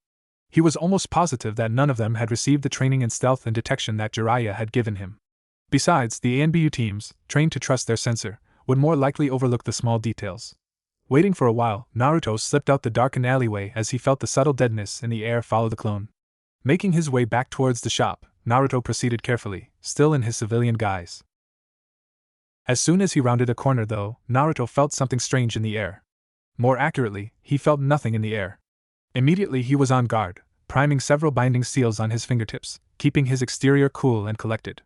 He was almost positive that none of them had received the training in stealth and detection that Jiraiya had given him. Besides, the ANBU teams, trained to trust their sensor, would more likely overlook the small details. Waiting for a while, Naruto slipped out the darkened alleyway as he felt the subtle deadness in the air follow the clone. Making his way back towards the shop, Naruto proceeded carefully, still in his civilian guise. As soon as he rounded a corner though, Naruto felt something strange in the air. More accurately, he felt nothing in the air. Immediately he was on guard, priming several binding seals on his fingertips, keeping his exterior cool and collected.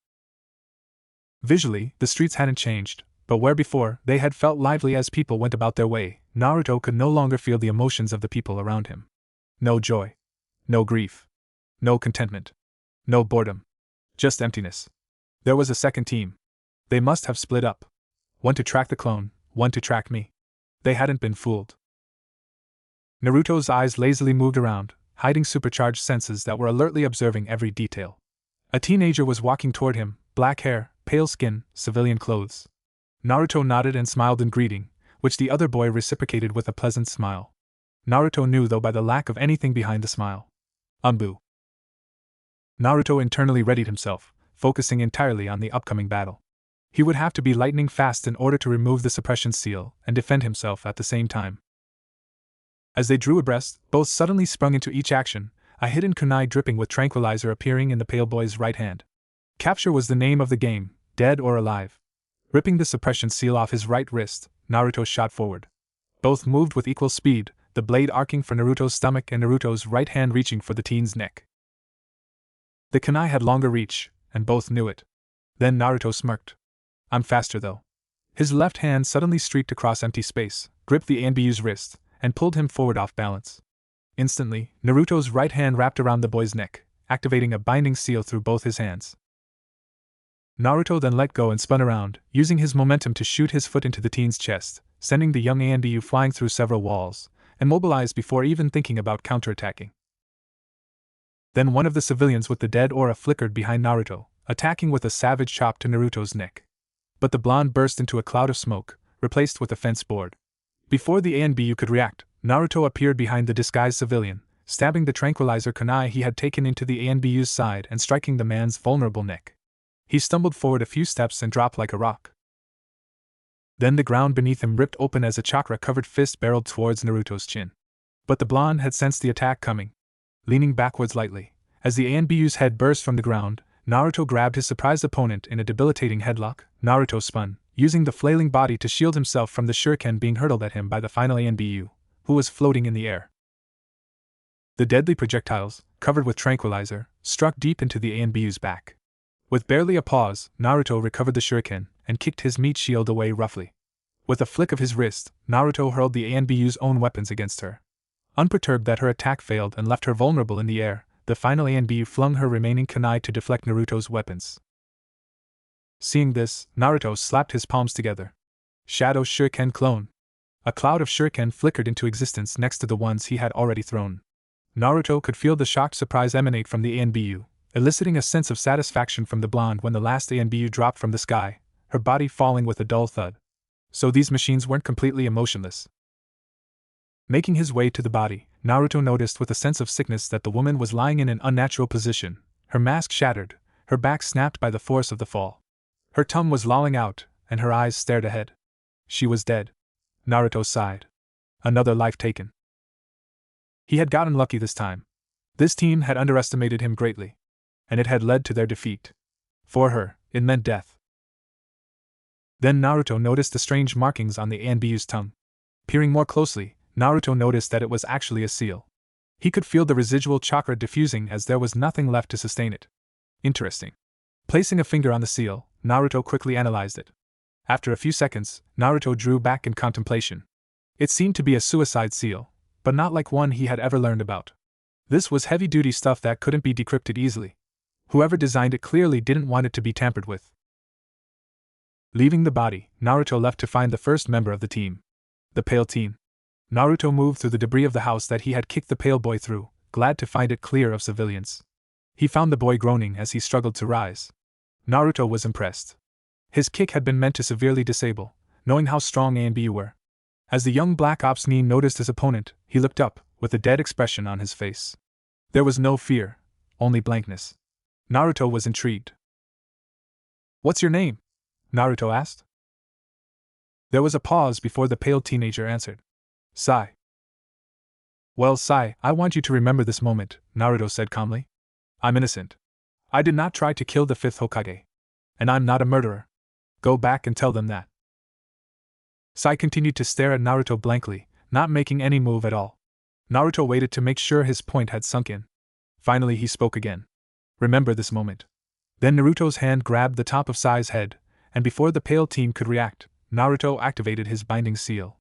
Visually, the streets hadn't changed, but where before they had felt lively as people went about their way, Naruto could no longer feel the emotions of the people around him. No joy. No grief. No contentment. No boredom. Just emptiness. There was a second team. They must have split up. One to track the clone, one to track me. They hadn't been fooled. Naruto's eyes lazily moved around, hiding supercharged senses that were alertly observing every detail. A teenager was walking toward him, black hair, pale skin, civilian clothes. Naruto nodded and smiled in greeting, which the other boy reciprocated with a pleasant smile. Naruto knew though by the lack of anything behind the smile. Umbu. Naruto internally readied himself, focusing entirely on the upcoming battle. He would have to be lightning fast in order to remove the suppression seal and defend himself at the same time. As they drew abreast, both suddenly sprung into each action, a hidden kunai dripping with tranquilizer appearing in the pale boy's right hand. Capture was the name of the game, dead or alive. Ripping the suppression seal off his right wrist, Naruto shot forward. Both moved with equal speed, the blade arcing for Naruto's stomach and Naruto's right hand reaching for the teen's neck. The kunai had longer reach, and both knew it. Then Naruto smirked. I'm faster though. His left hand suddenly streaked across empty space, gripped the ANBU's wrist, and pulled him forward off balance. Instantly, Naruto's right hand wrapped around the boy's neck, activating a binding seal through both his hands. Naruto then let go and spun around, using his momentum to shoot his foot into the teen's chest, sending the young ANBU flying through several walls, immobilized before even thinking about counterattacking. Then one of the civilians with the dead aura flickered behind Naruto, attacking with a savage chop to Naruto's neck. But the blonde burst into a cloud of smoke, replaced with a fence board. Before the ANBU could react, Naruto appeared behind the disguised civilian, stabbing the tranquilizer kunai he had taken into the ANBU's side and striking the man's vulnerable neck. He stumbled forward a few steps and dropped like a rock. Then the ground beneath him ripped open as a chakra-covered fist barreled towards Naruto's chin. But the blonde had sensed the attack coming. Leaning backwards lightly, as the ANBU's head burst from the ground, Naruto grabbed his surprised opponent in a debilitating headlock. Naruto spun, using the flailing body to shield himself from the shuriken being hurled at him by the final ANBU, who was floating in the air. The deadly projectiles, covered with tranquilizer, struck deep into the ANBU's back. With barely a pause, Naruto recovered the shuriken and kicked his meat shield away roughly. With a flick of his wrist, Naruto hurled the ANBU's own weapons against her. Unperturbed that her attack failed and left her vulnerable in the air, the final ANBU flung her remaining kunai to deflect Naruto's weapons. Seeing this, Naruto slapped his palms together. Shadow Shuriken Clone. A cloud of shuriken flickered into existence next to the ones he had already thrown. Naruto could feel the shocked surprise emanate from the ANBU, eliciting a sense of satisfaction from the blonde when the last ANBU dropped from the sky, her body falling with a dull thud. So these machines weren't completely emotionless. Making his way to the body, Naruto noticed with a sense of sickness that the woman was lying in an unnatural position, her mask shattered, her back snapped by the force of the fall. Her tongue was lolling out, and her eyes stared ahead. She was dead. Naruto sighed. Another life taken. He had gotten lucky this time. This team had underestimated him greatly, and it had led to their defeat. For her, it meant death. Then Naruto noticed the strange markings on the ANBU's tongue. Peering more closely, Naruto noticed that it was actually a seal. He could feel the residual chakra diffusing as there was nothing left to sustain it. Interesting. Placing a finger on the seal, Naruto quickly analyzed it. After a few seconds, Naruto drew back in contemplation. It seemed to be a suicide seal, but not like one he had ever learned about. This was heavy-duty stuff that couldn't be decrypted easily. Whoever designed it clearly didn't want it to be tampered with. Leaving the body, Naruto left to find the first member of the team. The pale teen. Naruto moved through the debris of the house that he had kicked the pale boy through, glad to find it clear of civilians. He found the boy groaning as he struggled to rise. Naruto was impressed. His kick had been meant to severely disable, knowing how strong A and B were. As the young Black Ops Nin noticed his opponent, he looked up, with a dead expression on his face. There was no fear, only blankness. Naruto was intrigued. "What's your name?" Naruto asked. There was a pause before the pale teenager answered. "Sai." "Well, Sai, I want you to remember this moment," Naruto said calmly. "I'm innocent. I did not try to kill the 5th Hokage. And I'm not a murderer. Go back and tell them that." Sai continued to stare at Naruto blankly, not making any move at all. Naruto waited to make sure his point had sunk in. Finally he spoke again. "Remember this moment." Then Naruto's hand grabbed the top of Sai's head, and before the pale teen could react, Naruto activated his binding seal.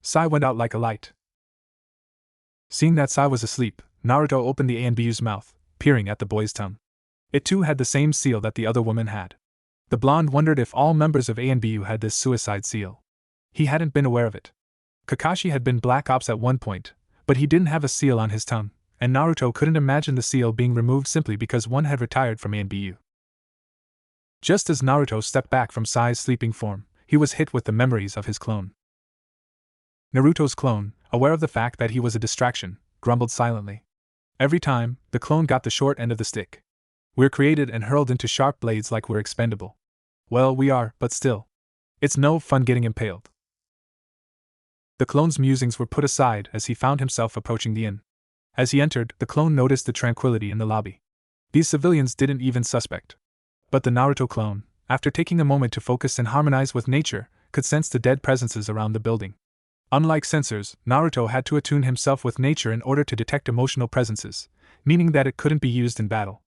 Sai went out like a light. Seeing that Sai was asleep, Naruto opened the Anbu's mouth, peering at the boy's tongue. It too had the same seal that the other woman had. The blonde wondered if all members of Anbu had this suicide seal. He hadn't been aware of it. Kakashi had been Black Ops at one point, but he didn't have a seal on his tongue, and Naruto couldn't imagine the seal being removed simply because one had retired from Anbu. Just as Naruto stepped back from Sai's sleeping form, he was hit with the memories of his clone. Naruto's clone, aware of the fact that he was a distraction, grumbled silently. Every time, the clone got the short end of the stick. "We're created and hurled into sharp blades like we're expendable." "Well, we are, but still. It's no fun getting impaled." The clone's musings were put aside as he found himself approaching the inn. As he entered, the clone noticed the tranquility in the lobby. These civilians didn't even suspect. But the Naruto clone, after taking a moment to focus and harmonize with nature, could sense the dead presences around the building. Unlike sensors, Naruto had to attune himself with nature in order to detect emotional presences, meaning that it couldn't be used in battle.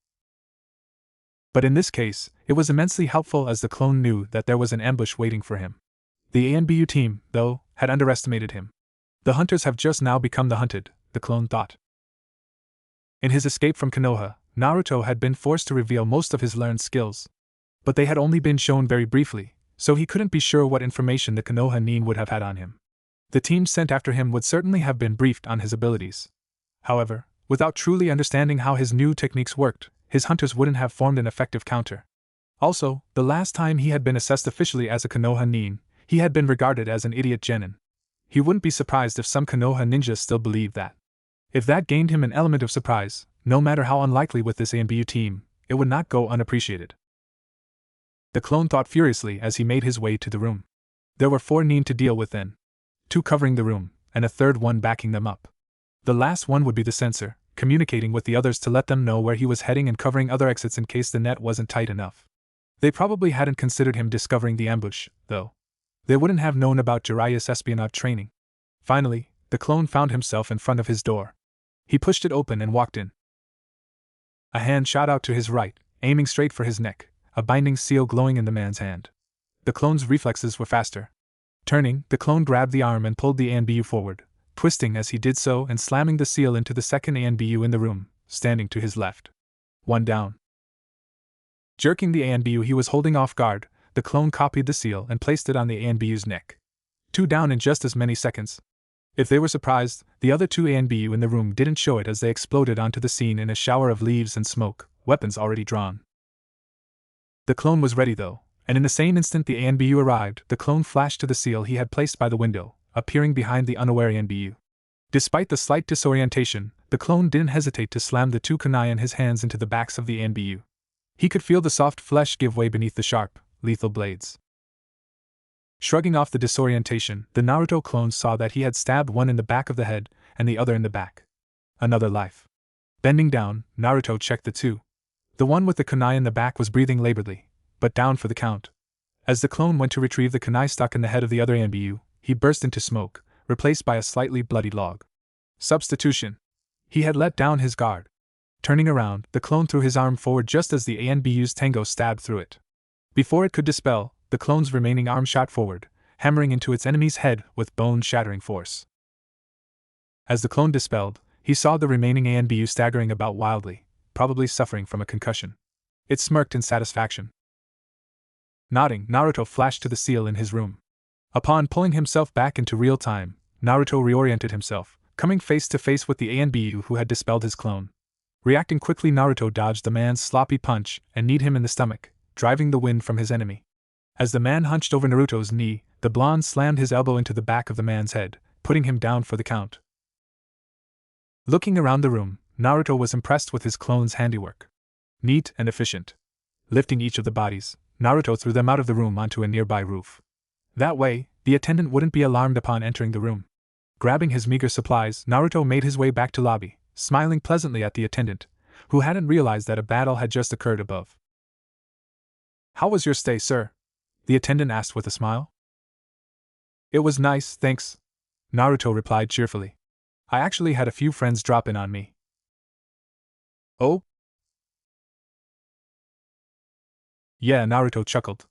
But in this case, it was immensely helpful as the clone knew that there was an ambush waiting for him. The ANBU team, though, had underestimated him. The hunters have just now become the hunted, the clone thought. In his escape from Konoha, Naruto had been forced to reveal most of his learned skills. But they had only been shown very briefly, so he couldn't be sure what information the Konoha Nin would have had on him. The team sent after him would certainly have been briefed on his abilities. However, without truly understanding how his new techniques worked, his hunters wouldn't have formed an effective counter. Also, the last time he had been assessed officially as a Konoha Nin, he had been regarded as an idiot genin. He wouldn't be surprised if some Konoha ninjas still believed that. If that gained him an element of surprise, no matter how unlikely with this ANBU team, it would not go unappreciated. The clone thought furiously as he made his way to the room. There were 4 Nin to deal with then. 2 covering the room, and a third one backing them up. The last one would be the censor, communicating with the others to let them know where he was heading and covering other exits in case the net wasn't tight enough. They probably hadn't considered him discovering the ambush, though. They wouldn't have known about Jiraiya's espionage training. Finally, the clone found himself in front of his door. He pushed it open and walked in. A hand shot out to his right, aiming straight for his neck, a binding seal glowing in the man's hand. The clone's reflexes were faster. Turning, the clone grabbed the arm and pulled the ANBU forward, twisting as he did so and slamming the seal into the second ANBU in the room, standing to his left. 1 down. Jerking the ANBU he was holding off guard, the clone copied the seal and placed it on the ANBU's neck. 2 down in just as many seconds. If they were surprised, the other 2 ANBU in the room didn't show it as they exploded onto the scene in a shower of leaves and smoke, weapons already drawn. The clone was ready though, and in the same instant the ANBU arrived, the clone flashed to the seal he had placed by the window, appearing behind the unaware ANBU. Despite the slight disorientation, the clone didn't hesitate to slam the 2 kunai in his hands into the backs of the ANBU. He could feel the soft flesh give way beneath the sharp, lethal blades. Shrugging off the disorientation, the Naruto clone saw that he had stabbed one in the back of the head and the other in the back. Another life. Bending down, Naruto checked the 2. The one with the kunai in the back was breathing laboredly, but down for the count. As the clone went to retrieve the kunai stuck in the head of the other ANBU, he burst into smoke, replaced by a slightly bloody log. Substitution. He had let down his guard. Turning around, the clone threw his arm forward just as the ANBU's tango stabbed through it. Before it could dispel, the clone's remaining arm shot forward, hammering into its enemy's head with bone-shattering force. As the clone dispelled, he saw the remaining ANBU staggering about wildly, probably suffering from a concussion. It smirked in satisfaction. Nodding, Naruto flashed to the seal in his room. Upon pulling himself back into real time, Naruto reoriented himself, coming face to face with the ANBU who had dispelled his clone. Reacting quickly, Naruto dodged the man's sloppy punch and kneed him in the stomach, driving the wind from his enemy. As the man hunched over Naruto's knee, the blonde slammed his elbow into the back of the man's head, putting him down for the count. Looking around the room, Naruto was impressed with his clone's handiwork. Neat and efficient. Lifting each of the bodies, Naruto threw them out of the room onto a nearby roof. That way, the attendant wouldn't be alarmed upon entering the room. Grabbing his meager supplies, Naruto made his way back to lobby, smiling pleasantly at the attendant, who hadn't realized that a battle had just occurred above. "How was your stay, sir?" the attendant asked with a smile. "It was nice, thanks," Naruto replied cheerfully. "I actually had a few friends drop in on me." "Oh?" "Yeah," Naruto chuckled.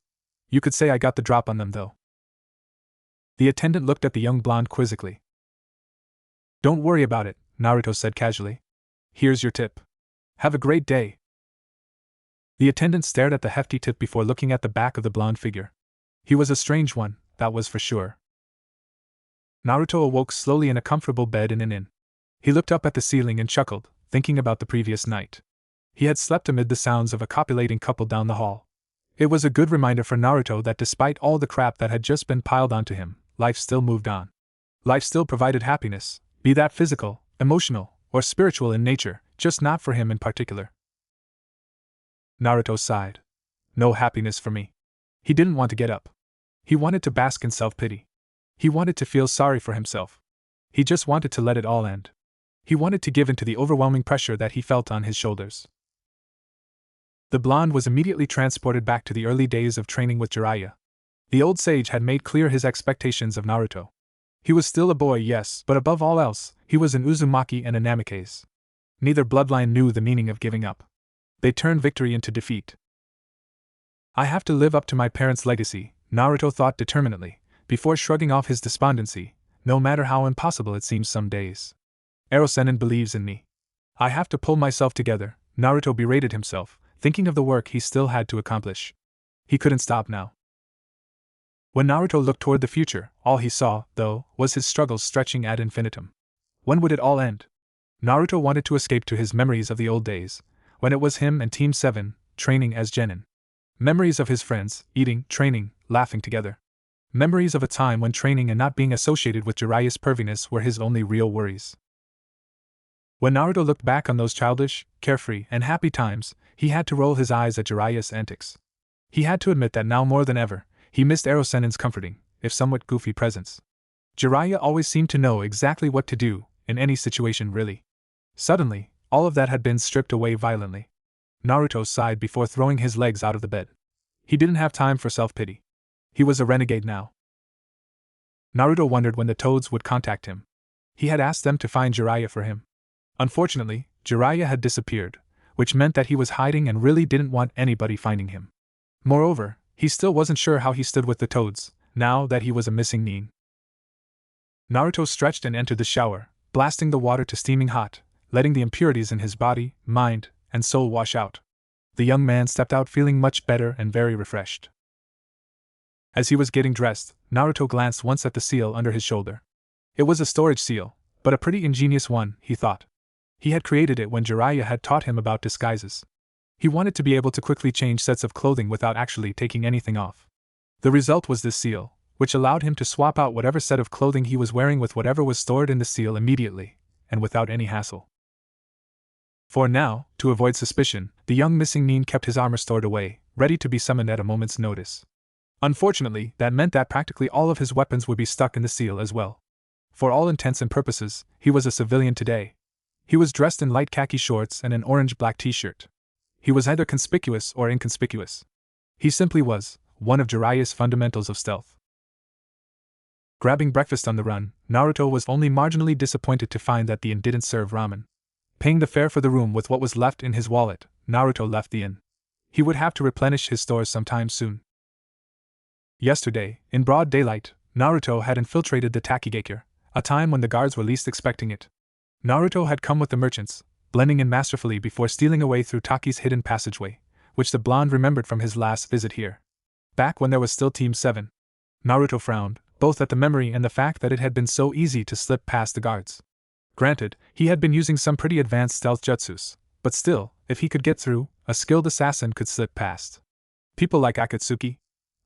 "You could say I got the drop on them, though." The attendant looked at the young blonde quizzically. "Don't worry about it," Naruto said casually. "Here's your tip. Have a great day." The attendant stared at the hefty tip before looking at the back of the blonde figure. He was a strange one, that was for sure. Naruto awoke slowly in a comfortable bed in an inn. He looked up at the ceiling and chuckled, thinking about the previous night. He had slept amid the sounds of a copulating couple down the hall. It was a good reminder for Naruto that despite all the crap that had just been piled onto him, life still moved on. Life still provided happiness, be that physical, emotional, or spiritual in nature, just not for him in particular. Naruto sighed. No happiness for me. He didn't want to get up. He wanted to bask in self-pity. He wanted to feel sorry for himself. He just wanted to let it all end. He wanted to give in to the overwhelming pressure that he felt on his shoulders. The blonde was immediately transported back to the early days of training with Jiraiya. The old sage had made clear his expectations of Naruto. He was still a boy, yes, but above all else, he was an Uzumaki and a Namikaze. Neither bloodline knew the meaning of giving up. They turned victory into defeat. "I have to live up to my parents' legacy," Naruto thought determinedly, before shrugging off his despondency, no matter how impossible it seems some days. "Hiruzen believes in me. I have to pull myself together," Naruto berated himself, thinking of the work he still had to accomplish. He couldn't stop now. When Naruto looked toward the future, all he saw, though, was his struggles stretching ad infinitum. When would it all end? Naruto wanted to escape to his memories of the old days, when it was him and Team 7, training as genin. Memories of his friends, eating, training, laughing together. Memories of a time when training and not being associated with Jiraiya's perviness were his only real worries. When Naruto looked back on those childish, carefree, and happy times, he had to roll his eyes at Jiraiya's antics. He had to admit that now more than ever, he missed Hiruzen's comforting, if somewhat goofy presence. Jiraiya always seemed to know exactly what to do, in any situation really. Suddenly, all of that had been stripped away violently. Naruto sighed before throwing his legs out of the bed. He didn't have time for self-pity. He was a renegade now. Naruto wondered when the toads would contact him. He had asked them to find Jiraiya for him. Unfortunately, Jiraiya had disappeared, which meant that he was hiding and really didn't want anybody finding him. Moreover, he still wasn't sure how he stood with the toads, now that he was a missing nin. Naruto stretched and entered the shower, blasting the water to steaming hot, letting the impurities in his body, mind, and soul wash out. The young man stepped out feeling much better and very refreshed. As he was getting dressed, Naruto glanced once at the seal under his shoulder. It was a storage seal, but a pretty ingenious one, he thought. He had created it when Jiraiya had taught him about disguises. He wanted to be able to quickly change sets of clothing without actually taking anything off. The result was this seal, which allowed him to swap out whatever set of clothing he was wearing with whatever was stored in the seal immediately, and without any hassle. For now, to avoid suspicion, the young missing nin kept his armor stored away, ready to be summoned at a moment's notice. Unfortunately, that meant that practically all of his weapons would be stuck in the seal as well. For all intents and purposes, he was a civilian today. He was dressed in light khaki shorts and an orange-black t-shirt. He was either conspicuous or inconspicuous. He simply was, one of Jiraiya's fundamentals of stealth. Grabbing breakfast on the run, Naruto was only marginally disappointed to find that the inn didn't serve ramen. Paying the fare for the room with what was left in his wallet, Naruto left the inn. He would have to replenish his stores sometime soon. Yesterday, in broad daylight, Naruto had infiltrated the Takigakure, a time when the guards were least expecting it. Naruto had come with the merchants, blending in masterfully before stealing away through Taki's hidden passageway, which the blonde remembered from his last visit here. Back when there was still Team 7. Naruto frowned, both at the memory and the fact that it had been so easy to slip past the guards. Granted, he had been using some pretty advanced stealth jutsus, But still, if he could get through, a skilled assassin could slip past. People like Akatsuki?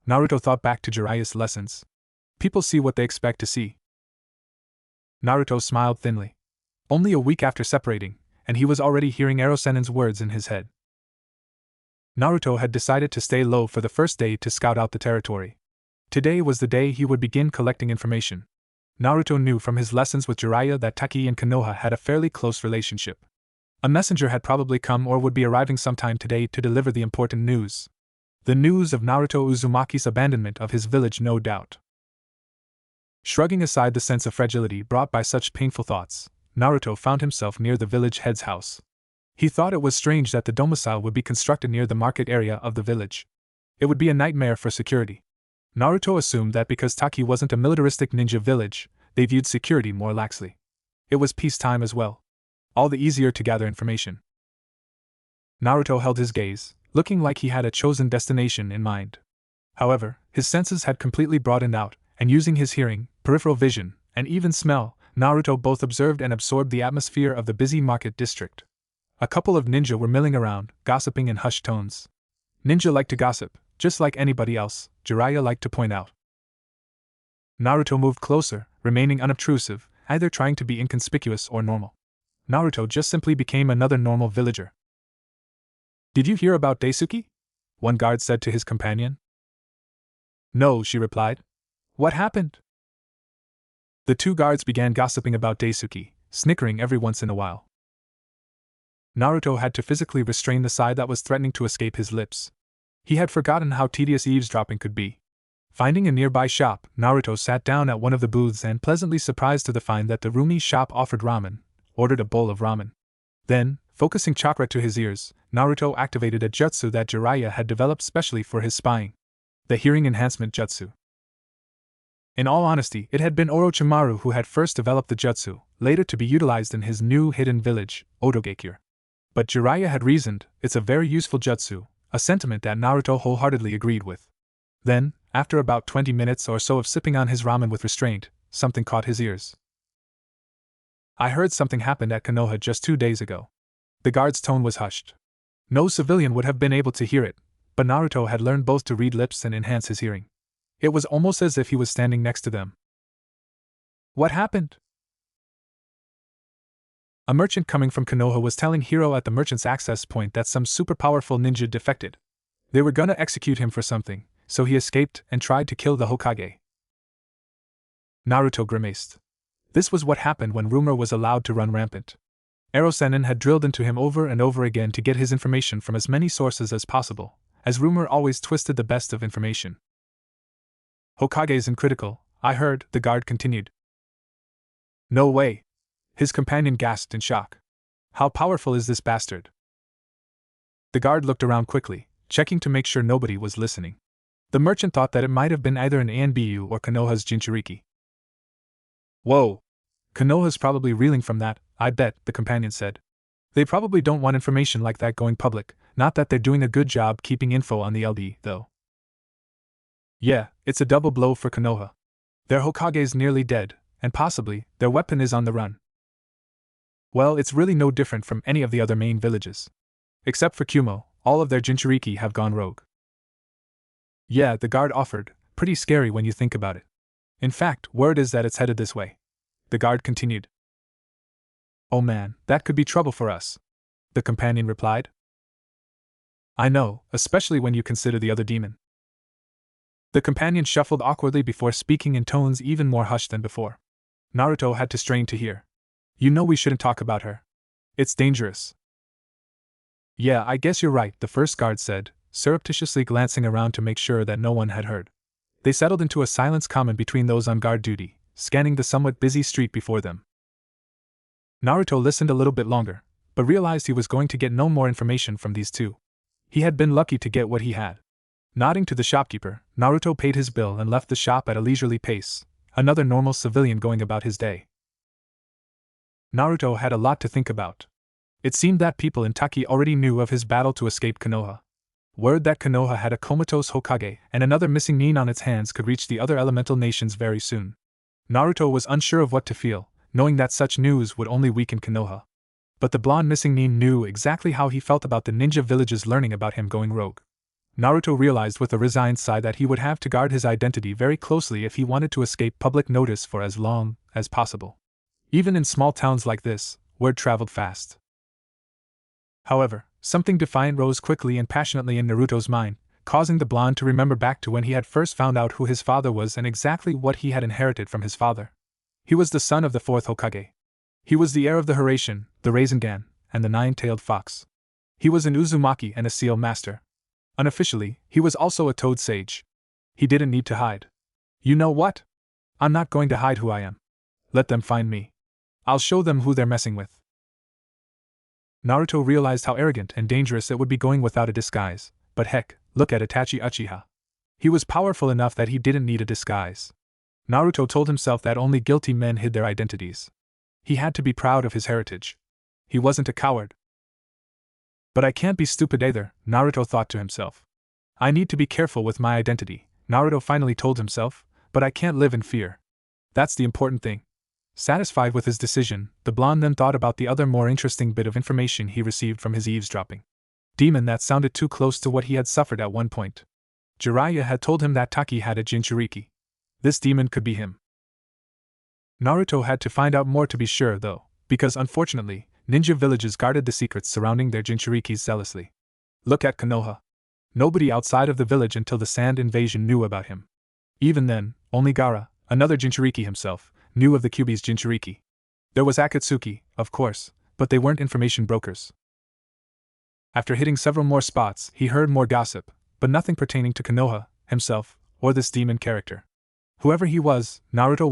Naruto thought back to Jiraiya's lessons. People see what they expect to see. Naruto smiled thinly. Only a week after separating, and he was already hearing Hiruzen's words in his head. Naruto had decided to stay low for the first day to scout out the territory. Today was the day he would begin collecting information. Naruto knew from his lessons with Jiraiya that Taki and Konoha had a fairly close relationship. A messenger had probably come or would be arriving sometime today to deliver the important news. The news of Naruto Uzumaki's abandonment of his village, no doubt. Shrugging aside the sense of fragility brought by such painful thoughts, Naruto found himself near the village head's house. He thought it was strange that the domicile would be constructed near the market area of the village. It would be a nightmare for security. Naruto assumed that because Taki wasn't a militaristic ninja village, they viewed security more laxly. It was peacetime as well. All the easier to gather information. Naruto held his gaze, looking like he had a chosen destination in mind. However, his senses had completely broadened out, and using his hearing, peripheral vision, and even smell, Naruto both observed and absorbed the atmosphere of the busy market district. A couple of ninja were milling around, gossiping in hushed tones. Ninja like to gossip, just like anybody else, Jiraiya liked to point out. Naruto moved closer, remaining unobtrusive, either trying to be inconspicuous or normal. Naruto just simply became another normal villager. "Did you hear about Daisuke?" one guard said to his companion. "No," she replied. "What happened?" The two guards began gossiping about Daisuke, snickering every once in a while. Naruto had to physically restrain the sigh that was threatening to escape his lips. He had forgotten how tedious eavesdropping could be. Finding a nearby shop, Naruto sat down at one of the booths and, pleasantly surprised to find that the Rumi shop offered ramen, ordered a bowl of ramen. Then, focusing chakra to his ears, Naruto activated a jutsu that Jiraiya had developed specially for his spying. The hearing enhancement jutsu. In all honesty, it had been Orochimaru who had first developed the jutsu, later to be utilized in his new hidden village, Odogekure. But Jiraiya had reasoned, it's a very useful jutsu, a sentiment that Naruto wholeheartedly agreed with. Then, after about 20 minutes or so of sipping on his ramen with restraint, something caught his ears. "I heard something happened at Konoha just 2 days ago." The guard's tone was hushed. No civilian would have been able to hear it, but Naruto had learned both to read lips and enhance his hearing. It was almost as if he was standing next to them. "What happened?" A merchant coming from Konoha was telling Hiro at the merchant's access point that some super-powerful ninja defected. They were gonna execute him for something, so he escaped and tried to kill the Hokage. Naruto grimaced. This was what happened when rumor was allowed to run rampant. Hiruzen had drilled into him over and over again to get his information from as many sources as possible, as rumor always twisted the best of information. "Hokage's in critical, I heard," the guard continued. "No way." His companion gasped in shock. "How powerful is this bastard?" The guard looked around quickly, checking to make sure nobody was listening. The merchant thought that it might have been either an Anbu or Konoha's Jinchuriki. "Whoa! Konoha's probably reeling from that, I bet," the companion said. "They probably don't want information like that going public, not that they're doing a good job keeping info on the LD, though." "Yeah, it's a double blow for Konoha. Their Hokage's nearly dead, and possibly, their weapon is on the run. Well, it's really no different from any of the other main villages. Except for Kumo, all of their Jinchuriki have gone rogue." "Yeah," the guard offered, "pretty scary when you think about it. In fact, word is that it's headed this way." The guard continued. "Oh man, that could be trouble for us," the companion replied. "I know, especially when you consider the other demon." The companion shuffled awkwardly before speaking in tones even more hushed than before. Naruto had to strain to hear. "You know we shouldn't talk about her. It's dangerous." "Yeah, I guess you're right," the first guard said, surreptitiously glancing around to make sure that no one had heard. They settled into a silence common between those on guard duty, scanning the somewhat busy street before them. Naruto listened a little bit longer, but realized he was going to get no more information from these two. He had been lucky to get what he had. Nodding to the shopkeeper, Naruto paid his bill and left the shop at a leisurely pace, another normal civilian going about his day. Naruto had a lot to think about. It seemed that people in Taki already knew of his battle to escape Konoha. Word that Konoha had a comatose Hokage and another missing nin on its hands could reach the other elemental nations very soon. Naruto was unsure of what to feel, knowing that such news would only weaken Konoha. But the blonde missing nin knew exactly how he felt about the ninja villages learning about him going rogue. Naruto realized with a resigned sigh that he would have to guard his identity very closely if he wanted to escape public notice for as long as possible. Even in small towns like this, word traveled fast. However, something defiant rose quickly and passionately in Naruto's mind, causing the blonde to remember back to when he had first found out who his father was and exactly what he had inherited from his father. He was the son of the fourth Hokage. He was the heir of the Hiruzen, the Rasengan, and the nine-tailed fox. He was an Uzumaki and a seal master. Unofficially, he was also a toad sage. He didn't need to hide. You know what? I'm not going to hide who I am. Let them find me. I'll show them who they're messing with. Naruto realized how arrogant and dangerous it would be going without a disguise, but heck, look at Itachi Uchiha. He was powerful enough that he didn't need a disguise. Naruto told himself that only guilty men hid their identities. He had to be proud of his heritage. He wasn't a coward. But I can't be stupid either, Naruto thought to himself. I need to be careful with my identity, Naruto finally told himself, but I can't live in fear. That's the important thing. Satisfied with his decision, the blonde then thought about the other more interesting bit of information he received from his eavesdropping. Demon that sounded too close to what he had suffered at one point. Jiraiya had told him that Taki had a Jinchuriki. This demon could be him. Naruto had to find out more to be sure though, because unfortunately, ninja villages guarded the secrets surrounding their Jinchurikis zealously. Look at Konoha. Nobody outside of the village until the sand invasion knew about him. Even then, only Gaara, another Jinchuriki himself, knew of the Kyuubi's Jinchuriki. There was Akatsuki, of course, but they weren't information brokers. After hitting several more spots, he heard more gossip, but nothing pertaining to Konoha, himself, or this demon character. Whoever he was, Naruto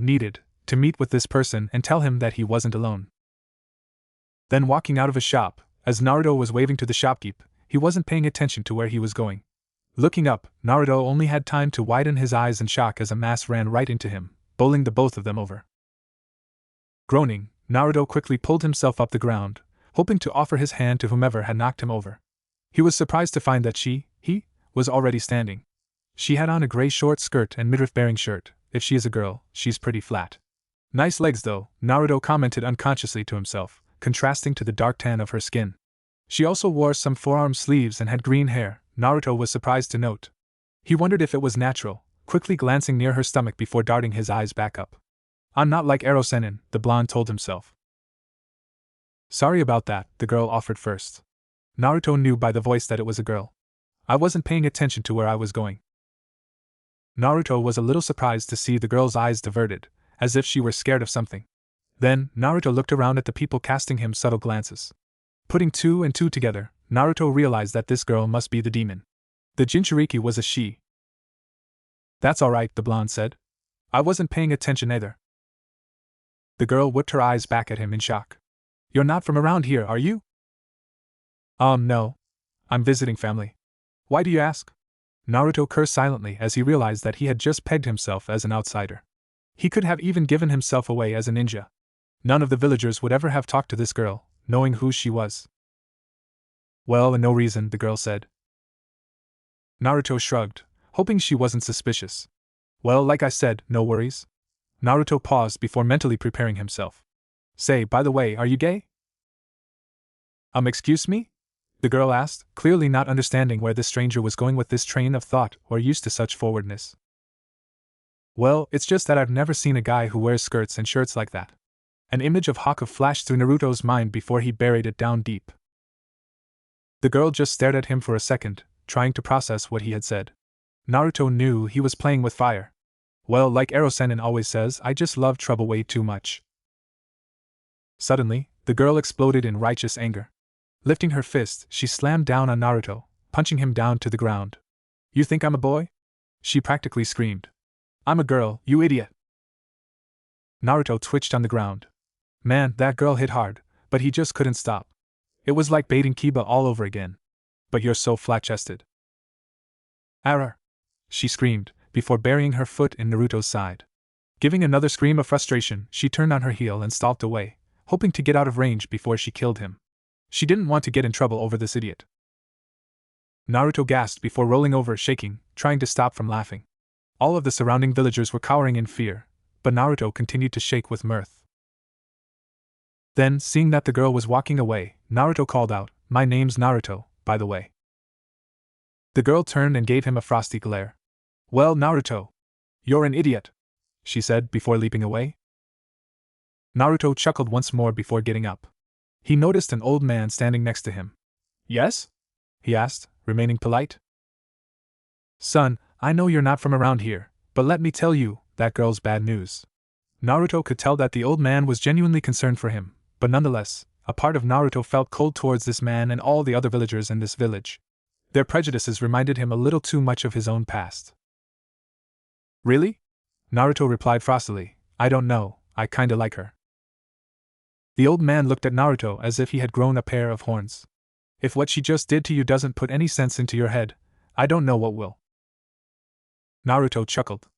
needed, to meet with this person and tell him that he wasn't alone. Then walking out of a shop, as Naruto was waving to the shopkeep, he wasn't paying attention to where he was going. Looking up, Naruto only had time to widen his eyes in shock as a mass ran right into him, bowling the both of them over. Groaning, Naruto quickly pulled himself up the ground, hoping to offer his hand to whomever had knocked him over. He was surprised to find that he was already standing. She had on a gray short skirt and midriff-bearing shirt. If she is a girl, she's pretty flat. Nice legs though, Naruto commented unconsciously to himself, contrasting to the dark tan of her skin. She also wore some forearm sleeves and had green hair, Naruto was surprised to note. He wondered if it was natural, quickly glancing near her stomach before darting his eyes back up. I'm not like Hiruzen, the blonde told himself. Sorry about that, the girl offered first. Naruto knew by the voice that it was a girl. I wasn't paying attention to where I was going. Naruto was a little surprised to see the girl's eyes diverted, as if she were scared of something. Then, Naruto looked around at the people casting him subtle glances. Putting two and two together, Naruto realized that this girl must be the demon. The Jinchuriki was a she. That's alright, the blonde said. I wasn't paying attention either. The girl whipped her eyes back at him in shock. You're not from around here, are you? No. I'm visiting family. Why do you ask? Naruto cursed silently as he realized that he had just pegged himself as an outsider. He could have even given himself away as a ninja. None of the villagers would ever have talked to this girl, knowing who she was. Well, no reason, the girl said. Naruto shrugged, hoping she wasn't suspicious. Well, like I said, no worries. Naruto paused before mentally preparing himself. Say, by the way, are you gay? Excuse me? The girl asked, clearly not understanding where the stranger was going with this train of thought or used to such forwardness. Well, it's just that I've never seen a guy who wears skirts and shirts like that. An image of Haku flashed through Naruto's mind before he buried it down deep. The girl just stared at him for a second, trying to process what he had said. Naruto knew he was playing with fire. Well, like Hiruzen always says, I just love trouble way too much. Suddenly, the girl exploded in righteous anger. Lifting her fist, she slammed down on Naruto, punching him down to the ground. You think I'm a boy? She practically screamed. I'm a girl, you idiot! Naruto twitched on the ground. Man, that girl hit hard, but he just couldn't stop. It was like baiting Kiba all over again. But you're so flat-chested. Arr! She screamed, before burying her foot in Naruto's side. Giving another scream of frustration, she turned on her heel and stalked away, hoping to get out of range before she killed him. She didn't want to get in trouble over this idiot. Naruto gasped before rolling over, shaking, trying to stop from laughing. All of the surrounding villagers were cowering in fear, but Naruto continued to shake with mirth. Then, seeing that the girl was walking away, Naruto called out, "My name's Naruto, by the way." The girl turned and gave him a frosty glare. "Well, Naruto, you're an idiot," she said before leaping away. Naruto chuckled once more before getting up. He noticed an old man standing next to him. "Yes?" he asked, remaining polite. "Son, I know you're not from around here, but let me tell you, that girl's bad news." Naruto could tell that the old man was genuinely concerned for him, but nonetheless, a part of Naruto felt cold towards this man and all the other villagers in this village. Their prejudices reminded him a little too much of his own past. "Really?" Naruto replied frostily, "I don't know, I kinda like her." The old man looked at Naruto as if he had grown a pair of horns. "If what she just did to you doesn't put any sense into your head, I don't know what will." Naruto chuckled.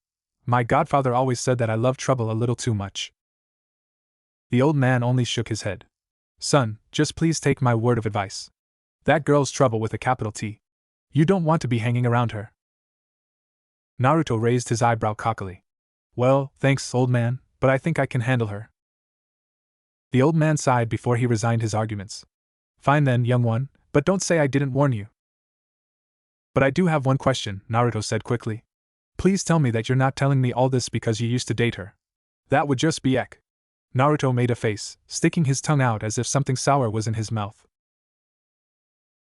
"My godfather always said that I love trouble a little too much." The old man only shook his head. "Son, just please take my word of advice. That girl's trouble with a capital T. You don't want to be hanging around her." Naruto raised his eyebrow cockily. "Well, thanks, old man, but I think I can handle her." The old man sighed before he resigned his arguments. "Fine then, young one, but don't say I didn't warn you." "But I do have one question," Naruto said quickly. "Please tell me that you're not telling me all this because you used to date her. That would just be eck." Naruto made a face, sticking his tongue out as if something sour was in his mouth.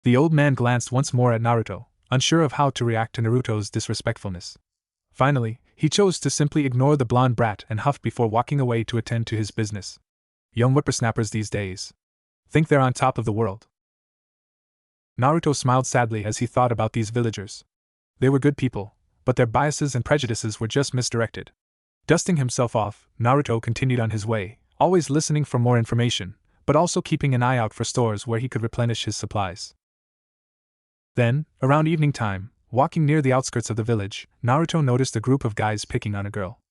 The old man glanced once more at Naruto, unsure of how to react to Naruto's disrespectfulness. Finally, he chose to simply ignore the blonde brat and huffed before walking away to attend to his business. Young whippersnappers these days think they're on top of the world. Naruto smiled sadly as he thought about these villagers. They were good people, but their biases and prejudices were just misdirected. Dusting himself off, Naruto continued on his way, always listening for more information, but also keeping an eye out for stores where he could replenish his supplies. Then, around evening time, walking near the outskirts of the village, Naruto noticed a group of guys picking on a girl.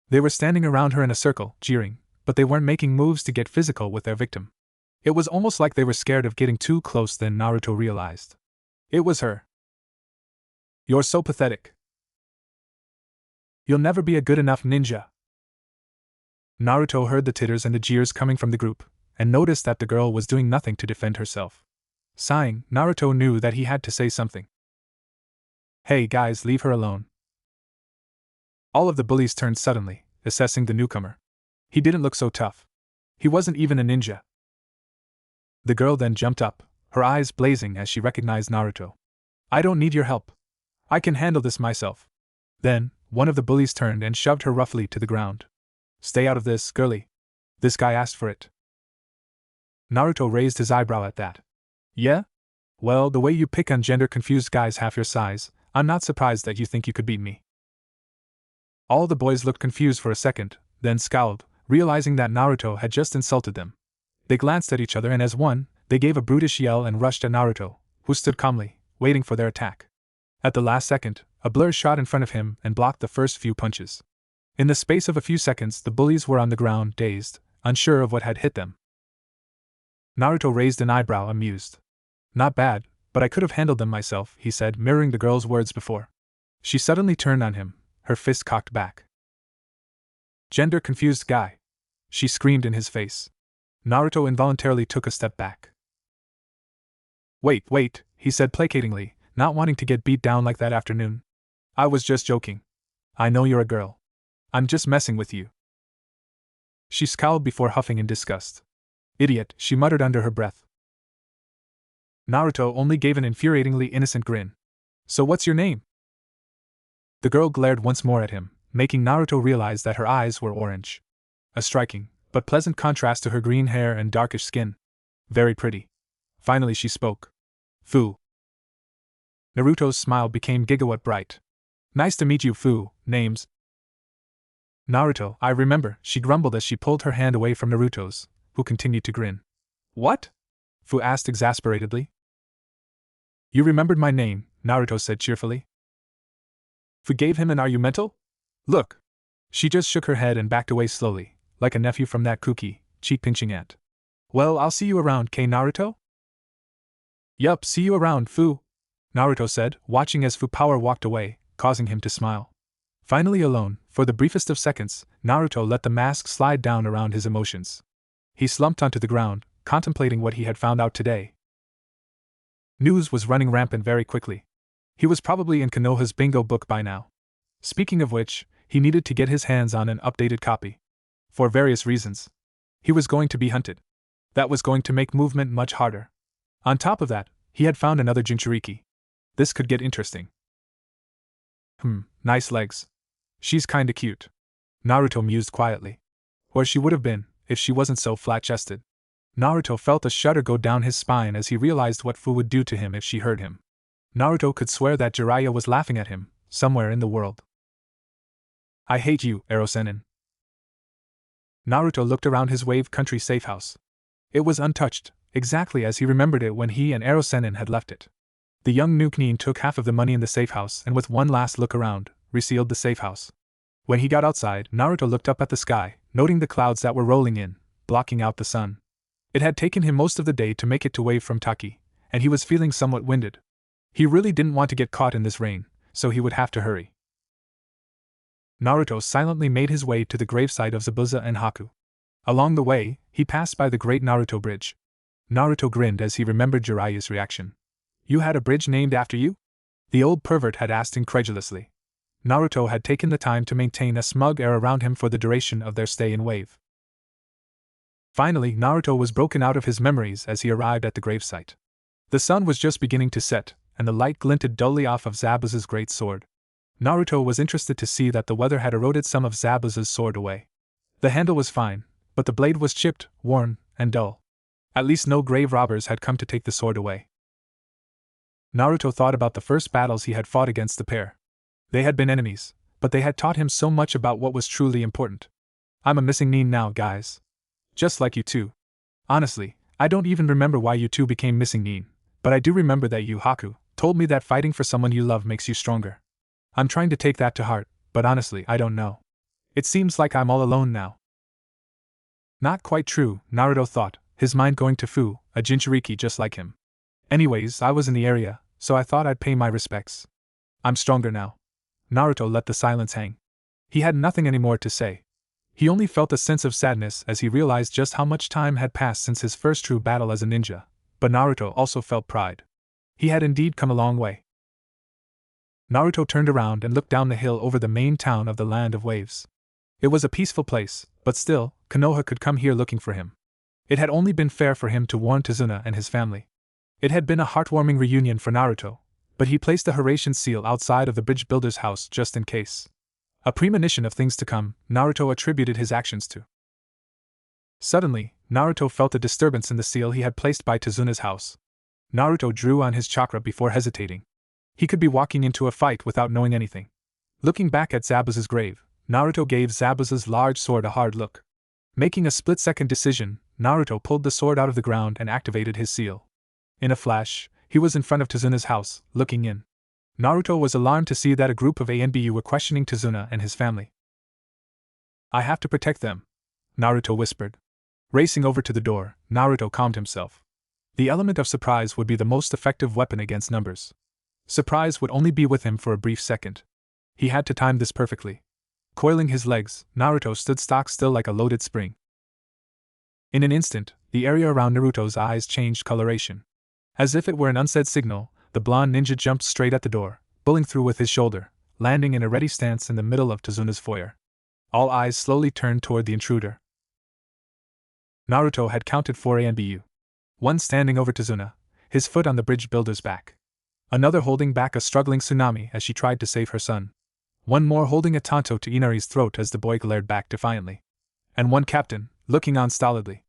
They were standing around her in a circle, jeering, but they weren't making moves to get physical with their victim. It was almost like they were scared of getting too close. Then Naruto realized. It was her. "You're so pathetic. You'll never be a good enough ninja." Naruto heard the titters and the jeers coming from the group, and noticed that the girl was doing nothing to defend herself. Sighing, Naruto knew that he had to say something. "Hey guys, leave her alone." All of the bullies turned suddenly, assessing the newcomer. He didn't look so tough. He wasn't even a ninja. The girl then jumped up, her eyes blazing as she recognized Naruto. "I don't need your help. I can handle this myself." Then, one of the bullies turned and shoved her roughly to the ground. "Stay out of this, girlie. This guy asked for it." Naruto raised his eyebrow at that. "Yeah? Well, the way you pick on gender-confused guys half your size, I'm not surprised that you think you could beat me." All the boys looked confused for a second, then scowled, realizing that Naruto had just insulted them. They glanced at each other and as one, they gave a brutish yell and rushed at Naruto, who stood calmly, waiting for their attack. At the last second, a blur shot in front of him and blocked the first few punches. In the space of a few seconds, the bullies were on the ground, dazed, unsure of what had hit them. Naruto raised an eyebrow, amused. "Not bad, but I could have handled them myself," he said, mirroring the girl's words before. She suddenly turned on him, her fist cocked back. "Gender-confused guy!" she screamed in his face. Naruto involuntarily took a step back. Wait, he said placatingly, not wanting to get beat down like that afternoon. "I was just joking. I know you're a girl. I'm just messing with you." She scowled before huffing in disgust. "Idiot," she muttered under her breath. Naruto only gave an infuriatingly innocent grin. "So what's your name?" The girl glared once more at him, making Naruto realize that her eyes were orange. A striking, but pleasant contrast to her green hair and darkish skin. Very pretty. Finally she spoke. "Fu." Naruto's smile became gigawatt bright. "Nice to meet you, Fu. Name's Naruto, I remember," she grumbled as she pulled her hand away from Naruto's, who continued to grin. "What?" Fu asked exasperatedly. "You remembered my name," Naruto said cheerfully. Fu gave him an "Are you mental? Look." She just shook her head and backed away slowly, like a nephew from that kooky, cheek-pinching aunt. "Well, I'll see you around, K Naruto?" "Yup, see you around, Fu," Naruto said, watching as Fu Power walked away, causing him to smile. Finally alone, for the briefest of seconds, Naruto let the mask slide down around his emotions. He slumped onto the ground, contemplating what he had found out today. News was running rampant very quickly. He was probably in Konoha's bingo book by now. Speaking of which, he needed to get his hands on an updated copy. For various reasons. He was going to be hunted. That was going to make movement much harder. On top of that, he had found another Jinchuriki. This could get interesting. Nice legs. She's kinda cute. Naruto mused quietly. Or she would have been, if she wasn't so flat-chested. Naruto felt a shudder go down his spine as he realized what Fu would do to him if she heard him. Naruto could swear that Jiraiya was laughing at him, somewhere in the world. I hate you, Hiruzen. Naruto looked around his wave country safe house. It was untouched, exactly as he remembered it when he and Hiruzen had left it. The young Nukenin took half of the money in the safe house and with one last look around, resealed the safe house. When he got outside, Naruto looked up at the sky, noting the clouds that were rolling in, blocking out the sun. It had taken him most of the day to make it to Wave from Taki, and he was feeling somewhat winded. He really didn't want to get caught in this rain, so he would have to hurry. Naruto silently made his way to the gravesite of Zabuza and Haku. Along the way, he passed by the Great Naruto Bridge. Naruto grinned as he remembered Jiraiya's reaction. You had a bridge named after you? The old pervert had asked incredulously. Naruto had taken the time to maintain a smug air around him for the duration of their stay in Wave. Finally, Naruto was broken out of his memories as he arrived at the gravesite. The sun was just beginning to set, and the light glinted dully off of Zabuza's great sword. Naruto was interested to see that the weather had eroded some of Zabuza's sword away. The handle was fine, but the blade was chipped, worn, and dull. At least no grave robbers had come to take the sword away. Naruto thought about the first battles he had fought against the pair. They had been enemies, but they had taught him so much about what was truly important. I'm a missing nin now, guys. Just like you two. Honestly, I don't even remember why you two became missing nin, but I do remember that you, Haku, told me that fighting for someone you love makes you stronger. I'm trying to take that to heart, but honestly, I don't know. It seems like I'm all alone now. Not quite true, Naruto thought, his mind going to Fu, a Jinchuriki just like him. Anyways, I was in the area, so I thought I'd pay my respects. I'm stronger now. Naruto let the silence hang. He had nothing anymore to say. He only felt a sense of sadness as he realized just how much time had passed since his first true battle as a ninja, but Naruto also felt pride. He had indeed come a long way. Naruto turned around and looked down the hill over the main town of the Land of Waves. It was a peaceful place, but still, Konoha could come here looking for him. It had only been fair for him to warn Tazuna and his family. It had been a heartwarming reunion for Naruto, but he placed the Hiruzen seal outside of the bridge builder's house just in case. A premonition of things to come, Naruto attributed his actions to. Suddenly, Naruto felt a disturbance in the seal he had placed by Tazuna's house. Naruto drew on his chakra before hesitating. He could be walking into a fight without knowing anything. Looking back at Zabuza's grave, Naruto gave Zabuza's large sword a hard look. Making a split-second decision, Naruto pulled the sword out of the ground and activated his seal. In a flash, he was in front of Tazuna's house, looking in. Naruto was alarmed to see that a group of ANBU were questioning Tazuna and his family. I have to protect them, Naruto whispered. Racing over to the door, Naruto calmed himself. The element of surprise would be the most effective weapon against numbers. Surprise would only be with him for a brief second. He had to time this perfectly. Coiling his legs, Naruto stood stock still like a loaded spring. In an instant, the area around Naruto's eyes changed coloration. As if it were an unsaid signal, the blonde ninja jumped straight at the door, pulling through with his shoulder, landing in a ready stance in the middle of Tazuna's foyer. All eyes slowly turned toward the intruder. Naruto had counted 4 ANBU. One standing over Tazuna, his foot on the bridge builder's back. Another holding back a struggling Tsunami as she tried to save her son. One more holding a tanto to Inari's throat as the boy glared back defiantly. And one captain, looking on stolidly.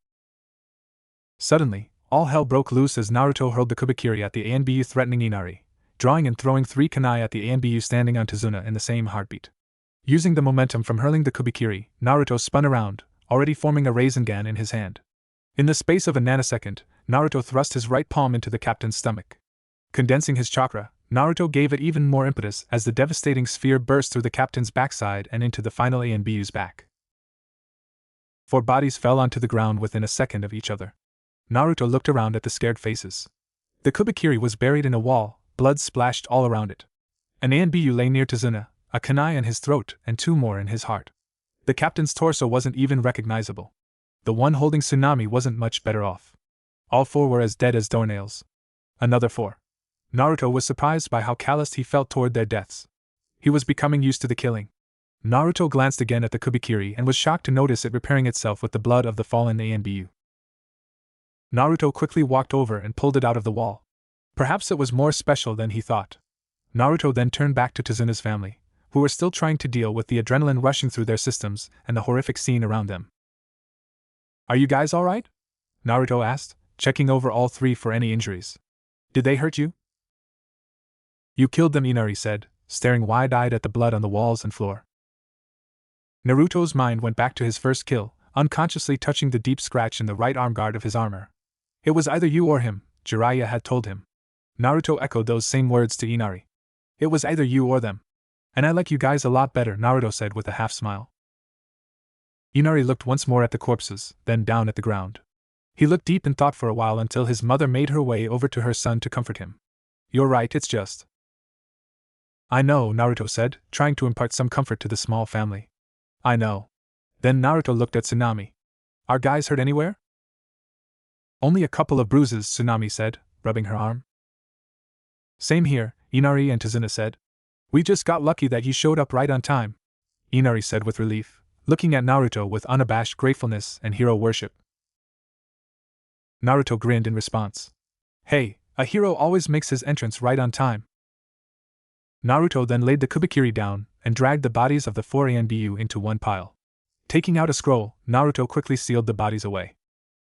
Suddenly, all hell broke loose as Naruto hurled the Kubikiri at the ANBU threatening Inari, drawing and throwing 3 kunai at the ANBU standing on Tazuna in the same heartbeat. Using the momentum from hurling the Kubikiri, Naruto spun around, already forming a Rasengan in his hand. In the space of a nanosecond, Naruto thrust his right palm into the captain's stomach. Condensing his chakra, Naruto gave it even more impetus as the devastating sphere burst through the captain's backside and into the final ANBU's back. 4 bodies fell onto the ground within a second of each other. Naruto looked around at the scared faces. The Kubikiri was buried in a wall, blood splashed all around it. An ANBU lay near Tazuna, a kunai in his throat and 2 more in his heart. The captain's torso wasn't even recognizable. The one holding Tsunami wasn't much better off. All 4 were as dead as doornails. Another 4. Naruto was surprised by how calloused he felt toward their deaths. He was becoming used to the killing. Naruto glanced again at the Kubikiri and was shocked to notice it repairing itself with the blood of the fallen Anbu. Naruto quickly walked over and pulled it out of the wall. Perhaps it was more special than he thought. Naruto then turned back to Tazuna's family, who were still trying to deal with the adrenaline rushing through their systems and the horrific scene around them. "Are you guys alright?" Naruto asked, checking over all 3 for any injuries. "Did they hurt you?" "You killed them," Inari said, staring wide-eyed at the blood on the walls and floor. Naruto's mind went back to his first kill, unconsciously touching the deep scratch in the right arm guard of his armor. "It was either you or him," Jiraiya had told him. Naruto echoed those same words to Inari. "It was either you or them. And I like you guys a lot better," Naruto said with a half-smile. Inari looked once more at the corpses, then down at the ground. He looked deep in thought for a while until his mother made her way over to her son to comfort him. "You're right, it's just..." "I know," Naruto said, trying to impart some comfort to the small family. "I know." Then Naruto looked at Tsunami. "Are guys hurt anywhere?" "Only a couple of bruises," Tsunami said, rubbing her arm. "Same here," Inari and Tazuna said. "We just got lucky that you showed up right on time," Inari said with relief, looking at Naruto with unabashed gratefulness and hero worship. Naruto grinned in response. "Hey, a hero always makes his entrance right on time." Naruto then laid the Kubikiri down and dragged the bodies of the 4 Anbu into one pile. Taking out a scroll, Naruto quickly sealed the bodies away.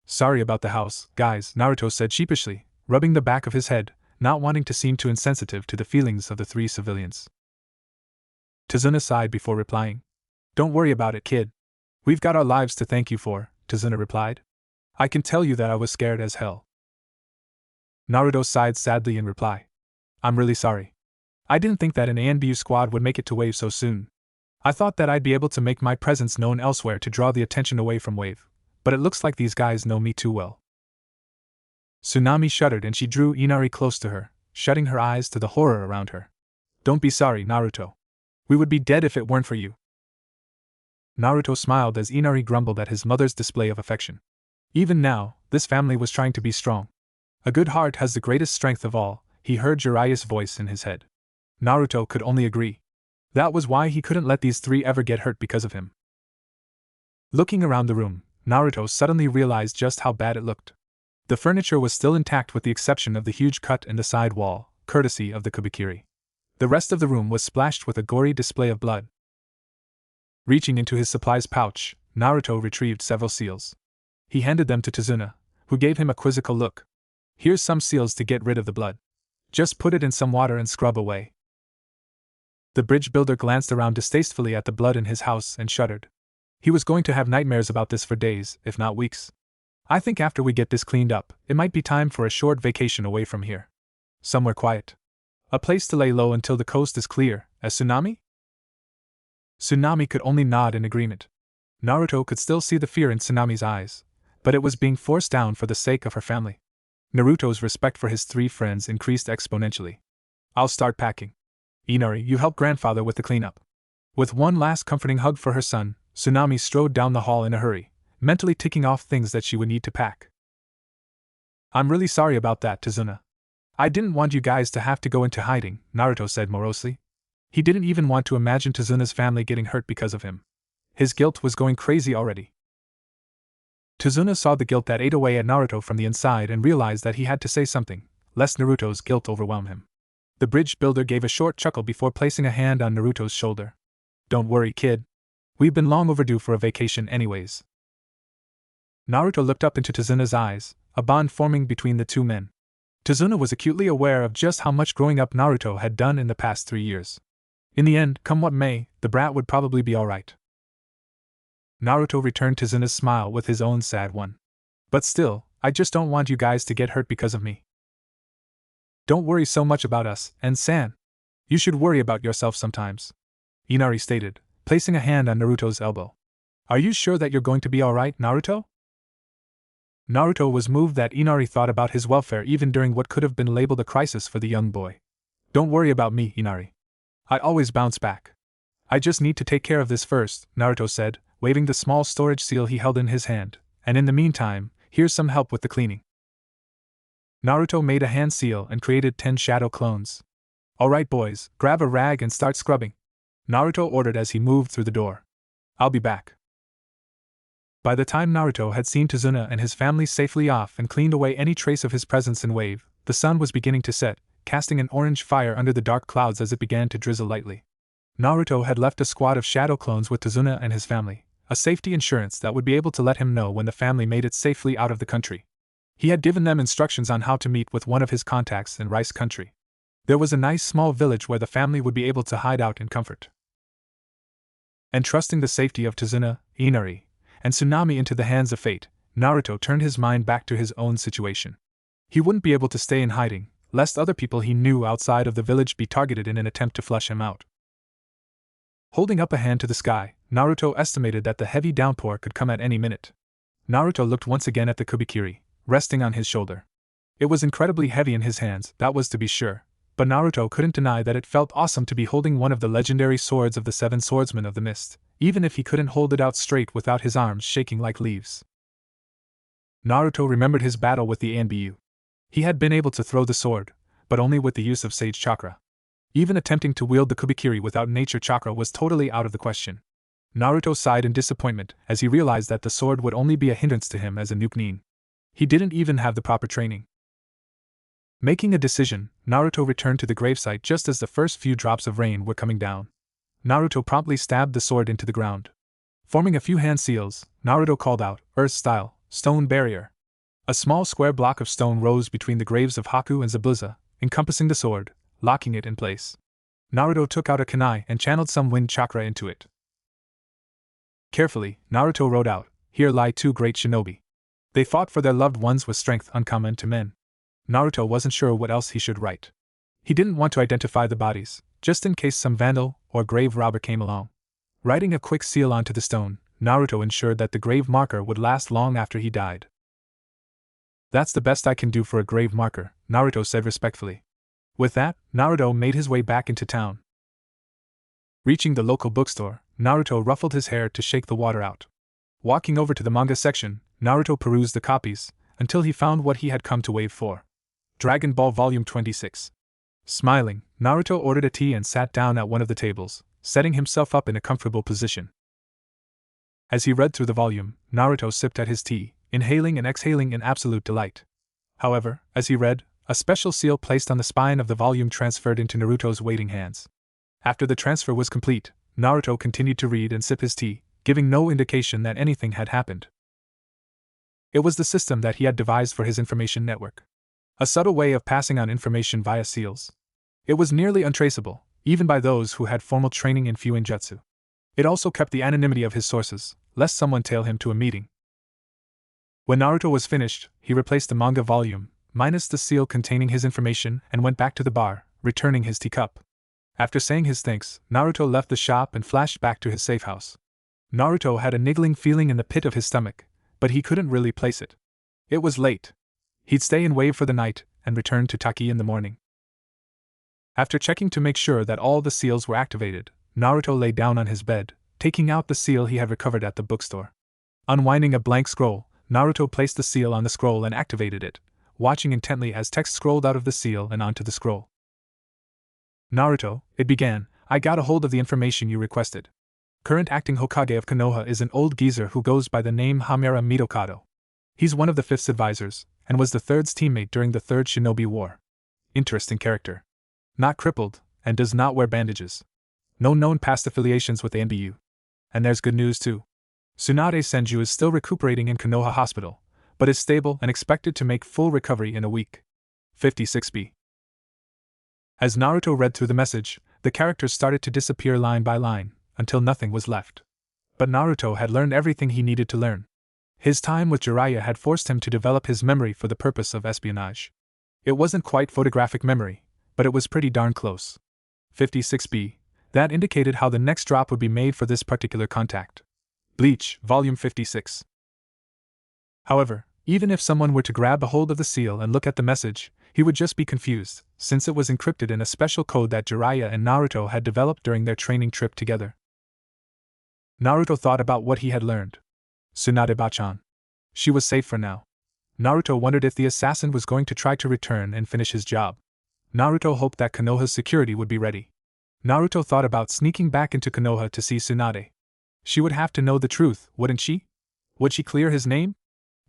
"Sorry about the house, guys," Naruto said sheepishly, rubbing the back of his head, not wanting to seem too insensitive to the feelings of the 3 civilians. Tazuna sighed before replying. "Don't worry about it, kid. We've got our lives to thank you for," Tazuna replied. "I can tell you that I was scared as hell." Naruto sighed sadly in reply. "I'm really sorry. I didn't think that an Anbu squad would make it to Wave so soon. I thought that I'd be able to make my presence known elsewhere to draw the attention away from Wave, but it looks like these guys know me too well." Tsunami shuddered and she drew Inari close to her, shutting her eyes to the horror around her. "Don't be sorry, Naruto. We would be dead if it weren't for you." Naruto smiled as Inari grumbled at his mother's display of affection. Even now, this family was trying to be strong. "A good heart has the greatest strength of all," he heard Jiraiya's voice in his head. Naruto could only agree. That was why he couldn't let these 3 ever get hurt because of him. Looking around the room, Naruto suddenly realized just how bad it looked. The furniture was still intact with the exception of the huge cut in the side wall, courtesy of the Kubikiri. The rest of the room was splashed with a gory display of blood. Reaching into his supplies pouch, Naruto retrieved several seals. He handed them to Tazuna, who gave him a quizzical look. "Here's some seals to get rid of the blood. Just put it in some water and scrub away." The bridge builder glanced around distastefully at the blood in his house and shuddered. He was going to have nightmares about this for days, if not weeks. "I think after we get this cleaned up, it might be time for a short vacation away from here. Somewhere quiet. A place to lay low until the coast is clear, as Tsunami?" Tsunami could only nod in agreement. Naruto could still see the fear in Tsunami's eyes, but it was being forced down for the sake of her family. Naruto's respect for his 3 friends increased exponentially. "I'll start packing. Inari, you help grandfather with the cleanup." With one last comforting hug for her son, Tsunami strode down the hall in a hurry, mentally ticking off things that she would need to pack. "I'm really sorry about that, Tazuna. I didn't want you guys to have to go into hiding," Naruto said morosely. He didn't even want to imagine Tazuna's family getting hurt because of him. His guilt was going crazy already. Tazuna saw the guilt that ate away at Naruto from the inside and realized that he had to say something, lest Naruto's guilt overwhelm him. The bridge builder gave a short chuckle before placing a hand on Naruto's shoulder. "Don't worry, kid. We've been long overdue for a vacation anyways." Naruto looked up into Tazuna's eyes, a bond forming between the 2 men. Tazuna was acutely aware of just how much growing up Naruto had done in the past 3 years. In the end, come what may, the brat would probably be alright. Naruto returned Tazuna's smile with his own sad one. "But still, I just don't want you guys to get hurt because of me. Don't worry so much about us, and San. You should worry about yourself sometimes," Inari stated, placing a hand on Naruto's elbow. "Are you sure that you're going to be alright, Naruto?" Naruto was moved that Inari thought about his welfare even during what could have been labeled a crisis for the young boy. "Don't worry about me, Inari. I always bounce back. I just need to take care of this first," Naruto said, waving the small storage seal he held in his hand, and in the meantime, here's some help with the cleaning. Naruto made a hand seal and created 10 shadow clones. Alright boys, grab a rag and start scrubbing, Naruto ordered as he moved through the door. I'll be back. By the time Naruto had seen Tazuna and his family safely off and cleaned away any trace of his presence in Wave, the sun was beginning to set, casting an orange fire under the dark clouds as it began to drizzle lightly. Naruto had left a squad of shadow clones with Tazuna and his family, a safety insurance that would be able to let him know when the family made it safely out of the country. He had given them instructions on how to meet with one of his contacts in Rice Country. There was a nice small village where the family would be able to hide out in comfort. Entrusting the safety of Tazuna, Inari, and Tsunami into the hands of fate, Naruto turned his mind back to his own situation. He wouldn't be able to stay in hiding, lest other people he knew outside of the village be targeted in an attempt to flush him out. Holding up a hand to the sky, Naruto estimated that the heavy downpour could come at any minute. Naruto looked once again at the Kubikiri, resting on his shoulder. It was incredibly heavy in his hands, that was to be sure, but Naruto couldn't deny that it felt awesome to be holding one of the legendary swords of the 7 swordsmen of the mist, even if he couldn't hold it out straight without his arms shaking like leaves. Naruto remembered his battle with the Anbu. He had been able to throw the sword, but only with the use of Sage Chakra. Even attempting to wield the Kubikiri without Nature Chakra was totally out of the question. Naruto sighed in disappointment as he realized that the sword would only be a hindrance to him as a Nuke-nin. He didn't even have the proper training. Making a decision, Naruto returned to the gravesite just as the first few drops of rain were coming down. Naruto promptly stabbed the sword into the ground. Forming a few hand seals, Naruto called out, Earth-style, stone barrier. A small square block of stone rose between the graves of Haku and Zabuza, encompassing the sword, locking it in place. Naruto took out a kunai and channeled some wind chakra into it. Carefully, Naruto wrote out, Here lie 2 great shinobi. They fought for their loved ones with strength uncommon to men. Naruto wasn't sure what else he should write. He didn't want to identify the bodies, just in case some vandal or grave robber came along. Writing a quick seal onto the stone, Naruto ensured that the grave marker would last long after he died. That's the best I can do for a grave marker, Naruto said respectfully. With that, Naruto made his way back into town. Reaching the local bookstore, Naruto ruffled his hair to shake the water out. Walking over to the manga section, Naruto perused the copies, until he found what he had come to wave for. Dragon Ball Volume 26. Smiling, Naruto ordered a tea and sat down at one of the tables, setting himself up in a comfortable position. As he read through the volume, Naruto sipped at his tea, inhaling and exhaling in absolute delight. However, as he read, a special seal placed on the spine of the volume transferred into Naruto's waiting hands. After the transfer was complete, Naruto continued to read and sip his tea, giving no indication that anything had happened. It was the system that he had devised for his information network. A subtle way of passing on information via seals. It was nearly untraceable, even by those who had formal training in Fuinjutsu. It also kept the anonymity of his sources, lest someone tail him to a meeting. When Naruto was finished, he replaced the manga volume, minus the seal containing his information, and went back to the bar, returning his teacup. After saying his thanks, Naruto left the shop and flashed back to his safe house. Naruto had a niggling feeling in the pit of his stomach, but he couldn't really place it. It was late. He'd stay in Wave for the night, and return to Taki in the morning. After checking to make sure that all the seals were activated, Naruto lay down on his bed, taking out the seal he had recovered at the bookstore. Unwinding a blank scroll, Naruto placed the seal on the scroll and activated it, watching intently as text scrolled out of the seal and onto the scroll. Naruto, it began, I got a hold of the information you requested. Current acting Hokage of Konoha is an old geezer who goes by the name Hamura Mitokado. He's one of the 5th's advisors, and was the 3rd's teammate during the 3rd Shinobi War. Interesting character. Not crippled, and does not wear bandages. No known past affiliations with the NBU. And there's good news too. Tsunade Senju is still recuperating in Konoha Hospital, but is stable and expected to make full recovery in a week. 56b. As Naruto read through the message, the characters started to disappear line by line, until nothing was left. But Naruto had learned everything he needed to learn. His time with Jiraiya had forced him to develop his memory for the purpose of espionage. It wasn't quite photographic memory, but it was pretty darn close. 56b. That indicated how the next drop would be made for this particular contact. Bleach, Volume 56. However, even if someone were to grab a hold of the seal and look at the message, he would just be confused, since it was encrypted in a special code that Jiraiya and Naruto had developed during their training trip together. Naruto thought about what he had learned. Tsunade Bachan. She was safe for now. Naruto wondered if the assassin was going to try to return and finish his job. Naruto hoped that Konoha's security would be ready. Naruto thought about sneaking back into Konoha to see Tsunade. She would have to know the truth, wouldn't she? Would she clear his name?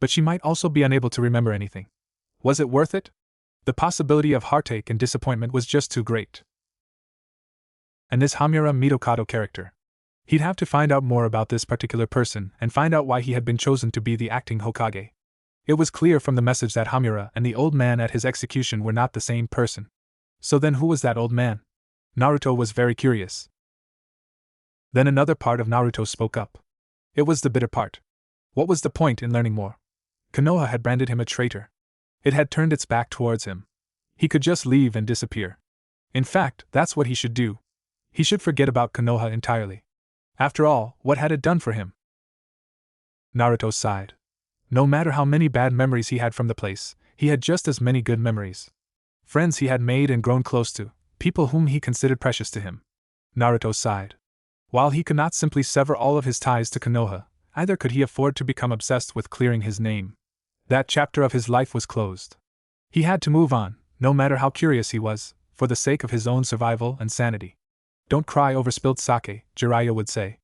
But she might also be unable to remember anything. Was it worth it? The possibility of heartache and disappointment was just too great. And this Hamura Mitokado character. He'd have to find out more about this particular person and find out why he had been chosen to be the acting Hokage. It was clear from the message that Hamura and the old man at his execution were not the same person. So then who was that old man? Naruto was very curious. Then another part of Naruto spoke up. It was the bitter part. What was the point in learning more? Konoha had branded him a traitor. It had turned its back towards him. He could just leave and disappear. In fact, that's what he should do. He should forget about Konoha entirely. After all, what had it done for him? Naruto sighed. No matter how many bad memories he had from the place, he had just as many good memories. Friends he had made and grown close to, people whom he considered precious to him. Naruto sighed. While he could not simply sever all of his ties to Konoha, either could he afford to become obsessed with clearing his name. That chapter of his life was closed. He had to move on, no matter how curious he was, for the sake of his own survival and sanity. Don't cry over spilled sake, Jiraiya would say.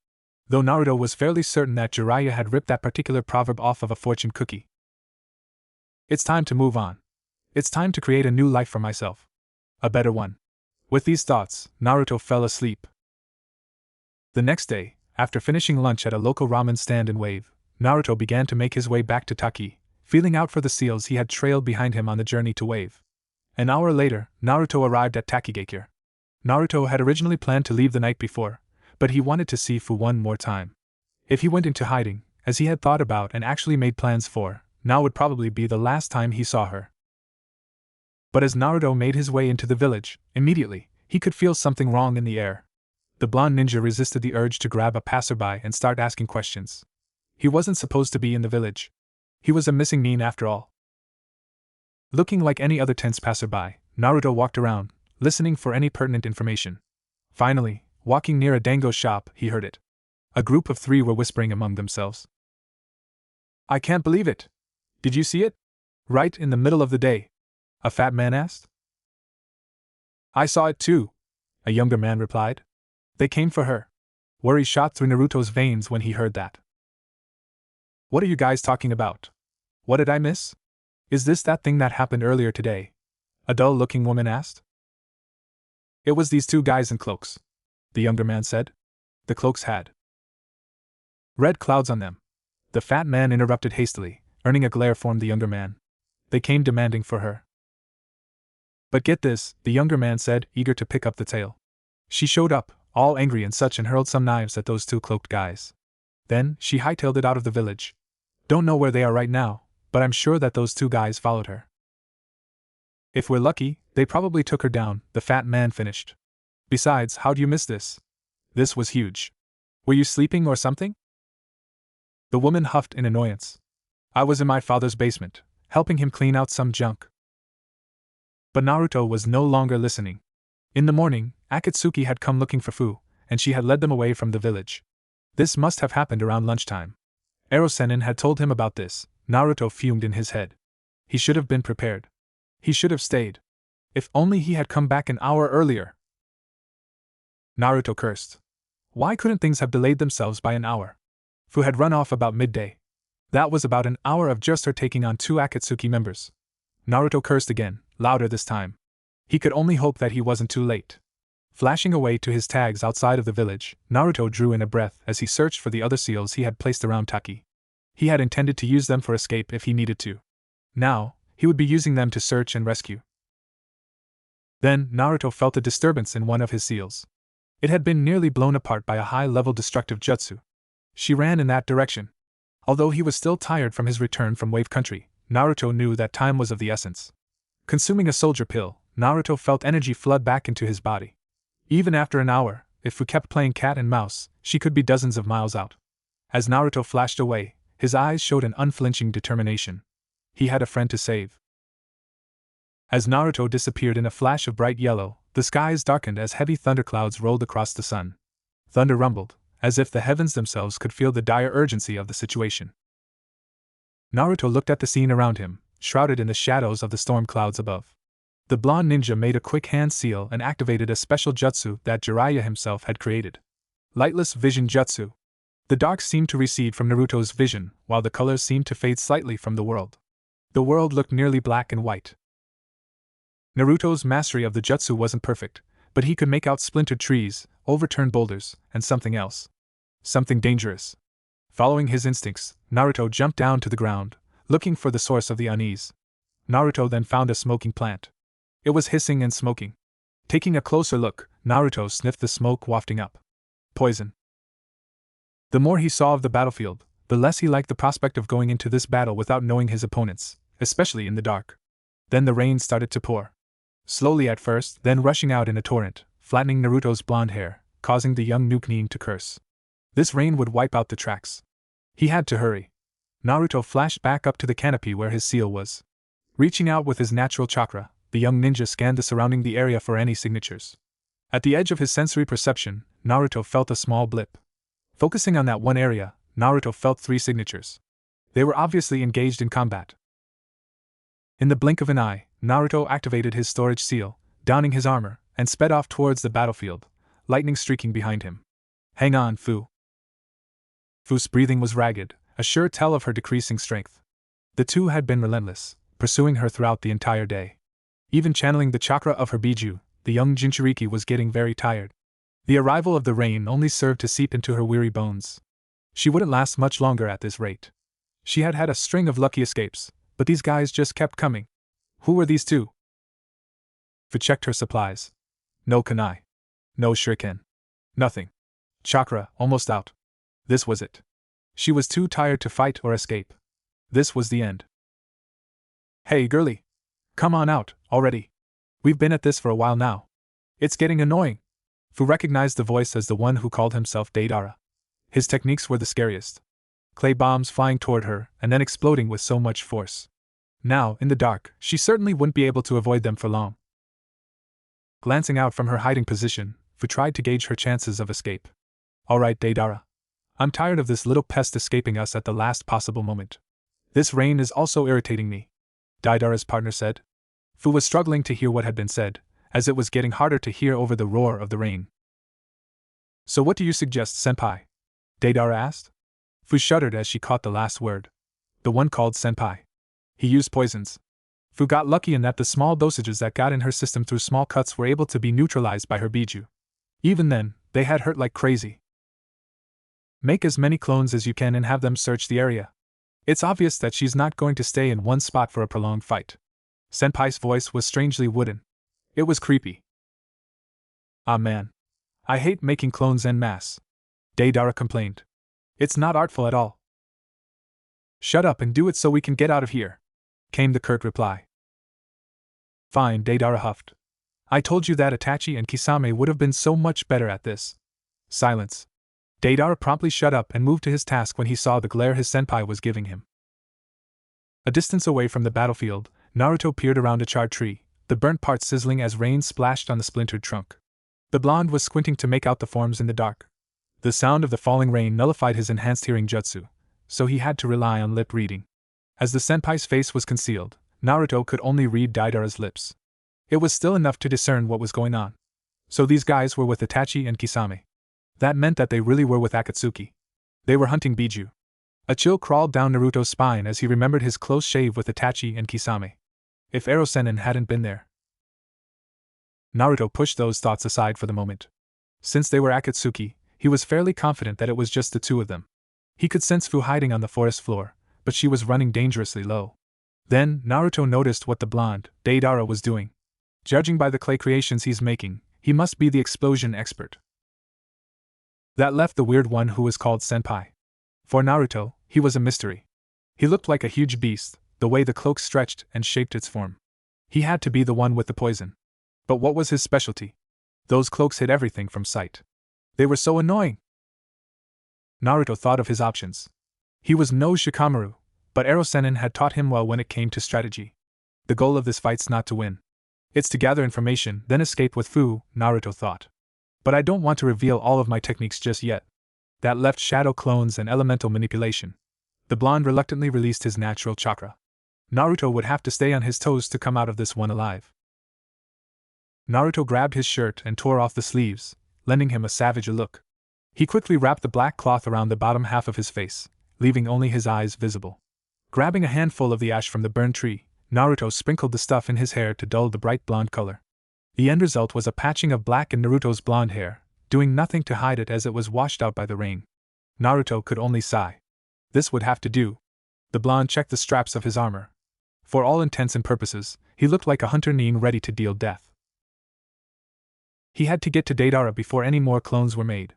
Though Naruto was fairly certain that Jiraiya had ripped that particular proverb off of a fortune cookie. It's time to move on. It's time to create a new life for myself. A better one. With these thoughts, Naruto fell asleep. The next day, after finishing lunch at a local ramen stand in Wave, Naruto began to make his way back to Taki, feeling out for the seals he had trailed behind him on the journey to Wave. An hour later, Naruto arrived at Takigakure. Naruto had originally planned to leave the night before, but he wanted to see Fu one more time. If he went into hiding, as he had thought about and actually made plans for, now would probably be the last time he saw her. But as Naruto made his way into the village, immediately, he could feel something wrong in the air. The blonde ninja resisted the urge to grab a passerby and start asking questions. He wasn't supposed to be in the village. He was a missing nin after all. Looking like any other tense passerby, Naruto walked around, listening for any pertinent information. Finally, walking near a dango shop, he heard it. A group of 3 were whispering among themselves. "I can't believe it! Did you see it? Right in the middle of the day?" a fat man asked. "I saw it too," a younger man replied. "They came for her." Worry shot through Naruto's veins when he heard that. "What are you guys talking about? What did I miss? Is this that thing that happened earlier today?" a dull-looking woman asked. "It was these 2 guys in cloaks," the younger man said. The cloaks had red clouds on them. The fat man interrupted hastily, earning a glare from the younger man. "They came demanding for her." "But get this," the younger man said, eager to pick up the tale. "She showed up, all angry and such, and hurled some knives at those 2 cloaked guys. Then, she hightailed it out of the village. Don't know where they are right now, but I'm sure that those 2 guys followed her. If we're lucky, they probably took her down," the fat man finished. "Besides, how'd you miss this? This was huge. Were you sleeping or something?" The woman huffed in annoyance. "I was in my father's basement, helping him clean out some junk." But Naruto was no longer listening. In the morning, Akatsuki had come looking for Fu, and she had led them away from the village. This must have happened around lunchtime. Erosenin had told him about this. Naruto fumed in his head. He should have been prepared. He should have stayed. If only he had come back an hour earlier. Naruto cursed. Why couldn't things have delayed themselves by an hour? Fu had run off about midday. That was about an hour of just her taking on 2 Akatsuki members. Naruto cursed again, louder this time. He could only hope that he wasn't too late. Flashing away to his tags outside of the village, Naruto drew in a breath as he searched for the other seals he had placed around Taki. He had intended to use them for escape if he needed to. Now, he would be using them to search and rescue. Then, Naruto felt a disturbance in one of his seals. It had been nearly blown apart by a high-level destructive jutsu. She ran in that direction. Although he was still tired from his return from Wave Country, Naruto knew that time was of the essence. Consuming a soldier pill, Naruto felt energy flood back into his body. Even after an hour, if Fu kept playing cat and mouse, she could be dozens of miles out. As Naruto flashed away, his eyes showed an unflinching determination. He had a friend to save. As Naruto disappeared in a flash of bright yellow, the skies darkened as heavy thunderclouds rolled across the sun. Thunder rumbled, as if the heavens themselves could feel the dire urgency of the situation. Naruto looked at the scene around him, shrouded in the shadows of the storm clouds above. The blonde ninja made a quick hand seal and activated a special jutsu that Jiraiya himself had created. Lightless Vision Jutsu. The dark seemed to recede from Naruto's vision, while the colors seemed to fade slightly from the world. The world looked nearly black and white. Naruto's mastery of the jutsu wasn't perfect, but he could make out splintered trees, overturned boulders, and something else. Something dangerous. Following his instincts, Naruto jumped down to the ground, looking for the source of the unease. Naruto then found a smoking plant. It was hissing and smoking. Taking a closer look, Naruto sniffed the smoke wafting up. Poison. The more he saw of the battlefield, the less he liked the prospect of going into this battle without knowing his opponents, especially in the dark. Then the rain started to pour. Slowly at first, then rushing out in a torrent, flattening Naruto's blonde hair, causing the young Nuke to curse. This rain would wipe out the tracks. He had to hurry. Naruto flashed back up to the canopy where his seal was. Reaching out with his natural chakra, the young ninja scanned the surrounding the area for any signatures. At the edge of his sensory perception, Naruto felt a small blip. Focusing on that one area, Naruto felt 3 signatures. They were obviously engaged in combat. In the blink of an eye, Naruto activated his storage seal, donning his armor, and sped off towards the battlefield, lightning streaking behind him. Hang on, Fu. Fu's breathing was ragged, a sure tell of her decreasing strength. The two had been relentless, pursuing her throughout the entire day. Even channeling the chakra of her Biju, the young Jinchuriki was getting very tired. The arrival of the rain only served to seep into her weary bones. She wouldn't last much longer at this rate. She had had a string of lucky escapes, but these guys just kept coming. Who were these two? Fu checked her supplies. No kunai. No shuriken. Nothing. Chakra, almost out. This was it. She was too tired to fight or escape. This was the end. Hey, girlie. Come on out, already. We've been at this for a while now. It's getting annoying. Fu recognized the voice as the one who called himself Deidara. His techniques were the scariest. Clay bombs flying toward her and then exploding with so much force. Now, in the dark, she certainly wouldn't be able to avoid them for long. Glancing out from her hiding position, Fu tried to gauge her chances of escape. Alright, Deidara. I'm tired of this little pest escaping us at the last possible moment. This rain is also irritating me, Deidara's partner said. Fu was struggling to hear what had been said, as it was getting harder to hear over the roar of the rain. So what do you suggest, senpai? Deidara asked. Fu shuddered as she caught the last word. The one called senpai. He used poisons. Fu got lucky in that the small dosages that got in her system through small cuts were able to be neutralized by her Biju. Even then, they had hurt like crazy. Make as many clones as you can and have them search the area. It's obvious that she's not going to stay in one spot for a prolonged fight. Senpai's voice was strangely wooden. It was creepy. Ah man. I hate making clones en masse. Deidara complained. It's not artful at all. Shut up and do it so we can get out of here, came the curt reply. Fine, Deidara huffed. I told you that Itachi and Kisame would have been so much better at this. Silence. Deidara promptly shut up and moved to his task when he saw the glare his senpai was giving him. A distance away from the battlefield, Naruto peered around a charred tree, the burnt part sizzling as rain splashed on the splintered trunk. The blonde was squinting to make out the forms in the dark. The sound of the falling rain nullified his enhanced hearing jutsu, so he had to rely on lip reading. As the senpai's face was concealed, Naruto could only read Deidara's lips. It was still enough to discern what was going on. So these guys were with Itachi and Kisame. That meant that they really were with Akatsuki. They were hunting Biju. A chill crawled down Naruto's spine as he remembered his close shave with Itachi and Kisame. If Hiruzen hadn't been there. Naruto pushed those thoughts aside for the moment. Since they were Akatsuki, he was fairly confident that it was just the two of them. He could sense Fu hiding on the forest floor, but she was running dangerously low. Then, Naruto noticed what the blonde, Deidara, was doing. Judging by the clay creations he's making, he must be the explosion expert. That left the weird one who was called Senpai. For Naruto, he was a mystery. He looked like a huge beast, the way the cloak stretched and shaped its form. He had to be the one with the poison. But what was his specialty? Those cloaks hid everything from sight. They were so annoying. Naruto thought of his options. He was no Shikamaru, but Hiruzen had taught him well when it came to strategy. The goal of this fight's not to win. It's to gather information, then escape with Fu, Naruto thought. But I don't want to reveal all of my techniques just yet. That left shadow clones and elemental manipulation. The blonde reluctantly released his natural chakra. Naruto would have to stay on his toes to come out of this one alive. Naruto grabbed his shirt and tore off the sleeves, lending him a savage look. He quickly wrapped the black cloth around the bottom half of his face, leaving only his eyes visible. Grabbing a handful of the ash from the burned tree, Naruto sprinkled the stuff in his hair to dull the bright blonde color. The end result was a patching of black in Naruto's blonde hair, doing nothing to hide it as it was washed out by the rain. Naruto could only sigh. This would have to do. The blonde checked the straps of his armor. For all intents and purposes, he looked like a hunter Nin ready to deal death. He had to get to Deidara before any more clones were made.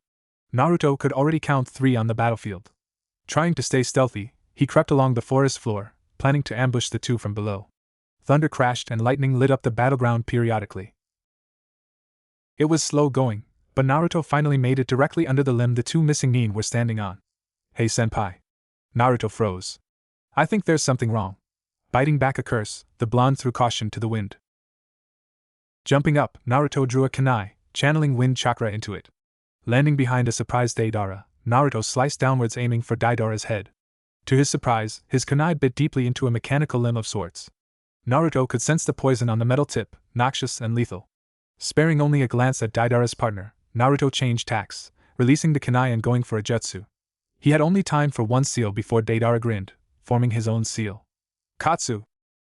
Naruto could already count 3 on the battlefield. Trying to stay stealthy, he crept along the forest floor, planning to ambush the 2 from below. Thunder crashed and lightning lit up the battleground periodically. It was slow going, but Naruto finally made it directly under the limb the 2 missing Nin were standing on. "Hey senpai." Naruto froze. "I think there's something wrong." Biting back a curse, the blonde threw caution to the wind. Jumping up, Naruto drew a kunai, channeling wind chakra into it. Landing behind a surprised Deidara, Naruto sliced downwards aiming for Deidara's head. To his surprise, his kunai bit deeply into a mechanical limb of sorts. Naruto could sense the poison on the metal tip, noxious and lethal. Sparing only a glance at Deidara's partner, Naruto changed tacks, releasing the kunai and going for a jutsu. He had only time for one seal before Deidara grinned, forming his own seal. "Katsu!"